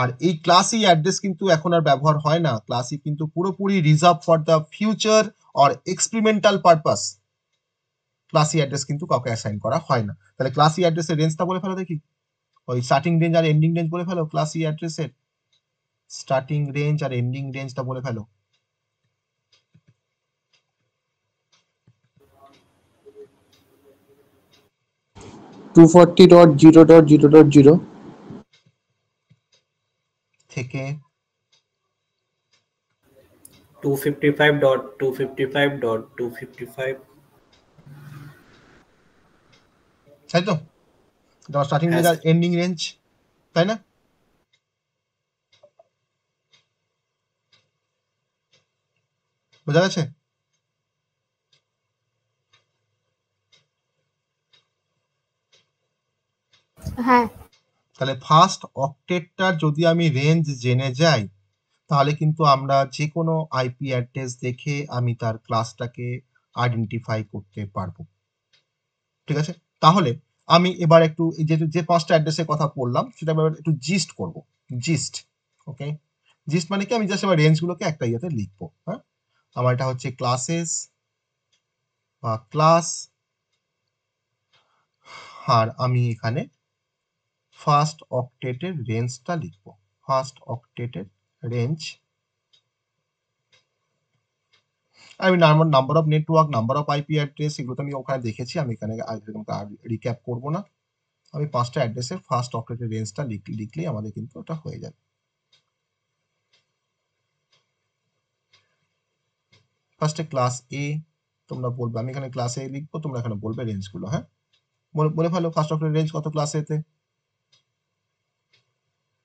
আর এই ক্লাস ই অ্যাড্রেস কিন্তু এখন আর ব্যবহার হয় না, ক্লাস ই কিন্তু পুরোপুরি reserve for the future or experimental purpose, class E address কিন্তু কাউকে অ্যাসাইন করা হয় না। তাহলে ক্লাস ই অ্যাড্রেসের রেঞ্জটা বলে ফেলো দেখি, ওই স্টার্টিং রেঞ্জ আর এন্ডিং রেঞ্জ বলে ফেলো, ক্লাস ই অ্যাড্রেসের স্টার্টিং রেঞ্জ আর এন্ডিং রেঞ্জটা বলে ফেলো। .240.0.0.0 থেকে 255.255.255 তাই তো, এটা স্টার্টিং রেঞ্জ আর এন্ডিং রেঞ্জ, তাই না? বোঝা গেছে? হ্যাঁ তাহলে ফার্স্ট অক্টেটটার যদি আমি রেঞ্জ জেনে যাই, তাহলে কিন্তু আমরা যে কোনো আইপি অ্যাড্রেস দেখে আমি তার ক্লাসটাকে আইডেন্টিফাই করতে পারবো। ঠিক আছে, তাহলে আমি এবার একটু যে 5টা অ্যাড্রেসের কথা বললাম সেটা এবার একটু জিস্ট করব। জিস্ট, ওকে, জিস্ট মানে কি, আমি জাস্ট আমার রেঞ্জগুলোকে একটা ইয়েতে লিখবো। হ্যাঁ, আমার এটা হচ্ছে ক্লাসেস বা ক্লাস, আর আমি এখানে ফার্স্ট অক্টেটের রেঞ্জটা লিখবো। ফার্স্ট অক্টেটের রেঞ্জ, আমি number of network, number of IP address এগুলো তো আমি ওখানে দেখেছি, আমি এখানে রিক্যাপ করবো না। আমি 5টা অ্যাড্রেসের ফার্স্ট অক্টেটের রেঞ্জটা লিখলেই আমাদের কিন্তু ওটা হয়ে যাবে। ফার্স্টে ক্লাস এ তোমরা বলবে, আমি এখানে ক্লাস এ লিখবো, তোমরা এখানে বলবে রেঞ্জগুলো। হ্যাঁ, বলে ফেলো ফার্স্ট অক্টেটের রেঞ্জ কত ক্লাস এতে,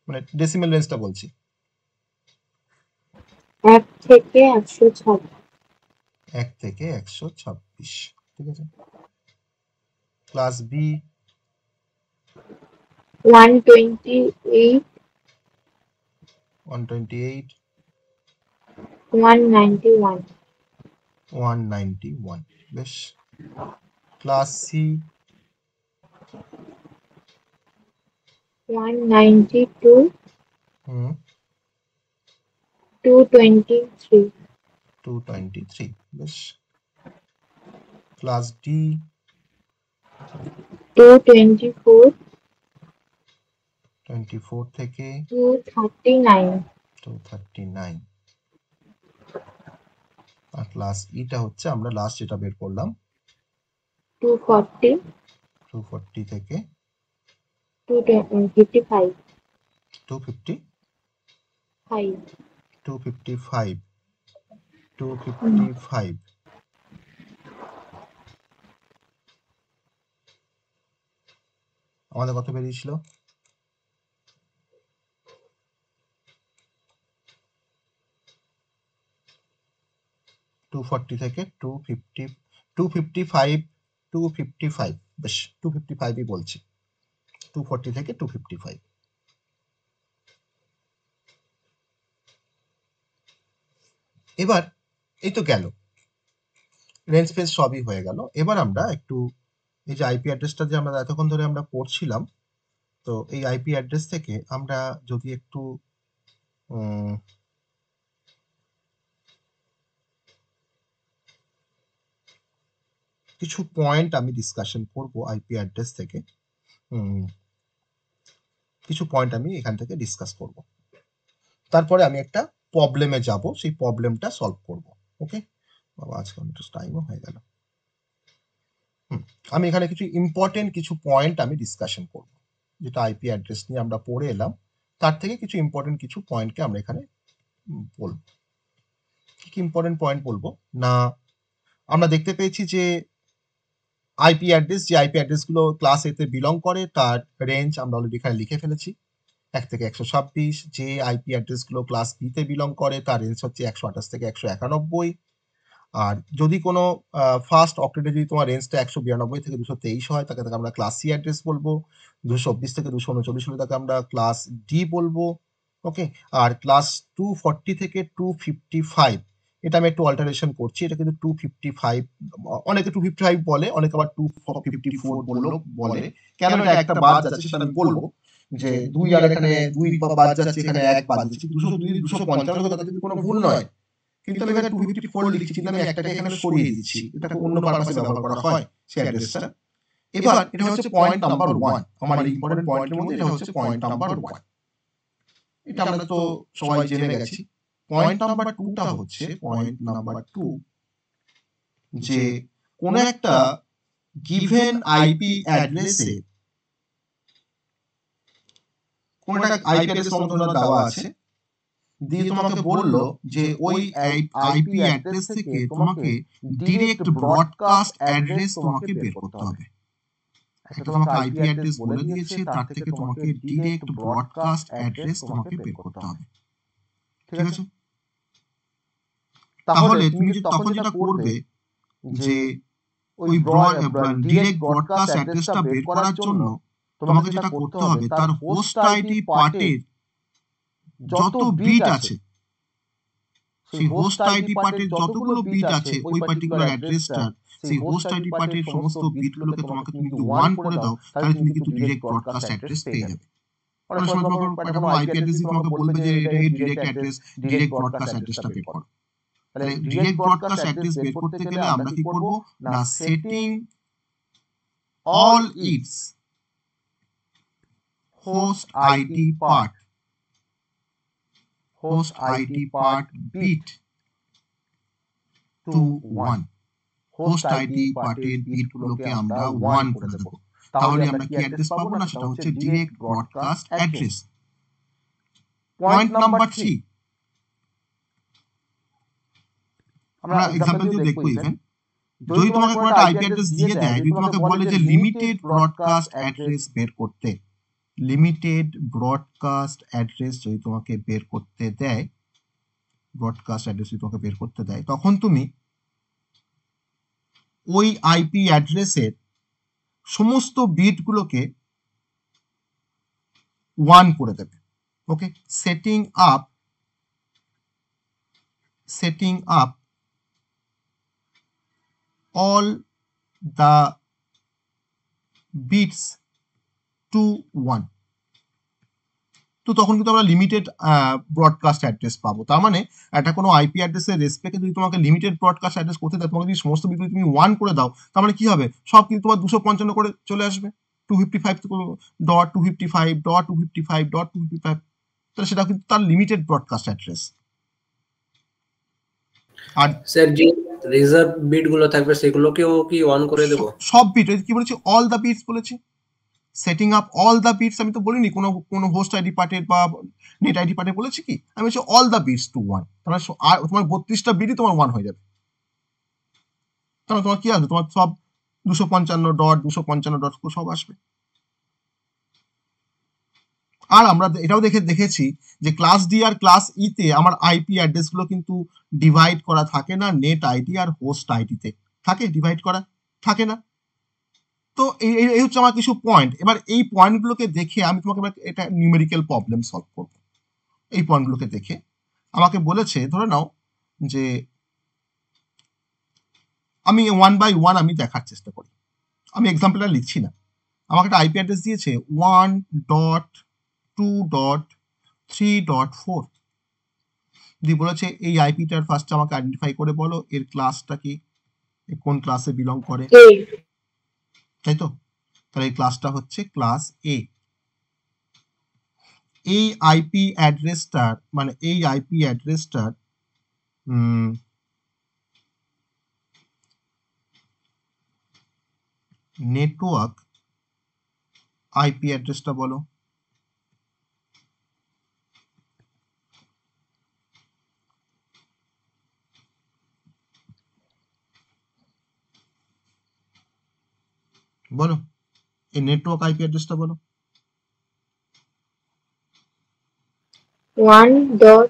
মানে ডেসিমেল রেঞ্জটা বলছি। 1 থেকে 126। 1 থেকে 126, ঠিক আছে। ক্লাস বি 128, 128, 191, 191, বেশ। ক্লাস সি 192, হুম 223, 223, বেশ। ক্লাস ডি 224, 24 থেকে 239, 239, আর ক্লাস ইটা হচ্ছে আমরা লাস্ট যেটা বের করলাম 240, 240 থেকে 255, 255, 255, 255, আমাদের কত বেরিয়েছিল? থেকে 255, 255, বেশ 255ই বলছি, 240 থেকে 255। এবার এই তো গেল, রেঞ্জ ফেজ সবই হয়ে গেল। এবার আমরা একটু এই যে আইপি অ্যাড্রেসটা যে আমরা এতক্ষণ ধরে আমরা পড়ছিলাম, তো এই আইপি অ্যাড্রেস থেকে আমরা যদি একটু কিছু পয়েন্ট আমি ডিসকাশন করব আইপি অ্যাড্রেস থেকে, কিছু পয়েন্ট আমি এখান থেকে ডিসকাস করব, তারপরে আমি একটা প্রবলেমে যাব, সেই প্রবলেমটা সলভ করব। ওকে বাবা, আজকে একটু টাইমও হয়ে গেল। আমি এখানে কিছু ইম্পর্টেন্ট কিছু পয়েন্ট আমি ডিসকাশন করব, যেটা আইপি অ্যাড্রেস নিয়ে আমরা পড়ে এলাম, তার থেকে কিছু ইম্পর্টেন্ট কিছু পয়েন্টকে আমরা এখানে বলবো। কি ইম্পর্টেন্ট পয়েন্ট বলবো না, আমরা দেখতে পেয়েছি যে আইপি অ্যাড্রেস, যে আইপি অ্যাড্রেসগুলো ক্লাস এতে বিলং করে তার রেঞ্জ আমরা অলরেডি এখানে লিখে ফেলেছি 1 থেকে 126। যে আইপি অ্যাড্রেসগুলো ক্লাস বি তে বিলং করে তার রেঞ্জ হচ্ছে 128 থেকে 191। আর যদি কোনো ফার্স্ট অক্টেটে যদি তোমার রেঞ্জটা 192 থেকে 223 হয়, তাকে আমরা ক্লাস সি অ্যাড্রেস বলবো। 224 থেকে 239 হলে তাকে আমরা ক্লাস ডি বলবো। ওকে, আর ক্লাস 240 থেকে 255, এটা আমি একটু অল্টারেশন করছি, এটা কিন্তু 255, অনেকে 255 বলে, অনেকে আবার 254 বলে। কেন এটা একটা বাদ যাচ্ছে সেটা আমি বলবো, যে 2 আর এখানে 2 বাদ যাচ্ছে, এখানে 1 বাদ যাচ্ছে, 202 255 তাতে কোনো ভুল নয়, কিন্তু আমি এখানে 254 লিখছি, কিন্তু আমি একটাকে এখানে সরিয়ে দিচ্ছি, এটাকে অন্য পারপাসে ব্যবহার করা হয় সেই অ্যাড্রেসটা। এবার এটা হচ্ছে পয়েন্ট নাম্বার 1, আমার ইম্পর্টেন্ট পয়েন্টের মধ্যে এটা হচ্ছে পয়েন্ট নাম্বার 1। এটা আমরা তো সবাই জেনে গেছি। পয়েন্ট নাম্বার 2টা হচ্ছে পয়েন্ট নাম্বার 2, যে কোন একটা গিভেন আইপি অ্যাড্রেসে কোন একটা আইপি অ্যাড্রেস তোমাদের দেওয়া আছে, দিয়ে তোমাকে বললো যে ওই আইপি অ্যাড্রেস থেকে তোমাকে ডিরেক্ট ব্রডকাস্ট অ্যাড্রেস তোমাকে বের করতে হবে। একটা তোমাকে আইপি অ্যাড্রেস বলে দিয়েছে, তার থেকে তোমাকে ডিরেক্ট ব্রডকাস্ট অ্যাড্রেস তোমাকে বের করতে হবে, ঠিক আছে? তাহলে তুমি তখন যেটা করবে যে ওই ডিরেক্ট ব্রডকাস্ট অ্যাড্রেসটা বের করার জন্য তোমাকে যেটা করতে হবে, তার হোস্ট আইডি পার্টের যত বিট আছে, সেই হোস্ট আইডি পার্টের যতগুলো বিট আছে ওই পার্টিকুলার অ্যাড্রেসটার, সেই হোস্ট আইডি পার্টের সমস্ত বিটগুলোকে তোমাকে তুমি যদি 1 করে দাও, তাহলে তুমি কিন্তু ডিরেক্ট ব্রডকাস্ট অ্যাড্রেস পেয়ে যাবে। অনেক সময় তোমাকে একটা কোনো আইপি অ্যাড্রেস দিয়ে তোমাকে বলবে যে এটা এই ডিরেক্ট অ্যাড্রেস, ডিরেক্ট ব্রডকাস্ট অ্যাড্রেসটা বের করো। তাহলে ডিরেক্ট ব্রডকাস্ট অ্যাড্রেস বের করতে গেলে আমরা কি করব না, setting all its host ID part bit to 1, host ID পার্টের বিটগুলোকে আমরা 1 করে দেব। তাহলে আমরা কি অ্যাড্রেস পাবো না, সেটা হচ্ছে direct broadcast address. Point number 3 আমরা एग्जांपल দিয়ে দেখব। ইভেন যদি তোমাকে কোনো একটা আইপি অ্যাড্রেস দিয়ে দেয়, যদি তোমাকে বলে যে লিমিটেড ব্রডকাস্ট অ্যাড্রেস বের করতে, লিমিটেড ব্রডকাস্ট অ্যাড্রেস যদি তোমাকে বের করতে দেয়, ব্রডকাস্ট অ্যাড্রেস যদি তোমাকে বের করতে দেয়, তখন তুমি ওই আইপি অ্যাড্রেসের সমস্ত বিটগুলোকে 1 করে দেবে। Okay, setting up all the bits to 1, তো তখন কিন্তু আমরা লিমিটেড ব্রডকাস্ট অ্যাড্রেস পাবো। তার মানে এটা কোনো আইপি অ্যাড্রেসের রেসপেক্টে যদি তোমাকে লিমিটেড ব্রডকাস্ট অ্যাড্রেস করতে দেয়, তোমাকে যদি সমস্ত বিটগুলো তুমি 1 করে দাও, তার মানে কি হবে, সব কিন্তু তোমার 255 করে চলে আসবে, 255.255.255.255, তাহলে সেটা কিন্তু তার লিমিটেড ব্রডকাস্ট অ্যাড্রেস। আর স্যার যে রিজার্ভ বিট গুলো থাকবে সেগুলোকেও কি 1 করে দেব? সব বিট, কি বলেছি, অল দা বিটস বলেছি। Setting up all the bits, আমি তো বলিনি কোনো হোস্ট আইডি পার্টের বা নেট আইডি পার্টের বলেছি কি, আমি বলছি অল দা বিটস টু 1, তাহলে তোমার 32টা বিটই তোমার 1 হয়ে যাবে। তাহলে তোমার কি আসবে, তোমার সব 255.255 সব আসবে। আর আমরা এটাও দেখেছি যে ক্লাস ডি আর ক্লাস ই তে আমার আইপি অ্যাড্রেস গুলো কিন্তু ডিভাইড করা থাকে না, নেট আইডি আর হোস্ট আইডিতে থাকে, ডিভাইড করা থাকে না। তো এই হচ্ছে আমার কিছু পয়েন্ট। এবার এই পয়েন্টগুলোকে দেখে আমি তোমাকে এটা নিউমেরিক্যাল প্রবলেম সলভ করব। এই পয়েন্টগুলোকে দেখে আমাকে বলেছে, ধরে নাও যে আমি 1 বাই 1 আমি দেখার চেষ্টা করি, আমি এক্সাম্পলটা লিখছি না। আমাকে একটা আইপি অ্যাড্রেস দিয়েছে 1.2.3.4, দিয়ে বলেছে এই আইপিটার ফার্স্ট আমাকে আইডেন্টিফাই করে বলো এর ক্লাসটা কি, কোন ক্লাসে বিলং করে, তাই তো? তাহলে এই ক্লাসটা হচ্ছে ক্লাস এ। এই আইপি অ্যাড্রেসটার নেটওয়ার্ক আইপি অ্যাড্রেসটা বলো। বলো এই নেটওয়ার্ক আইপি অ্যাড্রেসটা বলো। 1 ডট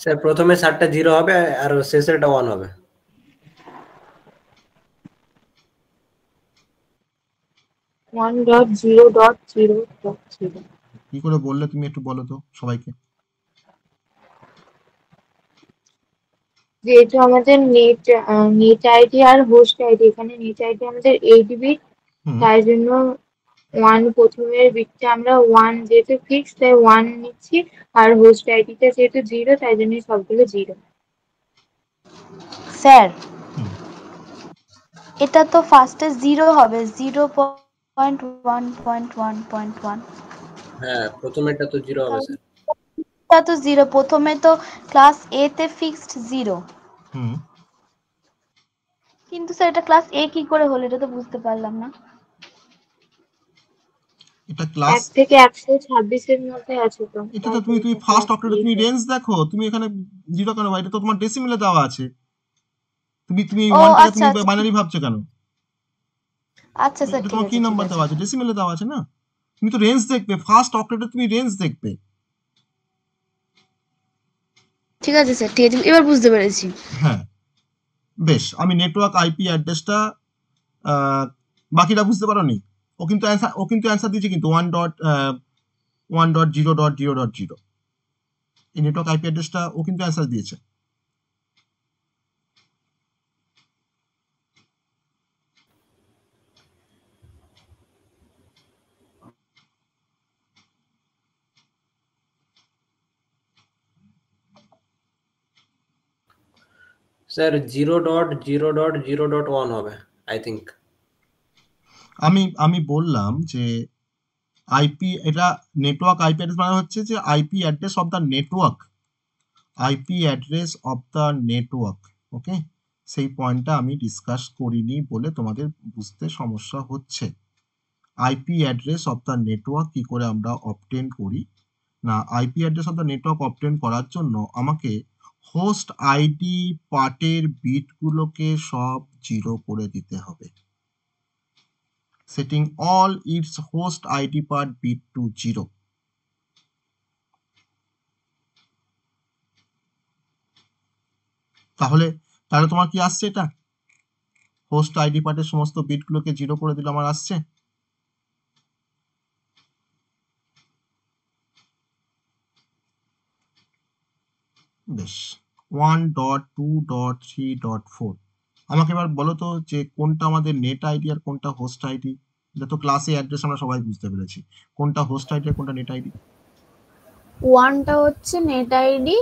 স্যার প্রথমে 7টা 0 হবে আর শেষেরটা 1 হবে। 1.0.0.0 কি করে বললে তুমি, একটু বলো তো সবাইকে। যেহেতু আমাদের নেট আইডি আর হোস্ট আইডি, এখানে নেট আইডি আমাদের 8 বিট, তাই জন্য ওয়ান প্রথমের বিটটা আমরা ওয়ান যেহেতু ফিক্স তাই ওয়ান নিচ্ছি, আর হোস্ট আইডিটা যেহেতু জিরো তাই জন্য সবগুলো জিরো। স্যার হুম, এটা তো ফার্স্টে 0 হবে 0.1.1.1। হ্যাঁ, প্রথমেরটা তো 0 হবে স্যার। এটা তো 0, প্রথমে তো ক্লাস এ তে ফিক্সড 0, হুম। কিন্তু স্যার এটা ক্লাস এ কি করে হলো এটা তো বুঝতে পারলাম না। এটা ক্লাস 1 থেকে 126 মধ্যে আছে তো, এটা তো তাই তুমি এটা ফার্স্ট class অক্টেটে তুমি eight। রেঞ্জ দেখো, তুমি এখানে 0 কেন এটা তো তোমার ডেসিমেলে দেওয়া আছে, তুমি ও 1টাকে আচ্ছা তুমি আচ্ছা বাইনারি ভাবছো কেন? আচ্ছা স্যার, এটা ঠিক তোমার কি আছে ঠিক নাম্বার আছে দেওয়া আছে? ডেসিমেলে দেওয়া আছে না? তুমি তো রেঞ্জ দেখবে, ফার্স্ট অক্টেটে তুমি রেঞ্জ দেখবে। ঠিক আছে স্যার, ঠিক আছে, এবার বুঝতে পেরেছি। হ্যাঁ, বেশ। আমি নেটওয়ার্ক আইপি অ্যাড্রেসটা, বাকিটা বুঝতে পারোনি? ও কিন্তু অ্যান্সার দিয়েছে কিন্তু 1.0.0.0। এই নেটওয়ার্ক আইপি অ্যাড্রেসটা ও কিন্তু অ্যান্সার দিয়েছে। স্যার 0.0.0.1 হবে আই থিঙ্ক। আমি বললাম যে আইপি, এটা নেটওয়ার্ক আইপি অ্যাড্রেস মানে হচ্ছে যে IP address of the network, IP address of the network. Okay, সেই পয়েন্টটা আমি ডিসকাস করিনি বলে তোমাদের বুঝতে সমস্যা হচ্ছে। IP address of the network কি করে আমরা অবটেন করি না, IP address of the network obtain করার জন্য আমাকে হোস্ট আইডি পার্টের বিটগুলোকে সব 0 করে দিতে হবে। Setting all its host ID part bit to 0। তাহলে তাহলে তোমার কি আসছে? এটা হোস্ট আইডি পার্টের সমস্ত বিটগুলোকে 0 করে দিলে আমার আসছে। বেশ, 1.2.3.4। আমাকে এবার বলো তো যে কোনটা আমাদের নেট আইডি আর কোনটা হোস্ট আইডি? এটা তো ক্লাসে অ্যাড্রেস আমরা সবাই বুঝতে পেরেছি, কোনটা হোস্ট আইডি আর কোনটা নেট আইডি? ওয়ানটা হচ্ছে নেট আইডি,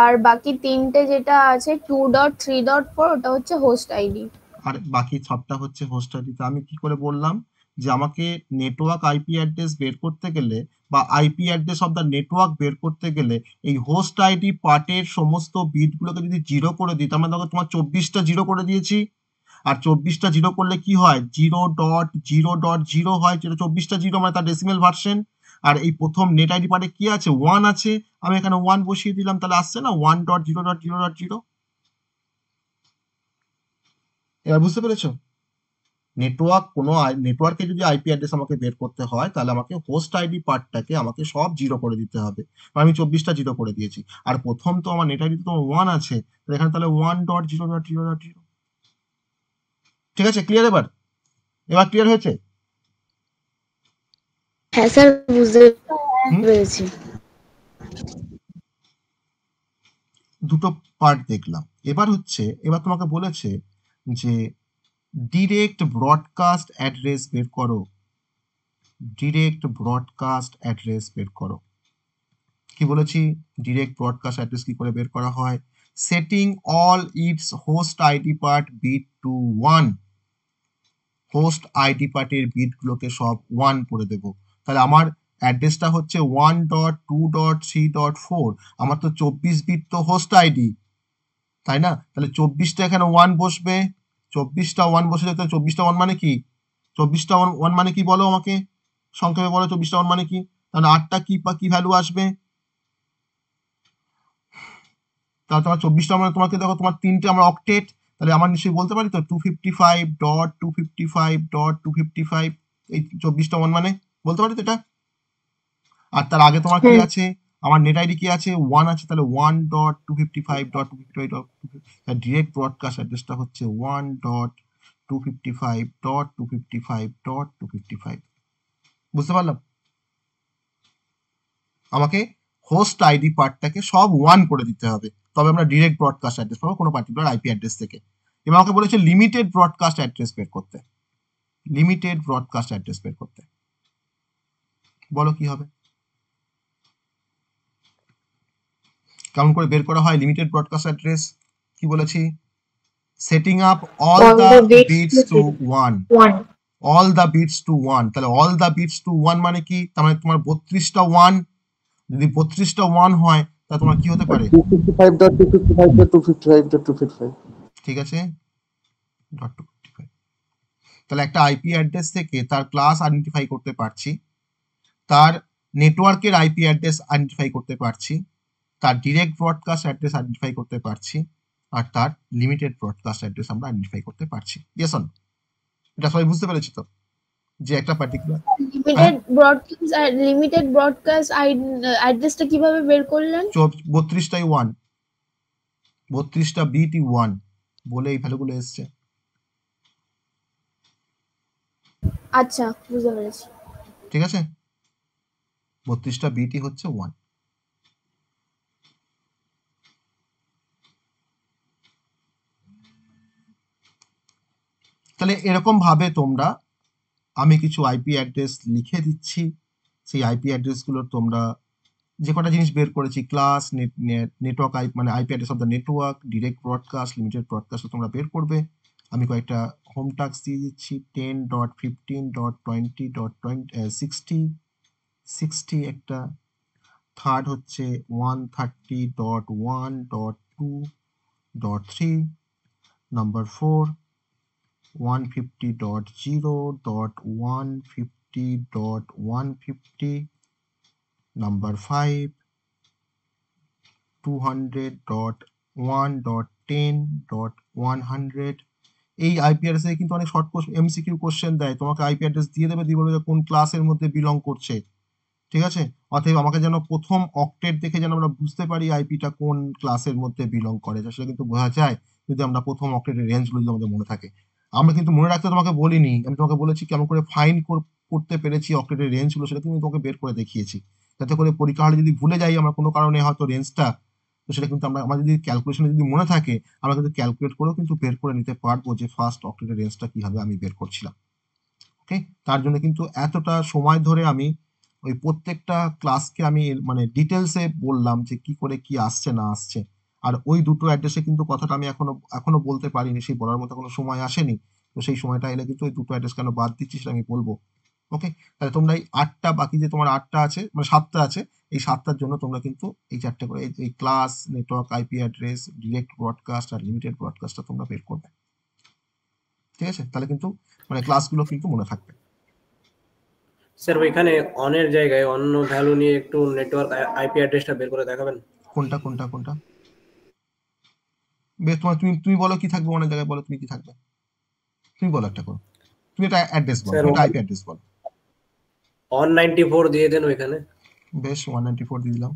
আর বাকি তিনটে যেটা আছে 2.3.4 ওটা হচ্ছে হোস্ট আইডি। আর বাকি সবটা হচ্ছে হোস্ট আইডি। তো আমি কি করে বললাম যে আমাকে নেটওয়ার্ক আইপি অ্যাড্রেস বের করতে গেলে বা IP address of the network বের করতে গেলে এই হোস্ট আইডি পার্টের সমস্ত বিটগুলোকে যদি 0 করে দিই, তার মানে দেখো তোমার 24টা 0 করে দিয়েছি। আর 24টা 0 করলে কি হয়? 0.0.0 হয়, যেটা 24টা 0 মানে তার ডেসিমেল ভার্সন। আর এই প্রথম নেট আইডি পার্টে কি আছে? 1 আছে, আমি এখানে 1 বসিয়ে দিলাম, তাহলে আসছে না 1.0.0.0। এবার বুঝতে পেরেছো? নেটওয়ার্কে যদি আইপি অ্যাড্রেস আমাকে বের করতে হয় তাহলে আমাকে হোস্ট আইডি পার্টটাকে আমাকে সব 0 করে দিতে হবে। আমি 24টা 0 করে দিয়েছি, আর প্রথম তো আমার নেট আইডি তো 1 আছে, এখানে তাহলে 1.0.0.0। ঠিক আছে, ক্লিয়ার? এবার ক্লিয়ার হয়েছে? হ্যাঁ স্যার, বুঝতে হুম, পেরেছি। দুটো পার্ট দেখলাম। এবার তোমাকে বলেছে যে ডিরেক্ট ব্রডকাস্ট অ্যাড্রেস বের করো। ডিরেক্ট ব্রডকাস্ট অ্যাড্রেস বের করো। কি বলেছি? ডিরেক্ট ব্রডকাস্ট অ্যাড্রেস কি করে বের করা হয়? Setting all its host ID part bit to 1। Host ID পার্টের বিটগুলোকে সব 1 করে দেব। তাহলে আমার অ্যাড্রেসটা হচ্ছে 1.2.3.4। আমার তো 24 বিট তো হোস্ট আইডি, তাই না? তাহলে 24টা এখানে 1 বসবে, 24টা 1 বসে যেতে, 24টা 1 মানে কি? 24টা 1 মানে কি বলো আমাকে, সংক্ষেপে বলো 24টা 1 মানে কি? তাহলে 8টা কি ভ্যালু আসবে? তাহলে তোমার 24টা মানে তোমাকে দেখো তোমার 3টে আমরা অক্টেট, তাহলে আমার নিশ্চয়ই বলতে পারি তো 255.255.255, এই 24টা 1 মানে বলতে পারি তো এটা? আর তার আগে তোমার কি আছে? আমার নেট আইডি কি আছে? 1 আছে, তাহলে 1.255.255. ডিরেক্ট ব্রডকাস্ট অ্যাড্রেসটা হচ্ছে 1.255.255.255. বুঝতে পারলাম? আমাকে হোস্ট আইডি পার্টটাকে সব 1 করে দিতে হবে, তবে আমরা ডিরেক্ট ব্রডকাস্ট অ্যাড্রেস পাবো কোনো পার্টিকুলার আইপি অ্যাড্রেস থেকে। এবার আমাকে বলেছে লিমিটেড ব্রডকাস্ট অ্যাড্রেস বের করতে। লিমিটেড ব্রডকাস্ট অ্যাড্রেস বের করতে। বলো কি হবে? কেমন করে বের করা হয় লিমিটেড ব্রডকাস্ট অ্যাড্রেস? কি বলেছি? Setting up all All the the bits bits to to zero. 1, 1. All the bits to 1। তাহলে অল দ্য বিটস টু 1 মানে কি? তার মানে তোমার 32টা 1, যদি 32টা 1 হয় তাহলে তোমার কি হতে পারে? 255.255.255. ঠিক আছে, .255। তাহলে একটা আইপি অ্যাড্রেস থেকে তার ক্লাস আইডেন্টিফাই করতে পারছি, তার নেটওয়ার্কের আইপি অ্যাড্রেস আইডেন্টিফাই করতে পারছি, তার ডিরেক্ট ব্রডকাস্ট অ্যাড্রেস আইডেন্টিফাই করতে পারছি, আর তার লিমিটেড ব্রডকাস্ট অ্যাড্রেস আমরা আইডেন্টিফাই করতে পারছি। Yes or no? এটা সবাই বুঝতে পেরেছি তো, যে একটা পার্টিকুলার লিমিটেড ব্রডকাস্ট অ্যাড্রেসটা কিভাবে বের করলেন? 32টাই 1, 32টা বিটই 1 বলে এই ভ্যালুগুলো এসছে। আচ্ছা, বুঝতে পেরেছি। ঠিক আছে, 32টা বিটই হচ্ছে 1। তাহলে এরকম ভাবে তোমরা, আমি কিছু আইপি অ্যাড্রেস লিখে দিচ্ছি, সেই আইপি অ্যাড্রেসগুলো তোমরা যে কটা জিনিস বের করেছি, ক্লাস, নেটওয়ার্ক মানে IP address of the network, direct broadcast, limited broadcast তোমরা বের করবে। আমি কয়েকটা হোম টাস্ক দিয়ে দিচ্ছি, 10.15.20.60 একটা, থার্ড হচ্ছে 130.1.2.3, নাম্বার 4 150.0.150.150, নাম্বার 5 200.1.10.100। এই আইপি অ্যাড্রেসে কিন্তু অনেক শর্ট এমসিকিউ কোশ্চেন দেয়, তোমাকে আইপি অ্যাড্রেস দিয়ে দেবে, দিয়ে বলবে যে কোন ক্লাসের মধ্যে বিলং করছে। ঠিক আছে, অতএব আমাকে যেন প্রথম অক্টেট দেখে যেন আমরা বুঝতে পারি আইপিটা কোন ক্লাসের মধ্যে বিলং করে, সেটা কিন্তু বোঝা যায় যদি আমরা প্রথম অক্টেটের রেঞ্জগুলো যদি আমাদের মনে থাকে। আমরা কিন্তু মনে রাখতে তোমাকে বলিনি, আমি তোমাকে বলেছি কেমন করে ফাইন্ড করতে পেরেছি অক্টেটের রেঞ্জগুলো, সেটা কিন্তু তোমাকে বের করে দেখিয়েছি, যাতে করে পরীক্ষা হলে যদি ভুলে যাই আমরা কোনো কারণে হয়তো রেঞ্জটা, তো সেটা কিন্তু আমার যদি ক্যালকুলেশনে যদি মনে থাকে আমরা কিন্তু ক্যালকুলেট করেও কিন্তু বের করে নিতে পারবো যে ফার্স্ট অক্টেটের রেঞ্জটা কিভাবে আমি বের করছিলাম। ওকে, তার জন্য কিন্তু এতটা সময় ধরে আমি ওই প্রত্যেকটা ক্লাসকে আমি মানে ডিটেলসে বললাম যে কি করে কি আসছে না আসছে। আর ওই দুটো অ্যাড্রেসে কিন্তু কথাটা আমি এখনো বলতে পারিনি, সেই বলার মতো কোনো সময় আসেনি, তো সেই সময়টা এলে কিন্তু ওই দুটো অ্যাড্রেস কেন বাদ দিচ্ছি সেটা আমি বলবো। ওকে, তাহলে তোমরা এই 8টা, বাকি যে তোমার 8টা আছে মানে 7টা আছে, এই 7টার জন্য তোমরা কিন্তু এই 4টে করে এই class, network, IP address, direct broadcast আর লিমিটেড ব্রডকাস্টটা তোমরা বের করবে। ঠিক আছে, তাহলে কিন্তু মানে ক্লাসগুলো কিন্তু মনে থাকবে। স্যার ওইখানে অনের জায়গায় অন্য ভ্যালু নিয়ে একটু নেটওয়ার্ক আইপি অ্যাড্রেসটা বের করে দেখাবেন। কোনটা কোনটা কোনটা? বেশ, তুমি বলো কি থাকবে অনেক জায়গায়, বলো তুমি কি থাকবে, তুমি বলো একটা করো, তুমি একটা অ্যাড্রেস বলো, তুমি একটা আইপি অ্যাড্রেস বলো। 194 দিয়ে দেন ওইখানে। বেশ, 194 দিয়ে দিলাম,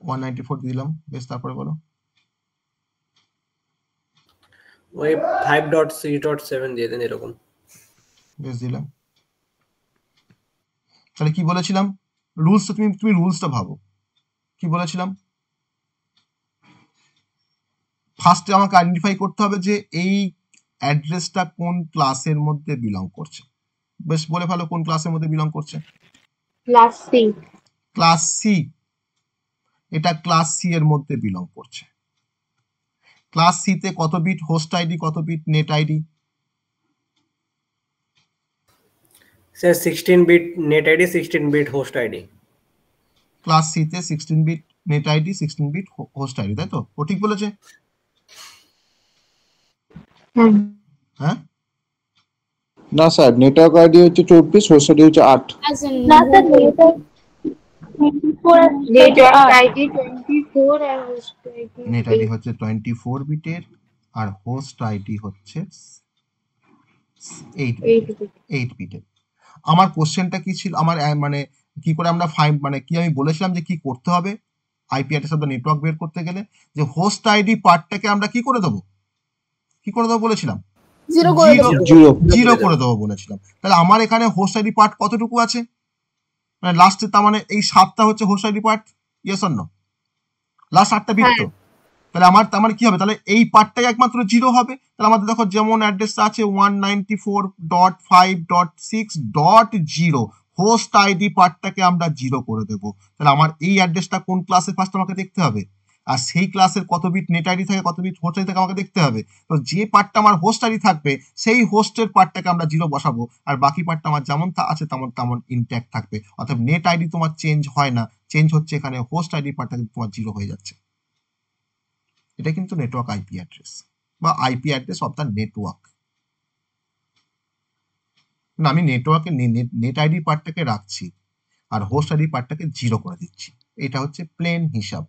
194 দিয়ে দিলাম। বেশ, তারপরে বলো। ওই 5.6.7 দিয়ে দেন এরকম। বেশ, দিলাম। তাহলে কি বলেছিলাম রুলসটা, তুমি রুলসটা ভাবো, কি বলেছিলাম? ফার্স্টে আমাকে আইডেন্টিফাই করতে হবে যে এই অ্যাড্রেসটা কোন ক্লাসের মধ্যে বিলং করছে। বেশ, বলে ফেলো কোন ক্লাসের মধ্যে বিলং করছে। Class C. ক্লাস সি, এটা ক্লাস সি এর মধ্যে বিলং করছে। ক্লাস সি তে কত বিট হোস্ট আইডি, কত bit net ID? Sir 16 bit net ID, 16 bit host ID. Class C তে 16 bit net ID, 16 bit host ID, তাই তো? ও ঠিক বলেছে? হ্যাঁ, না স্যার, নেটওয়ার্ক আইডি হচ্ছে 24, হোস্ট আইডি হচ্ছে 8। না স্যার, নেটওয়ার্ক আইডি 24 আর হোস্ট আইডি নেট আইডি হচ্ছে 24 বিটের আর হোস্ট আইডি হচ্ছে 8 বিটের। আমার কোশ্চেনটা কি ছিল, আমার মানে কি করে আমরা মানে কি আমি বলেছিলাম যে কি করতে হবে IP address of the network বের করতে গেলে, যে হোস্ট আইডি পার্টটাকে আমরা কি করে দেবো, বলেছিলাম? জিরো করে দেবো বলেছিলাম। তাহলে আমার এখানে হোস্ট আইডি পার্ট কতটুকু আছে, মানে লাস্টে, তার মানে এই 7টা হচ্ছে host ID part, yes or no? Last 8টা বিট তো, তাহলে আমার কি হবে, তাহলে এই পার্টটাই একমাত্র জিরো হবে। তাহলে আমাদের দেখো যেমন অ্যাড্রেসটা আছে 194.5.6.0, হোস্ট আইডি পার্টটাকে আমরা জিরো করে দেবো। তাহলে আমার এই অ্যাড্রেসটা কোন ক্লাসে ফার্স্ট আমাকে দেখতে হবে, আর সেই ক্লাসের কত বিট নেট আইডি থাকে, কত বিট হোস্ট আইডি থাকে আমাকে দেখতে হবে। তো যে পার্টটা আমার হোস্ট আইডি থাকবে সেই হোস্টের পার্টটাকে আমরা জিরো বসাবো, আর বাকি পার্টটা আমার যেমন আছে তেমন ইনট্যাক্ট থাকবে। অর্থাৎ নেট আইডি তোমার চেঞ্জ হয় না, চেঞ্জ হচ্ছে এখানে হোস্ট আইডি পার্টটা কিন্তু তোমার জিরো হয়ে যাচ্ছে। এটা কিন্তু নেটওয়ার্ক আইপি অ্যাড্রেস বা IP address of the network. আমি নেটওয়ার্কের নেট আইডি পার্টটাকে রাখছি আর হোস্ট আইডি পার্টটাকে জিরো করে দিচ্ছি। এটা হচ্ছে প্লেন হিসাব।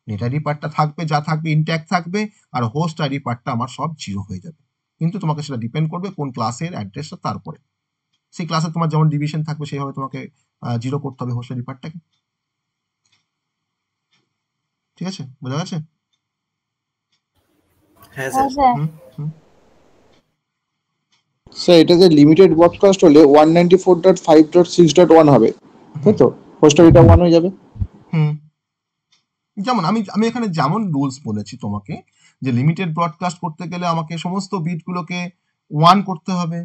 নেট আইডি পার্টটা থাকবে, যা থাকবে ইনট্যাক্ট থাকবে, আর হোস্ট আইডি পার্টটা আমার সব জিরো হয়ে যাবে। কিন্তু তোমাকে সেটা ডিপেন্ড করবে কোন ক্লাসের অ্যাড্রেসটা, তারপরে সেই ক্লাসে তোমার যেমন ডিভিশন থাকবে সেইভাবে তোমাকে জিরো করতে হবে হোস্ট আইডি পার্টটাকে। ঠিক আছে, বোঝা গেছে? হ্যাঁ হ্যাঁ স্যার। স্যার। স্যার এটাতে লিমিটেড ব্রডকাস্ট হলে 194.5.6.1 হবে, তাই তো? হোস্ট আইডিটা 1 হয়ে যাবে। যেমন আমি এখানে যেমন রুলস বলেছি তোমাকে, যে লিমিটেড ব্রডকাস্ট করতে গেলে আমাকে সমস্ত বিটগুলোকে 1 করতে হবে।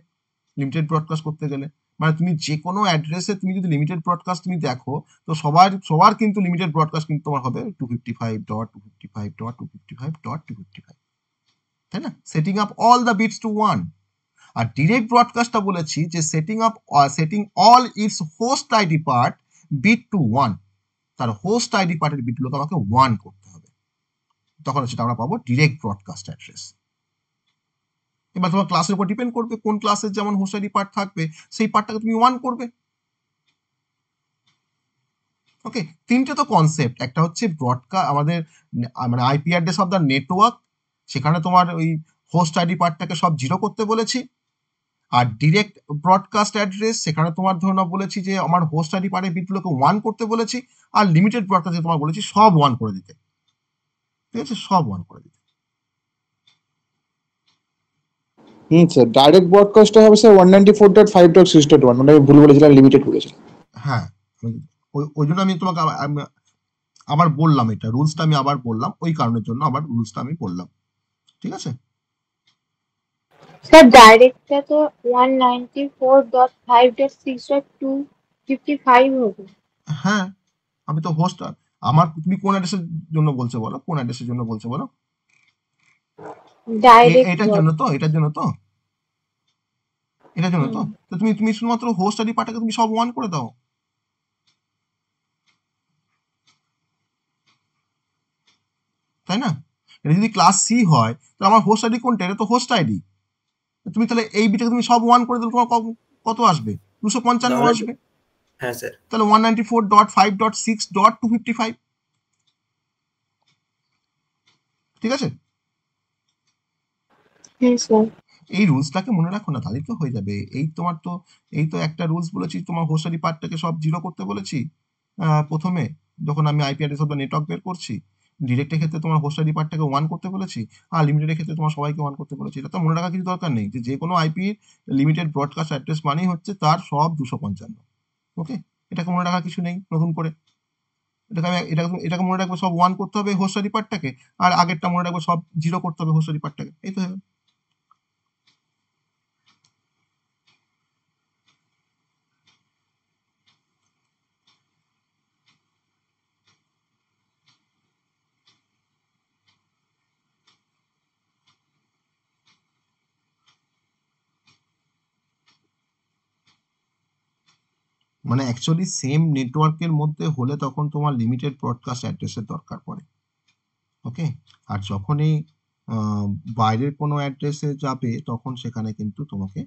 লিমিটেড ব্রডকাস্ট করতে গেলে মানে তুমি যে কোনো অ্যাড্রেসে তুমি যদি লিমিটেড ব্রডকাস্ট তুমি দেখো, তো সবার কিন্তু লিমিটেড ব্রডকাস্ট কিন্তু তোমার হবে 255.255.255.255, তাই না? Setting up all the bits to 1। আর ডিরেক্ট ব্রডকাস্টটা বলেছি যে setting all its host ID part bit to 1, তার হোস্ট আইডি পার্টের বিটগুলোকে আমাকে 1 করতে হবে, তখন সেটা আমরা পাবো ডিরেক্ট ব্রডকাস্ট অ্যাড্রেস। এবার তোমার ক্লাসের উপর ডিপেন্ড করবে, কোন ক্লাসের যেমন হোস্ট আইডি পার্ট থাকবে সেই পার্টটাকে তুমি 1 করবে। ওকে, তিনটে তো কনসেপ্ট, একটা হচ্ছে ব্রডকাস্ট আমাদের মানে IP address of the network, সেখানে তোমার ওই হোস্ট আইডি পার্টটাকে সব জিরো করতে বলেছি। আর ডিরেক্ট ব্রডকাস্ট অ্যাড্রেস, সেখানে তোমার ধরুন বলেছি যে আমার হোস্ট আইডি পার্টের বিটগুলোকে 1 করতে বলেছি। আর লিমিটেড ব্রডকাস্টে তোমার বলেছি সব 1 করে দিতে। ঠিক আছে, সব 1 করে দিতে। স্যার ডাইরেক্ট ব্রডকাস্টটা হবে স্যার 194.5.6.1, ওটা আমি ভুল বলেছিলাম, লিমিটেড বলেছিলাম। হ্যাঁ, ওই জন্য আমি তোমাকে আবার বললাম, এটা রুলসটা আমি আবার বললাম, ওই কারণের জন্য আবার রুলসটা আমি বললাম। ঠিক আছে স্যার ডাইরেক্টটা তো 194.5.6.255 হবে। হ্যাঁ, আমি তো হোস্ট, আমার তুমি কোন অ্যাড্রেসের জন্য বলছো বলো, কোন অ্যাড্রেসের জন্য বলছো বলো? ডাইরেক্ট এটার জন্য তো, এটার জন্য তো, এটার জন্য তো। তো তুমি শুধুমাত্র হোস্ট আইডি পার্টটাকে তুমি সব 1 করে দাও, তাই না? এটা যদি ক্লাস সি হয় তাহলে আমার হোস্ট আইডি কোনটা? এটা তো হোস্ট আইডি। তুমি তাহলে এই বিটটাকে তুমি সব 1 করে দিলে তোমার কত আসবে? 255 আসবে। হ্যাঁ স্যার। তাহলে 194.5.6.255। ঠিক আছে, হ্যাঁ স্যার। এই রুলসটাকে মনে রাখো না, তাহলেই তো হয়ে যাবে। এই তো একটা রুলস বলেছি, তোমার হোস্ট আইডি পার্টটাকে সব জিরো করতে বলেছি প্রথমে, যখন আমি IP address of the network বের করছি। ডিরেক্টের ক্ষেত্রে তোমার হোস্ট আইডি পার্টটাকে 1 করতে বলেছি, আর লিমিটেডের ক্ষেত্রে তোমার সবাইকে 1 করতে বলেছি। এটা তো মনে রাখার কিছু দরকার নেই, যে কোনো আইপির লিমিটেড ব্রডকাস্ট অ্যাড্রেস মানেই হচ্ছে তার সব 255। ওকে, এটাকে মনে রাখার কিছু নেই নতুন করে। এটাকে মনে রাখবে সব 1 করতে হবে হোস্ট আইডি পার্টটাকে, আর আগেরটা মনে রাখবে সব জিরো করতে হবে হোস্ট আইডি পার্টটাকে। এই তো হয়ে গেল। মানে অ্যাকচুয়ালি সেম নেটওয়ার্কের মধ্যে হলে তখন তোমার লিমিটেড ব্রডকাস্ট অ্যাড্রেসের দরকার পড়ে। ওকে, আর যখনই বাইরের কোনো অ্যাড্রেসে যাবে তখন সেখানে কিন্তু তোমাকে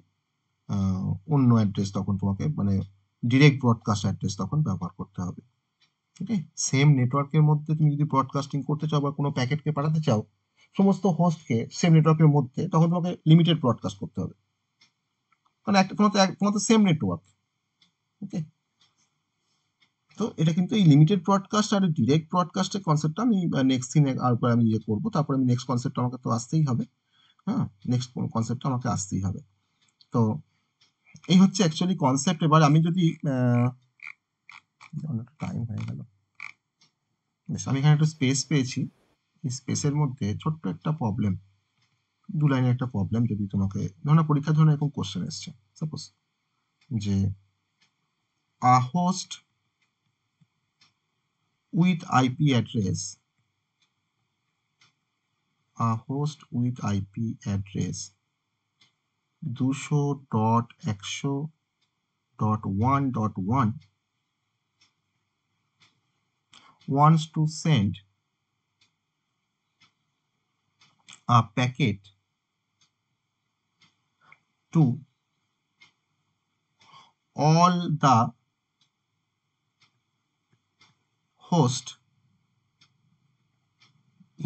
অন্য অ্যাড্রেস, তখন তোমাকে মানে ডিরেক্ট ব্রডকাস্ট অ্যাড্রেস তখন ব্যবহার করতে হবে। ওকে, সেম নেটওয়ার্কের মধ্যে তুমি যদি ব্রডকাস্টিং করতে চাও বা কোনো প্যাকেটকে পাঠাতে চাও সমস্ত হোস্টকে সেম নেটওয়ার্কের মধ্যে, তখন তোমাকে লিমিটেড ব্রডকাস্ট করতে হবে, কারণ তোমার তো সেম নেটওয়ার্ক। ওকে, তো এটা কিন্তু এই লিমিটেড ব্রডকাস্ট আর ডিরেক্ট ব্রডকাস্টের কনসেপ্টটা আমি নেক্সট দিন আর আমি করবো। তারপরে আমি নেক্সট কনসেপ্ট আমাকে তো আসতেই হবে। হ্যাঁ, নেক্সট কনসেপ্টটা আমাকে আসতেই হবে। তো এই হচ্ছে অ্যাকচুয়ালি কনসেপ্ট। এবার আমি যদি টাইম হয়ে গেল, বেশ, আমি এখানে একটু স্পেস পেয়েছি, এই স্পেসের মধ্যে ছোট্ট একটা প্রবলেম, 2 লাইনের একটা প্রবলেম যদি তোমাকে ধরো পরীক্ষার ধরনের এরকম কোশ্চেন এসছে, সাপোজ যে a host with IP address, a host with IP address 200.100.1.1 wants to send a packet to all the host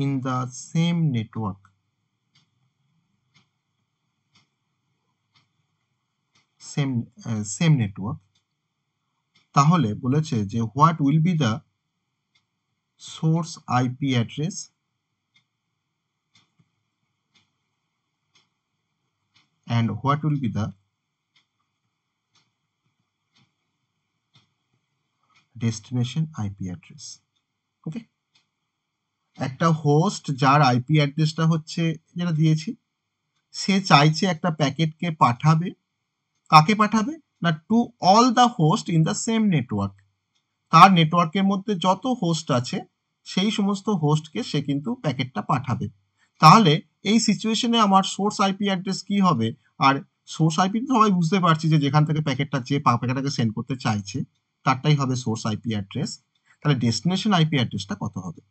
in the same network, same network, তাহলে বলেছে যে what will be the source IP address and what will be the destination IP address. ওকে, একটা host যার IP অ্যাড্রেসটা হচ্ছে যেটা দিয়েছি, সে চাইছে একটা প্যাকেটকে পাঠাবে, কাকে পাঠাবে না to all the host in the same network, তার নেটওয়ার্কের মধ্যে যত হোস্ট আছে সেই সমস্ত হোস্টকে সে কিন্তু প্যাকেটটা পাঠাবে। তাহলে এই সিচুয়েশনে আমার সোর্স আইপি অ্যাড্রেস কি হবে? আর সোর্স আইপি তো সবাই বুঝতে পারছি যে যেখান থেকে প্যাকেটটা যে প্যাকেটটাকে সেন্ড করতে চাইছে তারটাই হবে সোর্স আইপি অ্যাড্রেস। তাহলে ডেস্টিনেশন আইপি অ্যাড্রেসটা কত হবে?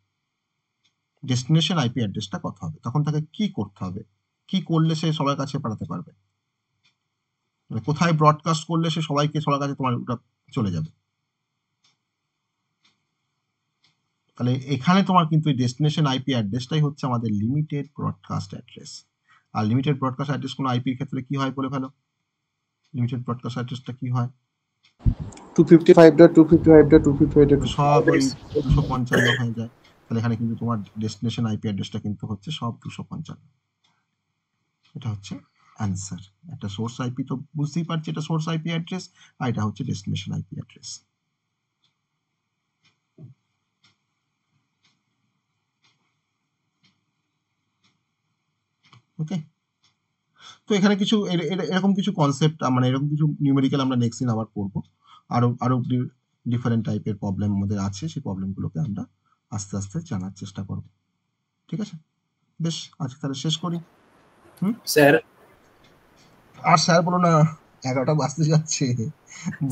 ডেস্টিনেশন আইপি অ্যাড্রেসটা কত হবে? তখন তাকে কি করতে হবে, কি করলে সে সবার কাছে পাঠাতে পারবে, মানে কোথায় ব্রডকাস্ট করলে সে সবার কাছে তোমার ওটা চলে যাবে। তাহলে এখানে তোমার কিন্তু ডেস্টিনেশন আইপি অ্যাড্রেসটাই হচ্ছে আমাদের লিমিটেড ব্রডকাস্ট অ্যাড্রেস। আর লিমিটেড ব্রডকাস্ট অ্যাড্রেস কোনো আইপির ক্ষেত্রে কি হয় বলে ফেলো, লিমিটেড ব্রডকাস্ট অ্যাড্রেসটা কি হয়? 255.255.255 সব ওই 255 হয়ে যায়। তাহলে এখানে কিন্তু তোমার ডেস্টিনেশন আইপি অ্যাড্রেসটা কিন্তু হচ্ছে সব 255। এটা হচ্ছে অ্যান্সার। একটা সোর্স আইপি তো বুঝতেই পারছি এটা সোর্স আইপি অ্যাড্রেস, আর এটা হচ্ছে ডেস্টিনেশন আইপি অ্যাড্রেস। ওকে, তো এখানে কিছু এরকম কিছু কনসেপ্ট মানে এরকম কিছু নিউমেরিক্যাল আমরা নেক্সট দিন আবার পড়বো। আরো ডিফারেন্ট টাইপের প্রবলেম আমাদের আছে, সেই প্রবলেমগুলোকে আমরা আস্তে আস্তে জানার চেষ্টা করব। ঠিক আছে, বেশ আজকে তাহলে শেষ করি। স্যার আর স্যার বলো না, 11টা বাজতে যাচ্ছে।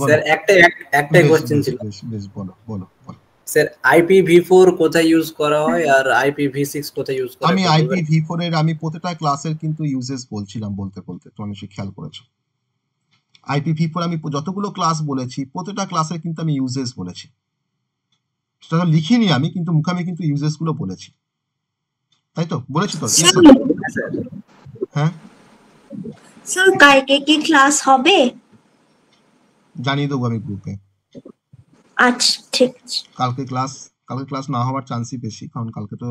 স্যার একটাই কোশ্চেন ছিল। বেশ বলো বলো বলো। স্যার IPv4 কোথায় ইউজ করা হয় আর IPv6 কোথায় ইউজ করা হয়? আমি IPv4 এর আমি প্রতিটা ক্লাসের কিন্তু ইউজেস বলছিলাম বলতে তুমি নিশ্চয়ই খেয়াল করেছো। IPv4 আমি যতগুলো ক্লাস বলেছি প্রতিটা ক্লাসের কিন্তু আমি ইউজেস বলেছি, সেটা লিখিনি আমি, কিন্তু মুখামে কিন্তু ইউজেস গুলো বলেছি, তাই তো বলেছি তো? হ্যাঁ স্যার কালকে কি ক্লাস হবে? জানিয়ে দেবো আমি গ্রুপে। আচ্ছা ঠিক আছে। কালকে ক্লাস না হওয়ার চান্সই বেশি, কারণ কালকে তো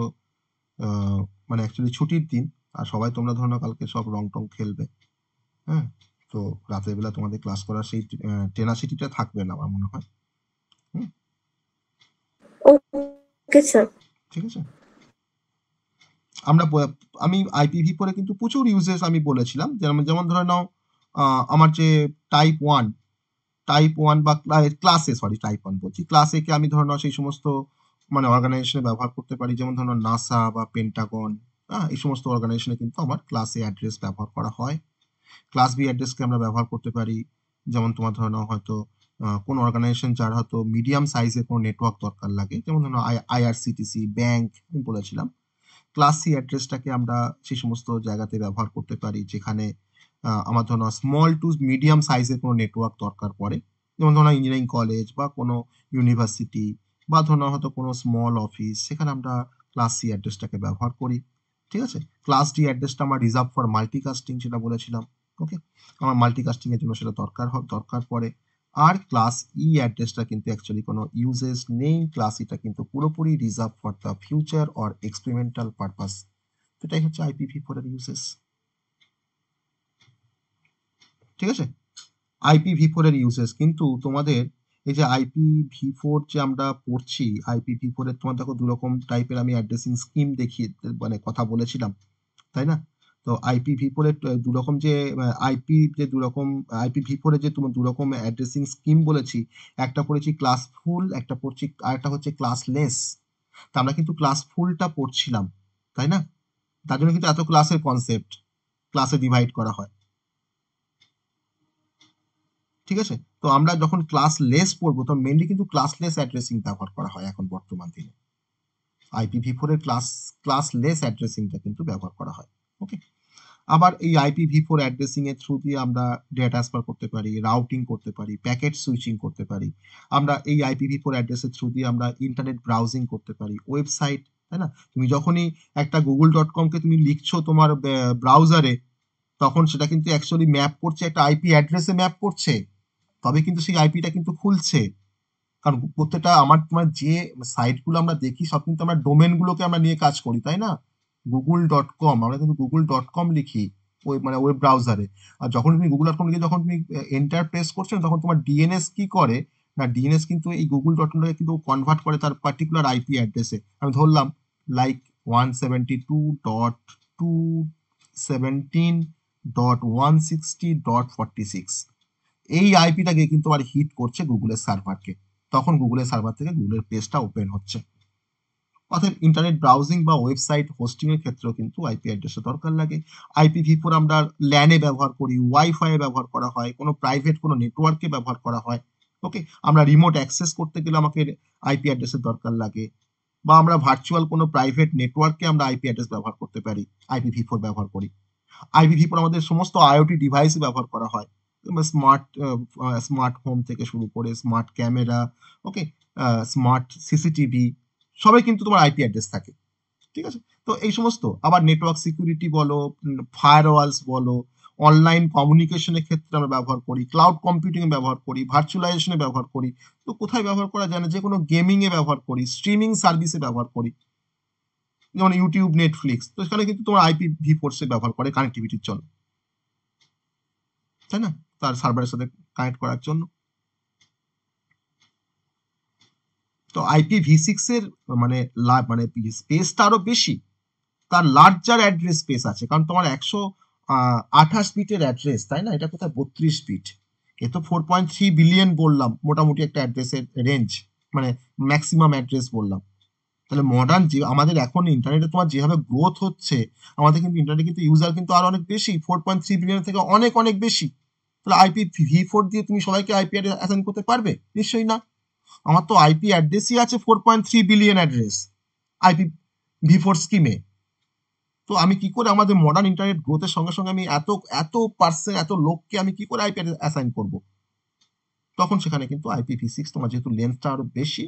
মানে অ্যাকচুয়ালি ছুটির দিন, আর সবাই তোমরা ধরো কালকে সব রং টং খেলবে, হ্যাঁ, তো রাতের বেলা তোমাদের ক্লাস করার সেই টেনাসিটিটা থাকবে না আমার মনে হয়। ওকে স্যার, ঠিক আছে। আমি IPv4 এ কিন্তু প্রচুর ইউজেস আমি বলেছিলাম, যেমন ধরে নাও আমার যে টাইপ 1 বা টাইপ 1 বলছি, ক্লাস এ কে আমি ধরে নাও সেই সমস্ত মানে অর্গানাইজেশনে ব্যবহার করতে পারি, যেমন ধরো নাসা বা পেন্টাগন, এই সমস্ত অর্গানাইজেশনে কিন্তু আমার ক্লাস এ অ্যাড্রেস ব্যবহার করা হয়। ক্লাস বি অ্যাড্রেসকে আমরা ব্যবহার করতে পারি, যেমন তোমার ধরে নাও হয়তো কোন অর্গানাইজেশন যার হয়তো মিডিয়াম সাইজের কোনো নেটওয়ার্ক দরকার লাগে, যেমন ধরো IRCTC ব্যাংক আমি বলেছিলাম, ক্লাস সি অ্যাড্রেসটাকে আমরা সেই সমস্ত জায়গাতে ব্যবহার করতে পারি যেখানে আমার ধরো স্মল টু মিডিয়াম সাইজের কোনো নেটওয়ার্ক দরকার পড়ে, যেমন ধরো ইঞ্জিনিয়ারিং কলেজ বা কোনো ইউনিভার্সিটি বা ধরো হয়তো কোনো স্মল অফিস, সেখানে আমরা ক্লাস সি অ্যাড্রেসটাকে ব্যবহার করি। ঠিক আছে, ক্লাস ডি অ্যাড্রেসটা আমার রিজার্ভ ফর মাল্টিকাস্টিং, সেটা বলেছিলাম। ওকে, আমার মাল্টিকাস্টিং এর জন্য সেটা দরকার পড়ে। আর ক্লাস ই অ্যাড্রেসটা কিন্তু অ্যাকচুয়ালি কোনো ইউজেস নেই, ক্লাস ইটা কিন্তু পুরোপুরি reserve for the future or experimental purpose. এটাই হচ্ছে IPv4 এর ইউজেস। ঠিক আছে, IPv4 এর ইউজেস কিন্তু তোমাদের এই যে IPv4 যে আমরা পড়ছি, IPv4 এর তোমার দেখো 2 রকম টাইপের আমি অ্যাড্রেসিং স্কিম দেখিয়ে মানে কথা বলেছিলাম, তাই না? তো IPv4 এর 2 রকম যে যে 2 রকম IPv4 এর যে তোমার 2 রকম অ্যাড্রেসিং স্কিম বলেছি, একটা পড়েছি ক্লাস ফুল, একটা পড়ছি আরেকটা হচ্ছে ক্লাসলেস। তো আমরা কিন্তু ক্লাস ফুলটা পড়ছিলাম, তাই না? তার জন্য কিন্তু এত ক্লাসের কনসেপ্ট, ক্লাসে ডিভাইড করা হয়, ঠিক আছে? তো আমরা যখন ক্লাসলেস পড়বো তখন মেইনলি কিন্তু ক্লাসলেস অ্যাড্রেসিং ব্যবহার করা হয় এখন বর্তমান দিনে। IPv4 এর ক্লাসলেস অ্যাড্রেসিংটা কিন্তু ব্যবহার করা হয়। ওকে, আবার এই IPv4 অ্যাড্রেসিং এর থ্রু দিয়ে আমরা ডেটা ট্রান্সফার করতে পারি, রাউটিং করতে পারি, প্যাকেট সুইচিং করতে পারি। আমরা এই IPv4 অ্যাড্রেসের থ্রু দিয়ে আমরা ইন্টারনেট ব্রাউজিং করতে পারি, ওয়েবসাইট, তাই না? তুমি যখনই একটা google.com কে তুমি লিখছো তোমার ব্রাউজারে, তখন সেটা কিন্তু অ্যাকচুয়ালি ম্যাপ করছে একটা IP অ্যাড্রেসে ম্যাপ করছে, তবে কিন্তু সেই আইপিটা কিন্তু খুলছে। কারণ প্রত্যেকটা তোমার যে সাইটগুলো আমরা দেখি সব কিন্তু আমরা ডোমেনগুলোকে আমরা নিয়ে কাজ করি, তাই না? google.com, আমরা কিন্তু google.com লিখি মানে ওয়েব ব্রাউজারে। আর যখন তুমি google.com লিখে যখন তুমি এন্টার প্রেস করছো তখন তোমার ডিএনএস কি করে না, ডিএনএস কিন্তু এই google.com-টাকে কিন্তু কনভার্ট করে তার পার্টিকুলার আইপি অ্যাড্রেসে। আমি ধরলাম লাইক 172.217.160.46, এই আইপিটাকে কিন্তু আর হিট করছে গুগলের সার্ভারকে, তখন গুগলের সার্ভার থেকে গুগলের পেজটা ওপেন হচ্ছে। অর্থাৎ ইন্টারনেট ব্রাউজিং বা ওয়েবসাইট হোস্টিং এর ক্ষেত্রেও কিন্তু আইপি অ্যাড্রেসের দরকার লাগে। IPv4 আমরা ল্যানে ব্যবহার করি, ওয়াইফাই ব্যবহার করা হয়, কোনো প্রাইভেট কোনো নেটওয়ার্কে ব্যবহার করা হয়। ওকে, আমরা রিমোট অ্যাক্সেস করতে গেলে আমাকে আইপি অ্যাড্রেসের দরকার লাগে, বা আমরা ভার্চুয়াল কোনো প্রাইভেট নেটওয়ার্কে আমরা আইপি অ্যাড্রেস ব্যবহার করতে পারি, IPv4 ব্যবহার করি। IPv4 আমাদের সমস্ত আইওটি ডিভাইসে ব্যবহার করা হয়, স্মার্ট হোম থেকে শুরু করে স্মার্ট ক্যামেরা, ওকে, স্মার্ট সিসিটিভি, সবাই কিন্তু তোমার আইপি অ্যাড্রেস থাকে, ঠিক আছে? তো এই সমস্ত আবার নেটওয়ার্ক সিকিউরিটি বলো, ফায়ারওয়ালস বলো, অনলাইন কমিউনিকেশনের ক্ষেত্রে আমরা ব্যবহার করি, ক্লাউড কম্পিউটিং এ ব্যবহার করি, ভার্চুয়ালাইজেশনে ব্যবহার করি। তো কোথায় ব্যবহার করা যায় না, যে কোনো গেমিং এ ব্যবহার করি, স্ট্রিমিং সার্ভিসে ব্যবহার করি, যেমন ইউটিউব, নেটফ্লিক্স। তো সেখানে কিন্তু তোমার IPv4 ব্যবহার করে কানেক্টিভিটির জন্য, তাই না? তার সার্ভারের সাথে কানেক্ট করার জন্য। তো IPv6 এর মানে স্পেসটা আরো বেশি, তার লার্জার অ্যাড্রেস স্পেস আছে, কারণ তোমার 128 বিটের অ্যাড্রেস, তাই না? এটা কোথায় 32 বিট, এ তো 4.3 বিলিয়ন বললাম মোটামুটি একটা অ্যাড্রেসের রেঞ্জ, মানে ম্যাক্সিমাম অ্যাড্রেস বললাম। তাহলে মডার্ন যে আমাদের এখন ইন্টারনেটে তোমার যেভাবে গ্রোথ হচ্ছে, আমাদের কিন্তু ইন্টারনেটে কিন্তু ইউজার কিন্তু আরো অনেক বেশি, 4.3 বিলিয়ন থেকে অনেক অনেক বেশি। তাহলে IPv4 দিয়ে তুমি সবাইকে আইপি অ্যাড্রেস অ্যাসাইন করতে পারবে? নিশ্চয়ই না। আমার তো আইপি অ্যাড্রেসই আছে 4.3 বিলিয়ন অ্যাড্রেস IPv4 স্কিমে। তো আমি কি করে আমাদের মডার্ন ইন্টারনেট গ্রোথের সঙ্গে সঙ্গে আমি এত লোককে আমি কি করে আইপি অ্যাসাইন করব? তখন সেখানে কিন্তু IPv6 তোমার যেহেতু লেন্থটা আরো বেশি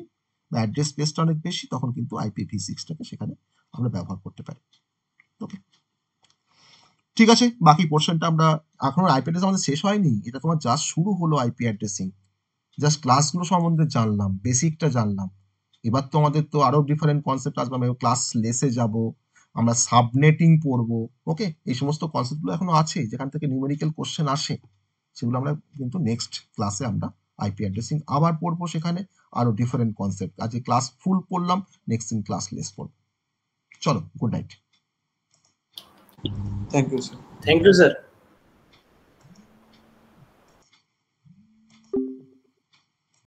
বা অ্যাড্রেস স্পেসটা অনেক বেশি, তখন কিন্তু IPv6টাকে সেখানে আমরা ব্যবহার করতে পারি। ওকে, ঠিক আছে, বাকি পোর্শনটা আমরা এখনো আইপি অ্যাড্রেস আমাদের শেষ হয়নি, এটা তোমার জাস্ট শুরু হলো। আইপি অ্যাড্রেসিং জাস্ট ক্লাসগুলো সম্বন্ধে জানলাম, বেসিকটা জানলাম। এবার তো আমাদের তো আরো ডিফারেন্ট কনসেপ্ট আসবে, আমরা ক্লাস লেসে যাব, আমরা সাবনেটিং পড়বো। ওকে, এই সমস্ত কনসেপ্টগুলো এখনো আছে যেখান থেকে নিউমেরিক্যাল কোশ্চেন আসে, সেগুলো আমরা কিন্তু নেক্সট ক্লাসে আমরা আইপি অ্যাড্রেসিং আবার পড়বো, সেখানে আরো ডিফারেন্ট কনসেপ্ট। আজকে ক্লাস ফুল পড়লাম, নেক্সট দিন ক্লাস লেস পড়বো। চলো, good night. Thank you sir. Thank you sir.